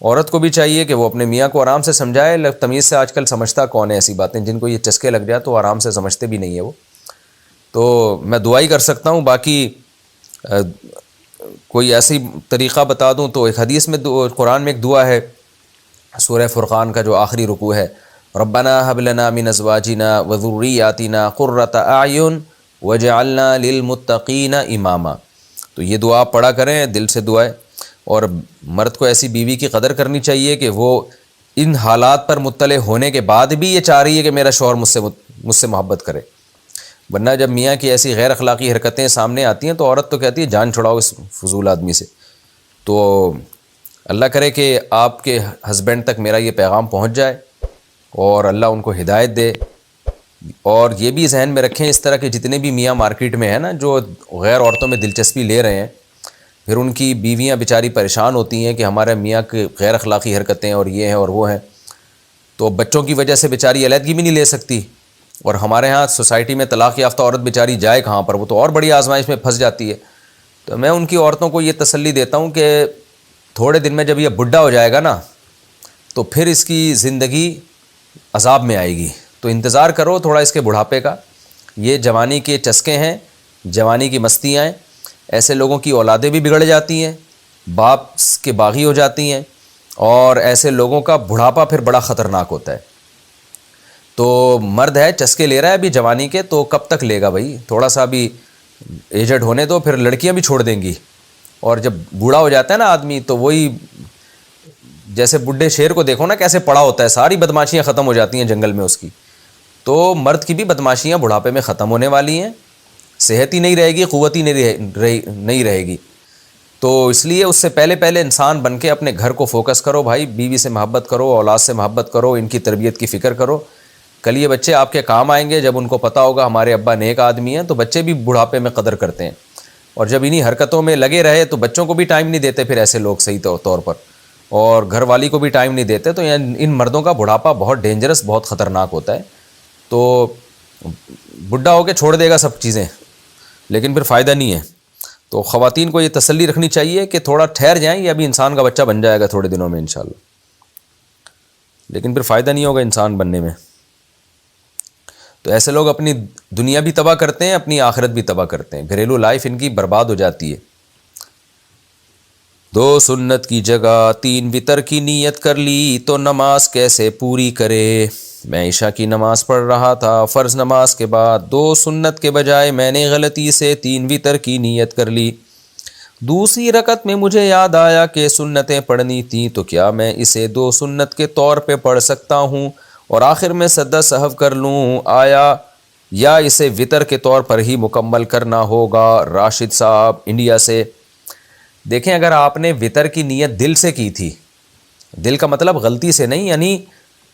عورت کو بھی چاہیے کہ وہ اپنے میاں کو آرام سے سمجھائے۔ تمیز سے آج کل سمجھتا کون ہے ایسی باتیں؟ جن کو یہ چسکے لگ جائے تو آرام سے سمجھتے بھی نہیں ہے وہ۔ تو میں دعا ہی کر سکتا ہوں، باقی کوئی ایسی طریقہ بتا دوں تو ایک حدیث میں قرآن میں ایک دعا ہے سورہ فرقان کا جو آخری رکوع ہے، ربنا ھب لنا من ازواجنا وذریاتنا قرۃ اعین وجعلنا للمتقین اماما۔ تو یہ دعا پڑھا کریں، دل سے دعائیں۔ اور مرد کو ایسی بیوی کی قدر کرنی چاہیے کہ وہ ان حالات پر مطلع ہونے کے بعد بھی یہ چاہ رہی ہے کہ میرا شوہر مجھ سے محبت کرے۔ ورنہ جب میاں کی ایسی غیر اخلاقی حرکتیں سامنے آتی ہیں تو عورت تو کہتی ہے جان چھڑاؤ اس فضول آدمی سے۔ تو اللہ کرے کہ آپ کے ہسبینڈ تک میرا یہ پیغام پہنچ جائے اور اللہ ان کو ہدایت دے۔ اور یہ بھی ذہن میں رکھیں، اس طرح کے جتنے بھی میاں مارکیٹ میں ہیں نا جو غیر عورتوں میں دلچسپی لے رہے ہیں، پھر ان کی بیویاں بیچاری پریشان ہوتی ہیں کہ ہمارے میاں کی غیر اخلاقی حرکتیں اور یہ ہیں اور وہ ہیں، تو بچوں کی وجہ سے بیچاری علیحدگی بھی نہیں لے سکتی۔ اور ہمارے ہاں سوسائٹی میں طلاق یافتہ عورت بیچاری جائے کہاں پر؟ وہ تو اور بڑی آزمائش میں پھنس جاتی ہے۔ تو میں ان کی عورتوں کو یہ تسلی دیتا ہوں کہ تھوڑے دن میں جب یہ بڈھا ہو جائے گا نا تو پھر اس کی زندگی عذاب میں آئے گی، تو انتظار کرو تھوڑا اس کے بڑھاپے کا۔ یہ جوانی کے چسکے ہیں، جوانی کی مستیاں ہیں۔ ایسے لوگوں کی اولادیں بھی بگڑ جاتی ہیں، باپ کے باغی ہو جاتی ہیں، اور ایسے لوگوں کا بڑھاپا پھر بڑا خطرناک ہوتا ہے۔ تو مرد ہے چسکے لے رہا ہے ابھی جوانی کے، تو کب تک لے گا بھائی؟ تھوڑا سا بھی ایجڈ ہونے دو، پھر لڑکیاں بھی چھوڑ دیں گی۔ اور جب بوڑھا ہو جاتا ہے نا آدمی تو وہی جیسے بڈھے شیر کو دیکھو نا کیسے پڑا ہوتا ہے، ساری بدماشیاں ختم ہو جاتی ہیں جنگل میں اس کی۔ تو مرد کی بھی بدماشیاں بڑھاپے میں ختم ہونے والی ہیں، صحت ہی نہیں رہے گی، قوت ہی نہیں رہے گی۔ تو اس لیے اس سے پہلے انسان بن کے اپنے گھر کو فوکس کرو بھائی، بیوی سے محبت کرو، اولاد سے محبت کرو، ان کی تربیت کی فکر کرو۔ کل یہ بچے آپ کے کام آئیں گے، جب ان کو پتہ ہوگا ہمارے ابا نیک آدمی ہیں، تو بچے بھی بڑھاپے میں قدر کرتے ہیں۔ اور جب انہی حرکتوں میں لگے رہے تو بچوں کو بھی ٹائم نہیں دیتے پھر ایسے لوگ صحیح طور پر، اور گھر والی کو بھی ٹائم نہیں دیتے۔ تو ان مردوں کا بڑھاپا بہت ڈینجرس، بہت خطرناک ہوتا ہے۔ تو بڈھا ہو کے چھوڑ دے گا سب چیزیں، لیکن پھر فائدہ نہیں ہے۔ تو خواتین کو یہ تسلی رکھنی چاہیے کہ تھوڑا ٹھہر جائیں، یہ ابھی انسان کا بچہ بن جائے گا تھوڑے دنوں میں انشاءاللہ، لیکن پھر فائدہ نہیں ہوگا انسان بننے میں۔ تو ایسے لوگ اپنی دنیا بھی تباہ کرتے ہیں، اپنی آخرت بھی تباہ کرتے ہیں، گھریلو لائف ان کی برباد ہو جاتی ہے۔ 2 سنت کی جگہ 3 وتر کی نیت کر لی تو نماز کیسے پوری کرے؟ میں عشاء کی نماز پڑھ رہا تھا، فرض نماز کے بعد 2 سنت کے بجائے میں نے غلطی سے 3 وتر کی نیت کر لی۔ دوسری رکعت میں مجھے یاد آیا کہ سنتیں پڑھنی تھیں، تو کیا میں اسے 2 سنت کے طور پہ پڑھ سکتا ہوں اور آخر میں سجدہ سہو کر لوں؟ یا اسے وتر کے طور پر ہی مکمل کرنا ہوگا؟ راشد صاحب انڈیا سے۔ دیکھیں اگر آپ نے وتر کی نیت دل سے کی تھی، دل کا مطلب غلطی سے نہیں، یعنی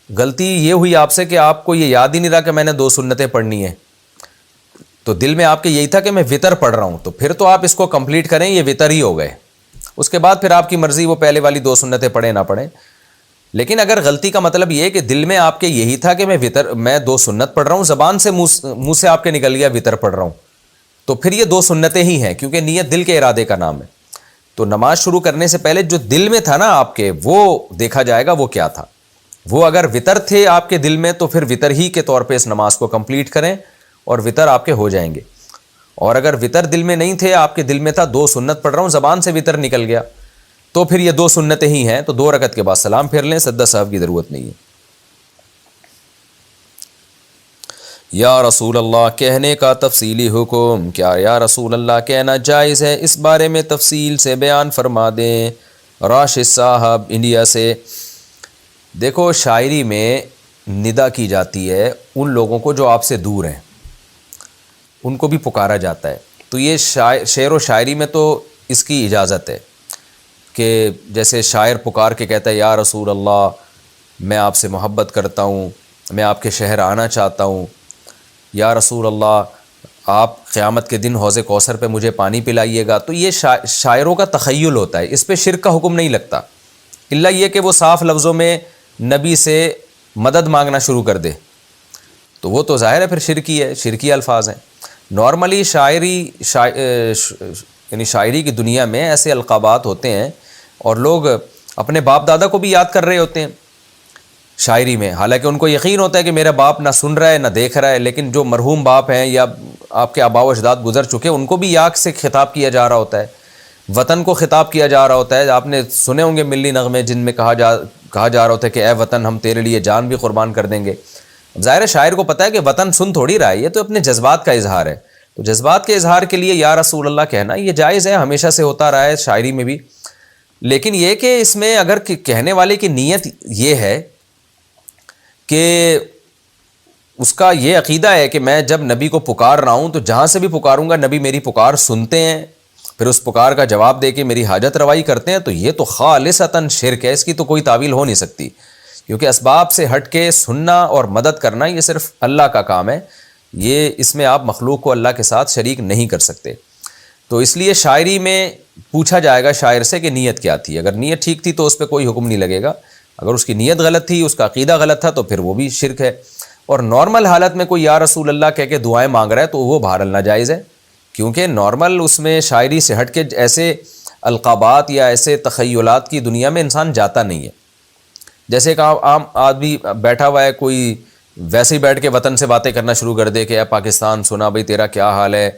غلطی یہ ہوئی آپ سے کہ آپ کو یہ یاد ہی نہیں رہا کہ میں نے 2 سنتیں پڑھنی ہیں، تو دل میں آپ کے یہی تھا کہ میں وتر پڑھ رہا ہوں، تو پھر تو آپ اس کو کمپلیٹ کریں، یہ وتر ہی ہو گئے۔ اس کے بعد پھر آپ کی مرضی وہ پہلے والی 2 سنتیں پڑھیں نہ پڑھیں۔ لیکن اگر غلطی کا مطلب یہ ہے کہ دل میں آپ کے یہی تھا کہ میں 2 سنت پڑھ رہا ہوں، زبان سے منہ سے آپ کے نکل گیا وتر پڑھ رہا ہوں، تو پھر یہ 2 سنتیں ہی ہیں، کیونکہ نیت دل کے ارادے کا نام ہے۔ تو نماز شروع کرنے سے پہلے جو دل میں تھا نا آپ کے، وہ دیکھا جائے گا وہ کیا تھا۔ وہ اگر وتر تھے آپ کے دل میں تو پھر وتر ہی کے طور پہ اس نماز کو کمپلیٹ کریں اور وتر آپ کے ہو جائیں گے۔ اور اگر وتر دل میں نہیں تھے، آپ کے دل میں تھا 2 سنت پڑھ رہا ہوں، زبان سے وتر نکل گیا، تو پھر یہ 2 سنتیں ہی ہیں، تو 2 رکعت کے بعد سلام پھیر لیں، سجدہ سہو کی ضرورت نہیں ہے۔ یا رسول اللہ کہنے کا تفصیلی حکم، کیا یا رسول اللہ کہنا جائز ہے؟ اس بارے میں تفصیل سے بیان فرما دیں۔ راشد صاحب انڈیا سے۔ دیکھو شاعری میں ندا کی جاتی ہے ان لوگوں کو جو آپ سے دور ہیں، ان کو بھی پکارا جاتا ہے۔ تو یہ شعر و شاعری میں تو اس کی اجازت ہے کہ جیسے شاعر پکار کے کہتا ہے یا رسول اللہ میں آپ سے محبت کرتا ہوں، میں آپ کے شہر آنا چاہتا ہوں، یا رسول اللہ آپ قیامت کے دن حوض کوثر پہ مجھے پانی پلائیے گا، تو یہ شاعروں کا تخیل ہوتا ہے، اس پہ شرک کا حکم نہیں لگتا، الا یہ کہ وہ صاف لفظوں میں نبی سے مدد مانگنا شروع کر دے تو وہ تو ظاہر ہے پھر شرکی ہے، شرکی الفاظ ہیں۔ نارملی یعنی شاعری کی دنیا میں ایسے القابات ہوتے ہیں اور لوگ اپنے باپ دادا کو بھی یاد کر رہے ہوتے ہیں شاعری میں، حالانکہ ان کو یقین ہوتا ہے کہ میرا باپ نہ سن رہا ہے نہ دیکھ رہا ہے، لیکن جو مرحوم باپ ہیں یا آپ کے آباء و اجداد گزر چکے ان کو بھی یاد سے خطاب کیا جا رہا ہوتا ہے، وطن کو خطاب کیا جا رہا ہوتا ہے۔ آپ نے سنے ہوں گے ملی نغمے جن میں کہا جا رہا ہوتا ہے کہ اے وطن ہم تیرے لیے جان بھی قربان کر دیں گے۔ ظاہر شاعر کو پتہ ہے کہ وطن سن تھوڑی رہا ہے، یہ تو اپنے جذبات کا اظہار ہے، تو جذبات کے اظہار کے لیے یا رسول اللہ کہنا یہ جائز ہے، ہمیشہ سے ہوتا رہا ہے شاعری میں بھی۔ لیکن یہ کہ اس میں اگر کہنے والے کی نیت یہ ہے کہ اس کا یہ عقیدہ ہے کہ میں جب نبی کو پکار رہا ہوں تو جہاں سے بھی پکاروں گا نبی میری پکار سنتے ہیں، پھر اس پکار کا جواب دے کے میری حاجت روائی کرتے ہیں، تو یہ تو خالصتاً شرک ہے، اس کی تو کوئی تعویل ہو نہیں سکتی، کیونکہ اسباب سے ہٹ کے سننا اور مدد کرنا یہ صرف اللہ کا کام ہے، یہ اس میں آپ مخلوق کو اللہ کے ساتھ شریک نہیں کر سکتے۔ تو اس لیے شاعری میں پوچھا جائے گا شاعر سے کہ نیت کیا تھی، اگر نیت ٹھیک تھی تو اس پہ کوئی حکم نہیں لگے گا، اگر اس کی نیت غلط تھی، اس کا عقیدہ غلط تھا تو پھر وہ بھی شرک ہے۔ اور نارمل حالت میں کوئی یا رسول اللہ کہہ کے دعائیں مانگ رہا ہے تو وہ بہرحال ناجائز ہے، کیونکہ نارمل اس میں شاعری سے ہٹ کے ایسے القابات یا ایسے تخیلات کی دنیا میں انسان جاتا نہیں ہے۔ جیسے ایک عام آدمی بیٹھا ہوا ہے، کوئی ویسے ہی بیٹھ کے وطن سے باتیں کرنا شروع کر دے کہ اے پاکستان سنا بھائی تیرا کیا حال ہے،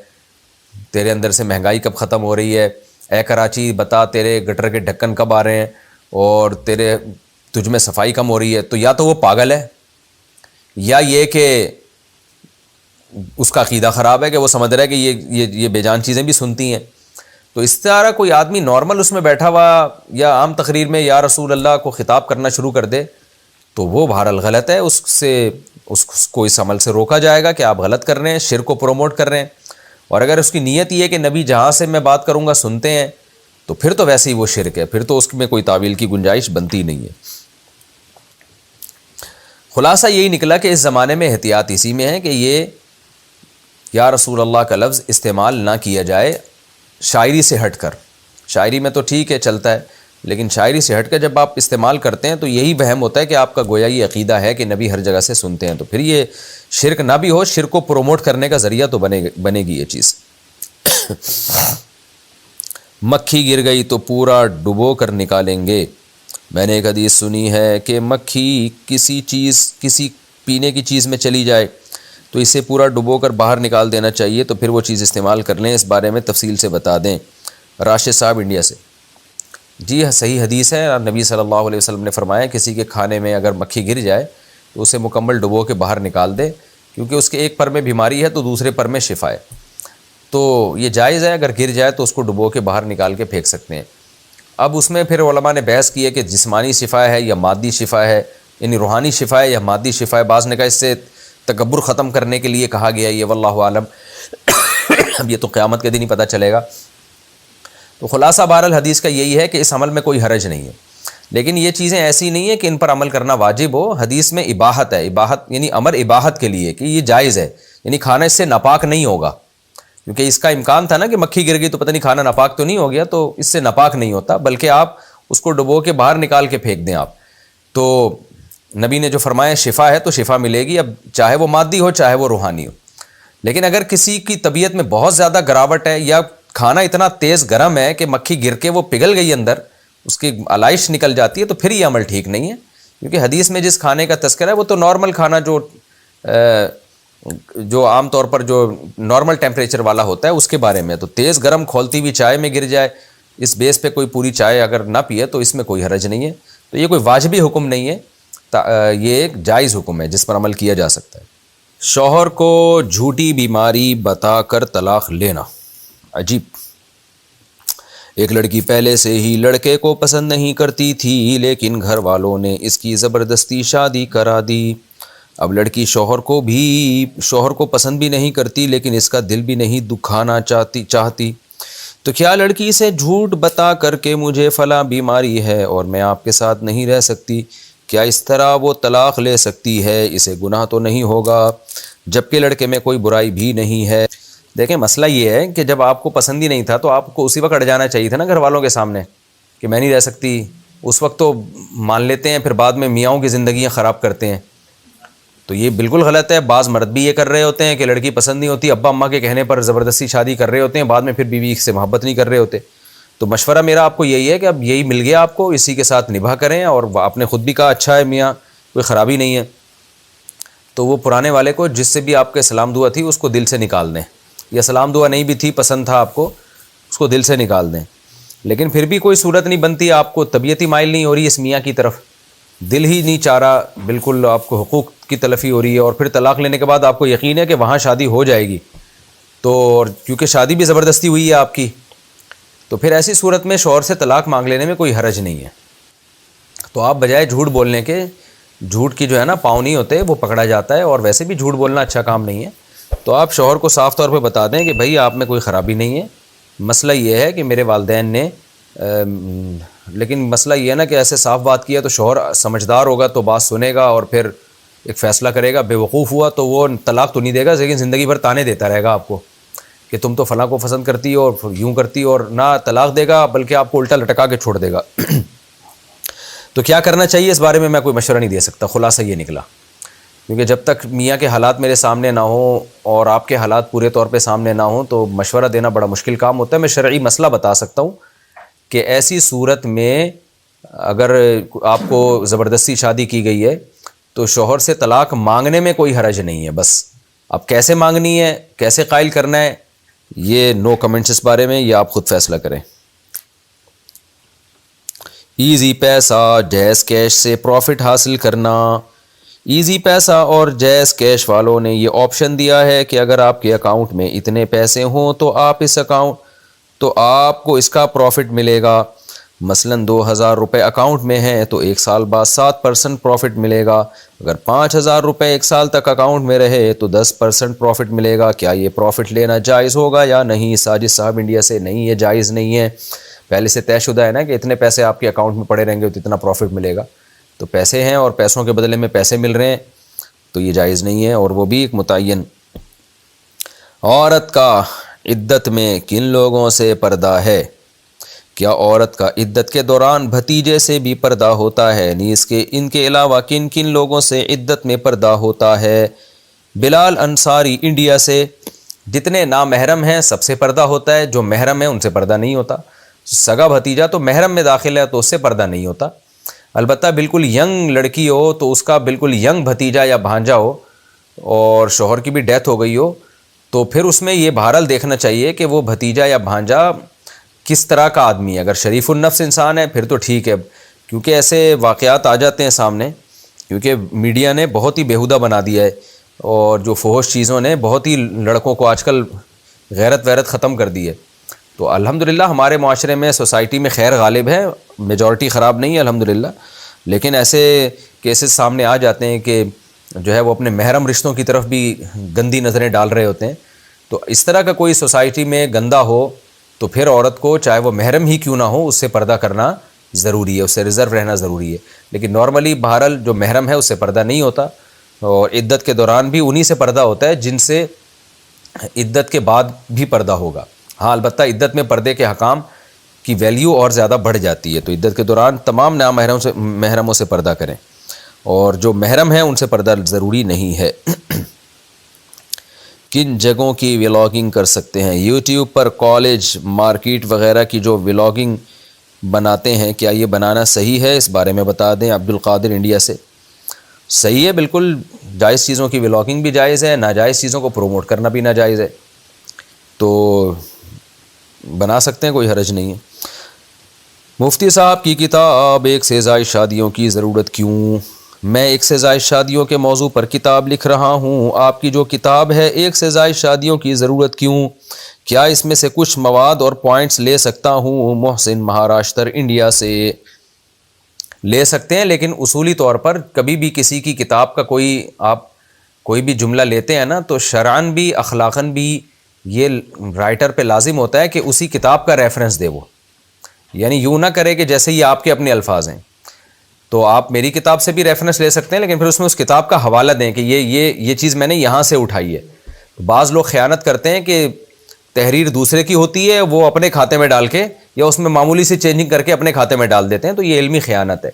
تیرے اندر سے مہنگائی کب ختم ہو رہی ہے، اے کراچی بتا تیرے گٹر کے ڈھکن کب آ رہے ہیں، اور تجھ میں صفائی کم ہو رہی ہے، تو یا تو وہ پاگل ہے یا یہ کہ اس کا عقیدہ خراب ہے کہ وہ سمجھ رہا ہے کہ یہ بے جان چیزیں بھی سنتی ہیں۔ تو اس طرح کوئی آدمی نارمل اس میں بیٹھا ہوا یا عام تقریر میں یا رسول اللہ کو خطاب کرنا شروع کر دے تو وہ بہرحال غلط ہے، اس کو اس عمل سے روکا جائے گا کہ آپ غلط کر رہے ہیں، شرک کو پروموٹ کر رہے ہیں۔ اور اگر اس کی نیت یہ ہے کہ نبی جہاں سے میں بات کروں گا سنتے ہیں تو پھر تو ویسے ہی وہ شرک ہے، پھر تو اس میں کوئی تعویل کی گنجائش بنتی نہیں ہے۔ خلاصہ یہی نکلا کہ اس زمانے میں احتیاط اسی میں ہے کہ یہ یا رسول اللہ کا لفظ استعمال نہ کیا جائے شاعری سے ہٹ کر۔ شاعری میں تو ٹھیک ہے چلتا ہے، لیکن شاعری سے ہٹ کر جب آپ استعمال کرتے ہیں تو یہی وہم ہوتا ہے کہ آپ کا گویا یہ عقیدہ ہے کہ نبی ہر جگہ سے سنتے ہیں، تو پھر یہ شرک نہ بھی ہو، شرک کو پروموٹ کرنے کا ذریعہ تو بنے گی یہ چیز۔ مکھی گر گئی تو پورا ڈبو کر نکالیں گے۔ میں نے ایک حدیث سنی ہے کہ مکھی کسی پینے کی چیز میں چلی جائے تو اسے پورا ڈبو کر باہر نکال دینا چاہیے، تو پھر وہ چیز استعمال کر لیں۔ اس بارے میں تفصیل سے بتا دیں۔ راشد صاحب انڈیا سے۔ جی ہاں صحیح حدیث ہے، نبی صلی اللہ علیہ وسلم نے فرمایا کسی کے کھانے میں اگر مکھی گر جائے تو اسے مکمل ڈبو کے باہر نکال دے، کیونکہ اس کے ایک پر میں بیماری ہے تو دوسرے پر میں شفا ہے، تو یہ جائز ہے، اگر گر جائے تو اس کو ڈبو کے باہر نکال کے پھینک سکتے ہیں۔ اب اس میں پھر علماء نے بحث کی ہے کہ جسمانی شفا ہے یا مادی شفا ہے، یعنی روحانی شفا ہے یا مادی شفا ہے۔ بعض نے کہا اس سے تکبر ختم کرنے کے لیے کہا گیا، یہ واللہ عالم، اب یہ تو قیامت کے دن ہی پتہ چلے گا۔ تو خلاصہ بہرحال حدیث کا یہی ہے کہ اس عمل میں کوئی حرج نہیں ہے، لیکن یہ چیزیں ایسی نہیں ہیں کہ ان پر عمل کرنا واجب ہو۔ حدیث میں اباحت ہے، اباحت یعنی امر اباحت کے لیے کہ یہ جائز ہے، یعنی کھانا اس سے ناپاک نہیں ہوگا، کیونکہ اس کا امکان تھا نا کہ مکھی گر گئی تو پتہ نہیں کھانا ناپاک تو نہیں ہو گیا، تو اس سے ناپاک نہیں ہوتا، بلکہ آپ اس کو ڈبو کے باہر نکال کے پھینک دیں آپ۔ تو نبی نے جو فرمایا شفا ہے تو شفا ملے گی، اب چاہے وہ مادی ہو چاہے وہ روحانی ہو۔ لیکن اگر کسی کی طبیعت میں بہت زیادہ گراوٹ ہے یا کھانا اتنا تیز گرم ہے کہ مکھی گر کے وہ پگھل گئی اندر، اس کی علائش نکل جاتی ہے، تو پھر یہ عمل ٹھیک نہیں ہے، کیونکہ حدیث میں جس کھانے کا تذکرہ ہے وہ تو نارمل کھانا جو عام طور پر جو نارمل ٹیمپریچر والا ہوتا ہے اس کے بارے میں، تو تیز گرم کھولتی ہوئی چائے میں گر جائے، اس بیس پہ کوئی پوری چائے اگر نہ پیے تو اس میں کوئی حرج نہیں ہے۔ تو یہ کوئی واجبی حکم نہیں ہے، یہ ایک جائز حکم ہے جس پر عمل کیا جا سکتا ہے۔ شوہر کو جھوٹی بیماری بتا کر طلاق لینا، عجیب۔ ایک لڑکی پہلے سے ہی لڑکے کو پسند نہیں کرتی تھی، لیکن گھر والوں نے اس کی زبردستی شادی کرا دی۔ اب لڑکی شوہر کو پسند بھی نہیں کرتی لیکن اس کا دل بھی نہیں دکھانا چاہتی، تو کیا لڑکی سے جھوٹ بتا کر کے مجھے فلاں بیماری ہے اور میں آپ کے ساتھ نہیں رہ سکتی، کیا اس طرح وہ طلاق لے سکتی ہے؟ اسے گناہ تو نہیں ہوگا جبکہ لڑکے میں کوئی برائی بھی نہیں ہے۔ دیکھیں مسئلہ یہ ہے کہ جب آپ کو پسند ہی نہیں تھا تو آپ کو اسی وقت اڑ جانا چاہیے تھا نا گھر والوں کے سامنے کہ میں نہیں رہ سکتی، اس وقت تو مان لیتے ہیں، پھر بعد میں میاؤں کی زندگیاں خراب کرتے ہیں، تو یہ بالکل غلط ہے۔ بعض مرد بھی یہ کر رہے ہوتے ہیں کہ لڑکی پسند نہیں ہوتی، ابا اماں کے کہنے پر زبردستی شادی کر رہے ہوتے ہیں، بعد میں پھر بیوی سے محبت نہیں کر رہے ہوتے۔ تو مشورہ میرا آپ کو یہی ہے کہ اب یہی مل گیا آپ کو، اسی کے ساتھ نبھا کریں، اور آپ نے خود بھی کہا اچھا ہے میاں، کوئی خرابی نہیں ہے، تو وہ پرانے والے کو جس سے بھی آپ کے سلام دعا تھی اس کو دل سے نکال دیں، یا سلام دعا نہیں بھی تھی پسند تھا آپ کو، اس کو دل سے نکال دیں، لیکن پھر بھی کوئی صورت نہیں بنتی، آپ کو طبیعت ہی مائل نہیں ہو رہی اس میاں کی طرف، دل ہی نہیں چاہ رہا، بالکل آپ کو حقوق کی تلفی ہو رہی ہے، اور پھر طلاق لینے کے بعد آپ کو یقین ہے کہ وہاں شادی ہو جائے گی، تو کیونکہ شادی بھی زبردستی ہوئی ہے آپ کی، تو پھر ایسی صورت میں شوہر سے طلاق مانگ لینے میں کوئی حرج نہیں ہے۔ تو آپ بجائے جھوٹ بولنے کے، جھوٹ کی جو ہے نا پاؤں نہیں ہوتے، وہ پکڑا جاتا ہے، اور ویسے بھی جھوٹ بولنا اچھا کام نہیں ہے، تو آپ شوہر کو صاف طور پہ بتا دیں کہ بھائی آپ میں کوئی خرابی نہیں ہے، مسئلہ یہ ہے کہ میرے والدین نے لیکن مسئلہ یہ ہے نا کہ ایسے صاف بات کی ہے تو شوہر سمجھدار ہوگا تو بات سنے گا اور پھر ایک فیصلہ کرے گا، بے وقوف ہوا تو وہ طلاق تو نہیں دے گا، لیکن زندگی بھر تانے دیتا رہے گا آپ کو کہ تم تو فلاں کو پسند کرتی ہو اور یوں کرتی ہو، اور نہ طلاق دے گا بلکہ آپ کو الٹا لٹکا کے چھوڑ دے گا۔ تو کیا کرنا چاہیے اس بارے میں کوئی مشورہ نہیں دے سکتا، خلاصہ یہ نکلا، کیونکہ جب تک میاں کے حالات میرے سامنے نہ ہوں اور آپ کے حالات پورے طور پہ سامنے نہ ہوں تو مشورہ دینا بڑا مشکل کام ہوتا ہے۔ میں شرعی مسئلہ بتا سکتا ہوں کہ ایسی صورت میں اگر آپ کو زبردستی شادی کی گئی ہے تو شوہر سے طلاق مانگنے میں کوئی حرج نہیں ہے، بس اب کیسے مانگنی ہے، کیسے قائل کرنا ہے، یہ نو کمنٹس اس بارے میں، یہ آپ خود فیصلہ کریں۔ ایزی پیسہ جیز کیش سے پروفٹ حاصل کرنا۔ ایزی پیسہ اور جیز کیش والوں نے یہ آپشن دیا ہے کہ اگر آپ کے اکاؤنٹ میں اتنے پیسے ہوں تو آپ کو اس کا پروفٹ ملے گا۔ مثلاً 2000 روپے اکاؤنٹ میں ہیں تو 1 سال بعد 7% پروفٹ ملے گا، اگر 5000 روپے 1 سال تک اکاؤنٹ میں رہے تو 10% پروفٹ ملے گا۔ کیا یہ پروفٹ لینا جائز ہوگا یا نہیں؟ ساجد صاحب انڈیا سے، نہیں یہ جائز نہیں ہے، پہلے سے طے شدہ ہے نا کہ اتنے پیسے آپ کے اکاؤنٹ میں پڑے رہیں گے تو اتنا پروفٹ ملے گا، تو پیسے ہیں اور پیسوں کے بدلے میں پیسے مل رہے ہیں تو یہ جائز نہیں ہے، اور وہ بھی ایک متعین۔ عورت کا عدت میں کن لوگوں سے پردہ ہے؟ کیا عورت کا عدت کے دوران بھتیجے سے بھی پردہ ہوتا ہے؟ نیز کہ ان کے علاوہ کن کن لوگوں سے عدت میں پردہ ہوتا ہے؟ بلال انصاری انڈیا سے، جتنے نامحرم ہیں سب سے پردہ ہوتا ہے، جو محرم ہیں ان سے پردہ نہیں ہوتا۔ سگا بھتیجا تو محرم میں داخل ہے تو اس سے پردہ نہیں ہوتا، البتہ بالکل ینگ لڑکی ہو تو اس کا بالکل ینگ بھتیجا یا بھانجا ہو اور شوہر کی بھی ڈیتھ ہو گئی ہو تو پھر اس میں یہ بہرحال دیکھنا چاہیے کہ وہ بھتیجا یا بھانجا کس طرح کا آدمی ہے۔ اگر شریف النفس انسان ہے پھر تو ٹھیک ہے، کیونکہ ایسے واقعات آ جاتے ہیں سامنے، کیونکہ میڈیا نے بہت ہی بیہودہ بنا دیا ہے، اور جو فحش چیزوں نے بہت ہی لڑکوں کو آج کل غیرت ختم کر دی ہے۔ تو الحمدللہ ہمارے معاشرے میں، سوسائٹی میں خیر غالب ہے، میجورٹی خراب نہیں ہے الحمدللہ، لیکن ایسے کیسز سامنے آ جاتے ہیں کہ جو ہے وہ اپنے محرم رشتوں کی طرف بھی گندی نظریں ڈال رہے ہوتے ہیں۔ تو اس طرح کا کوئی سوسائٹی میں گندہ ہو تو پھر عورت کو چاہے وہ محرم ہی کیوں نہ ہو اس سے پردہ کرنا ضروری ہے، اس سے ریزرو رہنا ضروری ہے، لیکن نارملی بہرحال جو محرم ہے اس سے پردہ نہیں ہوتا، اور عدت کے دوران بھی انہی سے پردہ ہوتا ہے جن سے عدت کے بعد بھی پردہ ہوگا۔ ہاں البتہ عدت میں پردے کے حکام کی ویلیو اور زیادہ بڑھ جاتی ہے، تو عدت کے دوران تمام محرموں سے پردہ کریں، اور جو محرم ہیں ان سے پردہ ضروری نہیں ہے۔ کن جگہوں کی ولاگنگ کر سکتے ہیں؟ یوٹیوب پر کالج، مارکیٹ وغیرہ کی جو ولاگنگ بناتے ہیں، کیا یہ بنانا صحیح ہے؟ اس بارے میں بتا دیں۔ عبدالقادر انڈیا سے، صحیح ہے، بالکل جائز چیزوں کی ولاگنگ بھی جائز ہے، ناجائز چیزوں کو پروموٹ کرنا بھی ناجائز ہے، تو بنا سکتے ہیں، کوئی حرج نہیں ہے۔ مفتی صاحب کی کتاب ایک سے زائد شادیوں کی ضرورت کیوں؟ میں ایک سے زائد شادیوں کے موضوع پر کتاب لکھ رہا ہوں، آپ کی جو کتاب ہے ایک سے زائد شادیوں کی ضرورت کیوں، کیا اس میں سے کچھ مواد اور پوائنٹس لے سکتا ہوں؟ محسن مہاراشٹر انڈیا سے، لے سکتے ہیں، لیکن اصولی طور پر کبھی بھی کسی کی کتاب کا آپ کوئی بھی جملہ لیتے ہیں نا، تو شرعاً بھی اخلاقاً بھی یہ رائٹر پہ لازم ہوتا ہے کہ اسی کتاب کا ریفرنس دے وہ، یعنی یوں نہ کرے کہ جیسے یہ آپ کے اپنے الفاظ ہیں۔ تو آپ میری کتاب سے بھی ریفرنس لے سکتے ہیں، لیکن پھر اس میں اس کتاب کا حوالہ دیں کہ یہ چیز میں نے یہاں سے اٹھائی ہے۔ بعض لوگ خیانت کرتے ہیں کہ تحریر دوسرے کی ہوتی ہے، وہ اپنے کھاتے میں ڈال کے یا اس میں معمولی سی چینجنگ کر کے اپنے کھاتے میں ڈال دیتے ہیں، تو یہ علمی خیانت ہے۔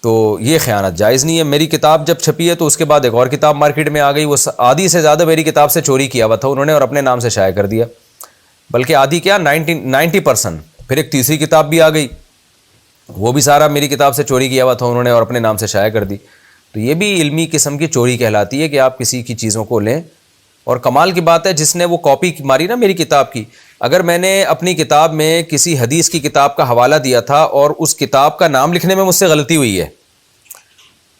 تو یہ خیانت جائز نہیں ہے۔ میری کتاب جب چھپی ہے تو اس کے بعد ایک اور کتاب مارکیٹ میں آ گئی، وہ آدھی سے زیادہ میری کتاب سے چوری کیا ہوا تھا انہوں نے اور اپنے نام سے شائع کر دیا، بلکہ آدھی کیا 90%۔ پھر ایک تیسری کتاب بھی آ گئی، وہ بھی سارا میری کتاب سے چوری کیا ہوا تھا انہوں نے اور اپنے نام سے شائع کر دی۔ تو یہ بھی علمی قسم کی چوری کہلاتی ہے کہ آپ کسی کی چیزوں کو لیں۔ اور کمال کی بات ہے، جس نے وہ کاپی ماری نا میری کتاب کی، اگر میں نے اپنی کتاب میں کسی حدیث کی کتاب کا حوالہ دیا تھا اور اس کتاب کا نام لکھنے میں مجھ سے غلطی ہوئی ہے،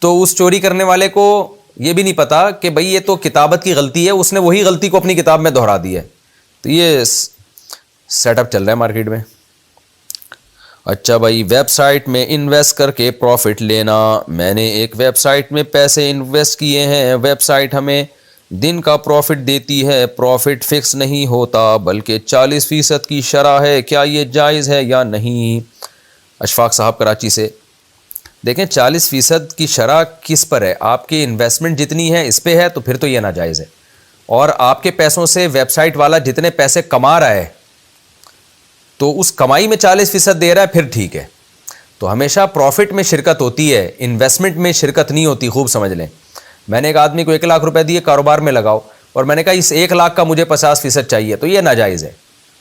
تو اس چوری کرنے والے کو یہ بھی نہیں پتا کہ بھئی یہ تو کتابت کی غلطی ہے، اس نے وہی غلطی کو اپنی کتاب میں دہرا دی ہے۔ تو یہ سیٹ اپ چل رہا ہے مارکیٹ میں۔ اچھا بھائی، ویب سائٹ میں انویسٹ کر کے پروفٹ لینا۔ میں نے ایک ویب سائٹ میں پیسے انویسٹ کیے ہیں، ویب سائٹ ہمیں دن کا پروفٹ دیتی ہے، پروفٹ فکس نہیں ہوتا بلکہ 40% کی شرح ہے، کیا یہ جائز ہے یا نہیں؟ اشفاق صاحب کراچی سے۔ دیکھیں 40% کی شرح کس پر ہے؟ آپ کی انویسٹمنٹ جتنی ہے اس پہ ہے تو پھر تو یہ ناجائز ہے، اور آپ کے پیسوں سے ویب سائٹ والا جتنے پیسے کما رہا ہے تو اس کمائی میں 40% دے رہا ہے، پھر ٹھیک ہے۔ تو ہمیشہ پروفٹ میں شرکت ہوتی ہے، انویسٹمنٹ میں شرکت نہیں ہوتی، خوب سمجھ لیں۔ میں نے ایک آدمی کو 1 لاکھ روپے دیے کاروبار میں لگاؤ، اور میں نے کہا اس 1 لاکھ کا مجھے 50% چاہیے، تو یہ ناجائز ہے۔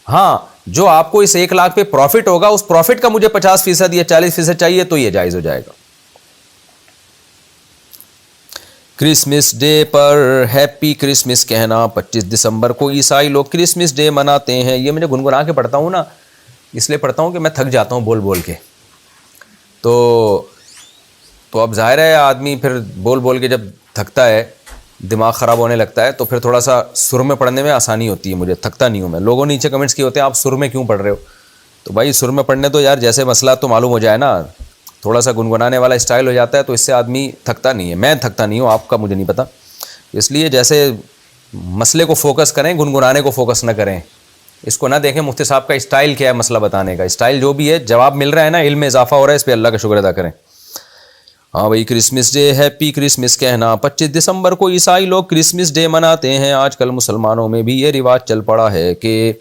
ہاں، جو آپ کو اس 1 لاکھ پہ پروفٹ ہوگا، اس پروفٹ کا مجھے 50% یا 40% چاہیے، تو یہ جائز ہو جائے گا۔ کرسمس ڈے پر ہیپی کرسمس کہنا۔ 25 دسمبر کو عیسائی لوگ کرسمس ڈے مناتے ہیں۔ یہ مجھے گنگنا کے پڑھتا ہوں نا، اس لیے پڑھتا ہوں کہ میں تھک جاتا ہوں بول بول کے۔ تو اب ظاہر ہے آدمی پھر بول بول کے جب تھکتا ہے، دماغ خراب ہونے لگتا ہے، تو پھر تھوڑا سا سر میں پڑھنے میں آسانی ہوتی ہے، مجھے تھکتا نہیں ہوں میں۔ لوگوں نیچے کمنٹس کیے ہوتے ہیں آپ سر میں کیوں پڑھ رہے ہو؟ تو بھائی سر میں پڑھنے تو یار جیسے مسئلہ تو معلوم ہو جائے نا، تھوڑا سا گنگنانے والا اسٹائل ہو جاتا ہے تو اس سے آدمی تھکتا نہیں ہے۔ میں تھکتا نہیں ہوں، آپ کا مجھے نہیں پتہ، اس لیے جیسے مسئلے کو فوکس کریں، گنگنانے کو فوکس نہ کریں۔ اس کو نہ دیکھیں مفتی صاحب کا اسٹائل کیا ہے مسئلہ بتانے کا، اسٹائل جو بھی ہے جواب مل رہا ہے نا، علم میں اضافہ ہو رہا ہے، اس پہ اللہ کا شکر ادا کریں۔ ہاں بھائی، کرسمس ڈے ہیپی کرسمس کہنا۔ 25 دسمبر کو عیسائی لوگ کرسمس ڈے مناتے ہیں۔ آج کل مسلمانوں میں بھی یہ رواج چل پڑا ہے کہ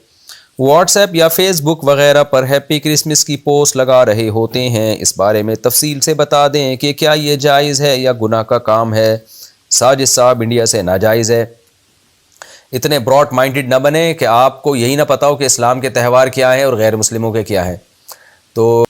واٹس ایپ یا فیس بک وغیرہ پر ہیپی کرسمس کی پوسٹ لگا رہے ہوتے ہیں۔ اس بارے میں تفصیل سے بتا دیں کہ کیا یہ جائز ہے یا گناہ کا کام ہے؟ ساجد صاحب انڈیا سے۔ ناجائز ہے۔ اتنے براڈ مائنڈڈ نہ بنے کہ آپ کو یہی نہ پتا ہو کہ اسلام کے تہوار کیا ہیں اور غیر مسلموں کے کیا ہیں۔ تو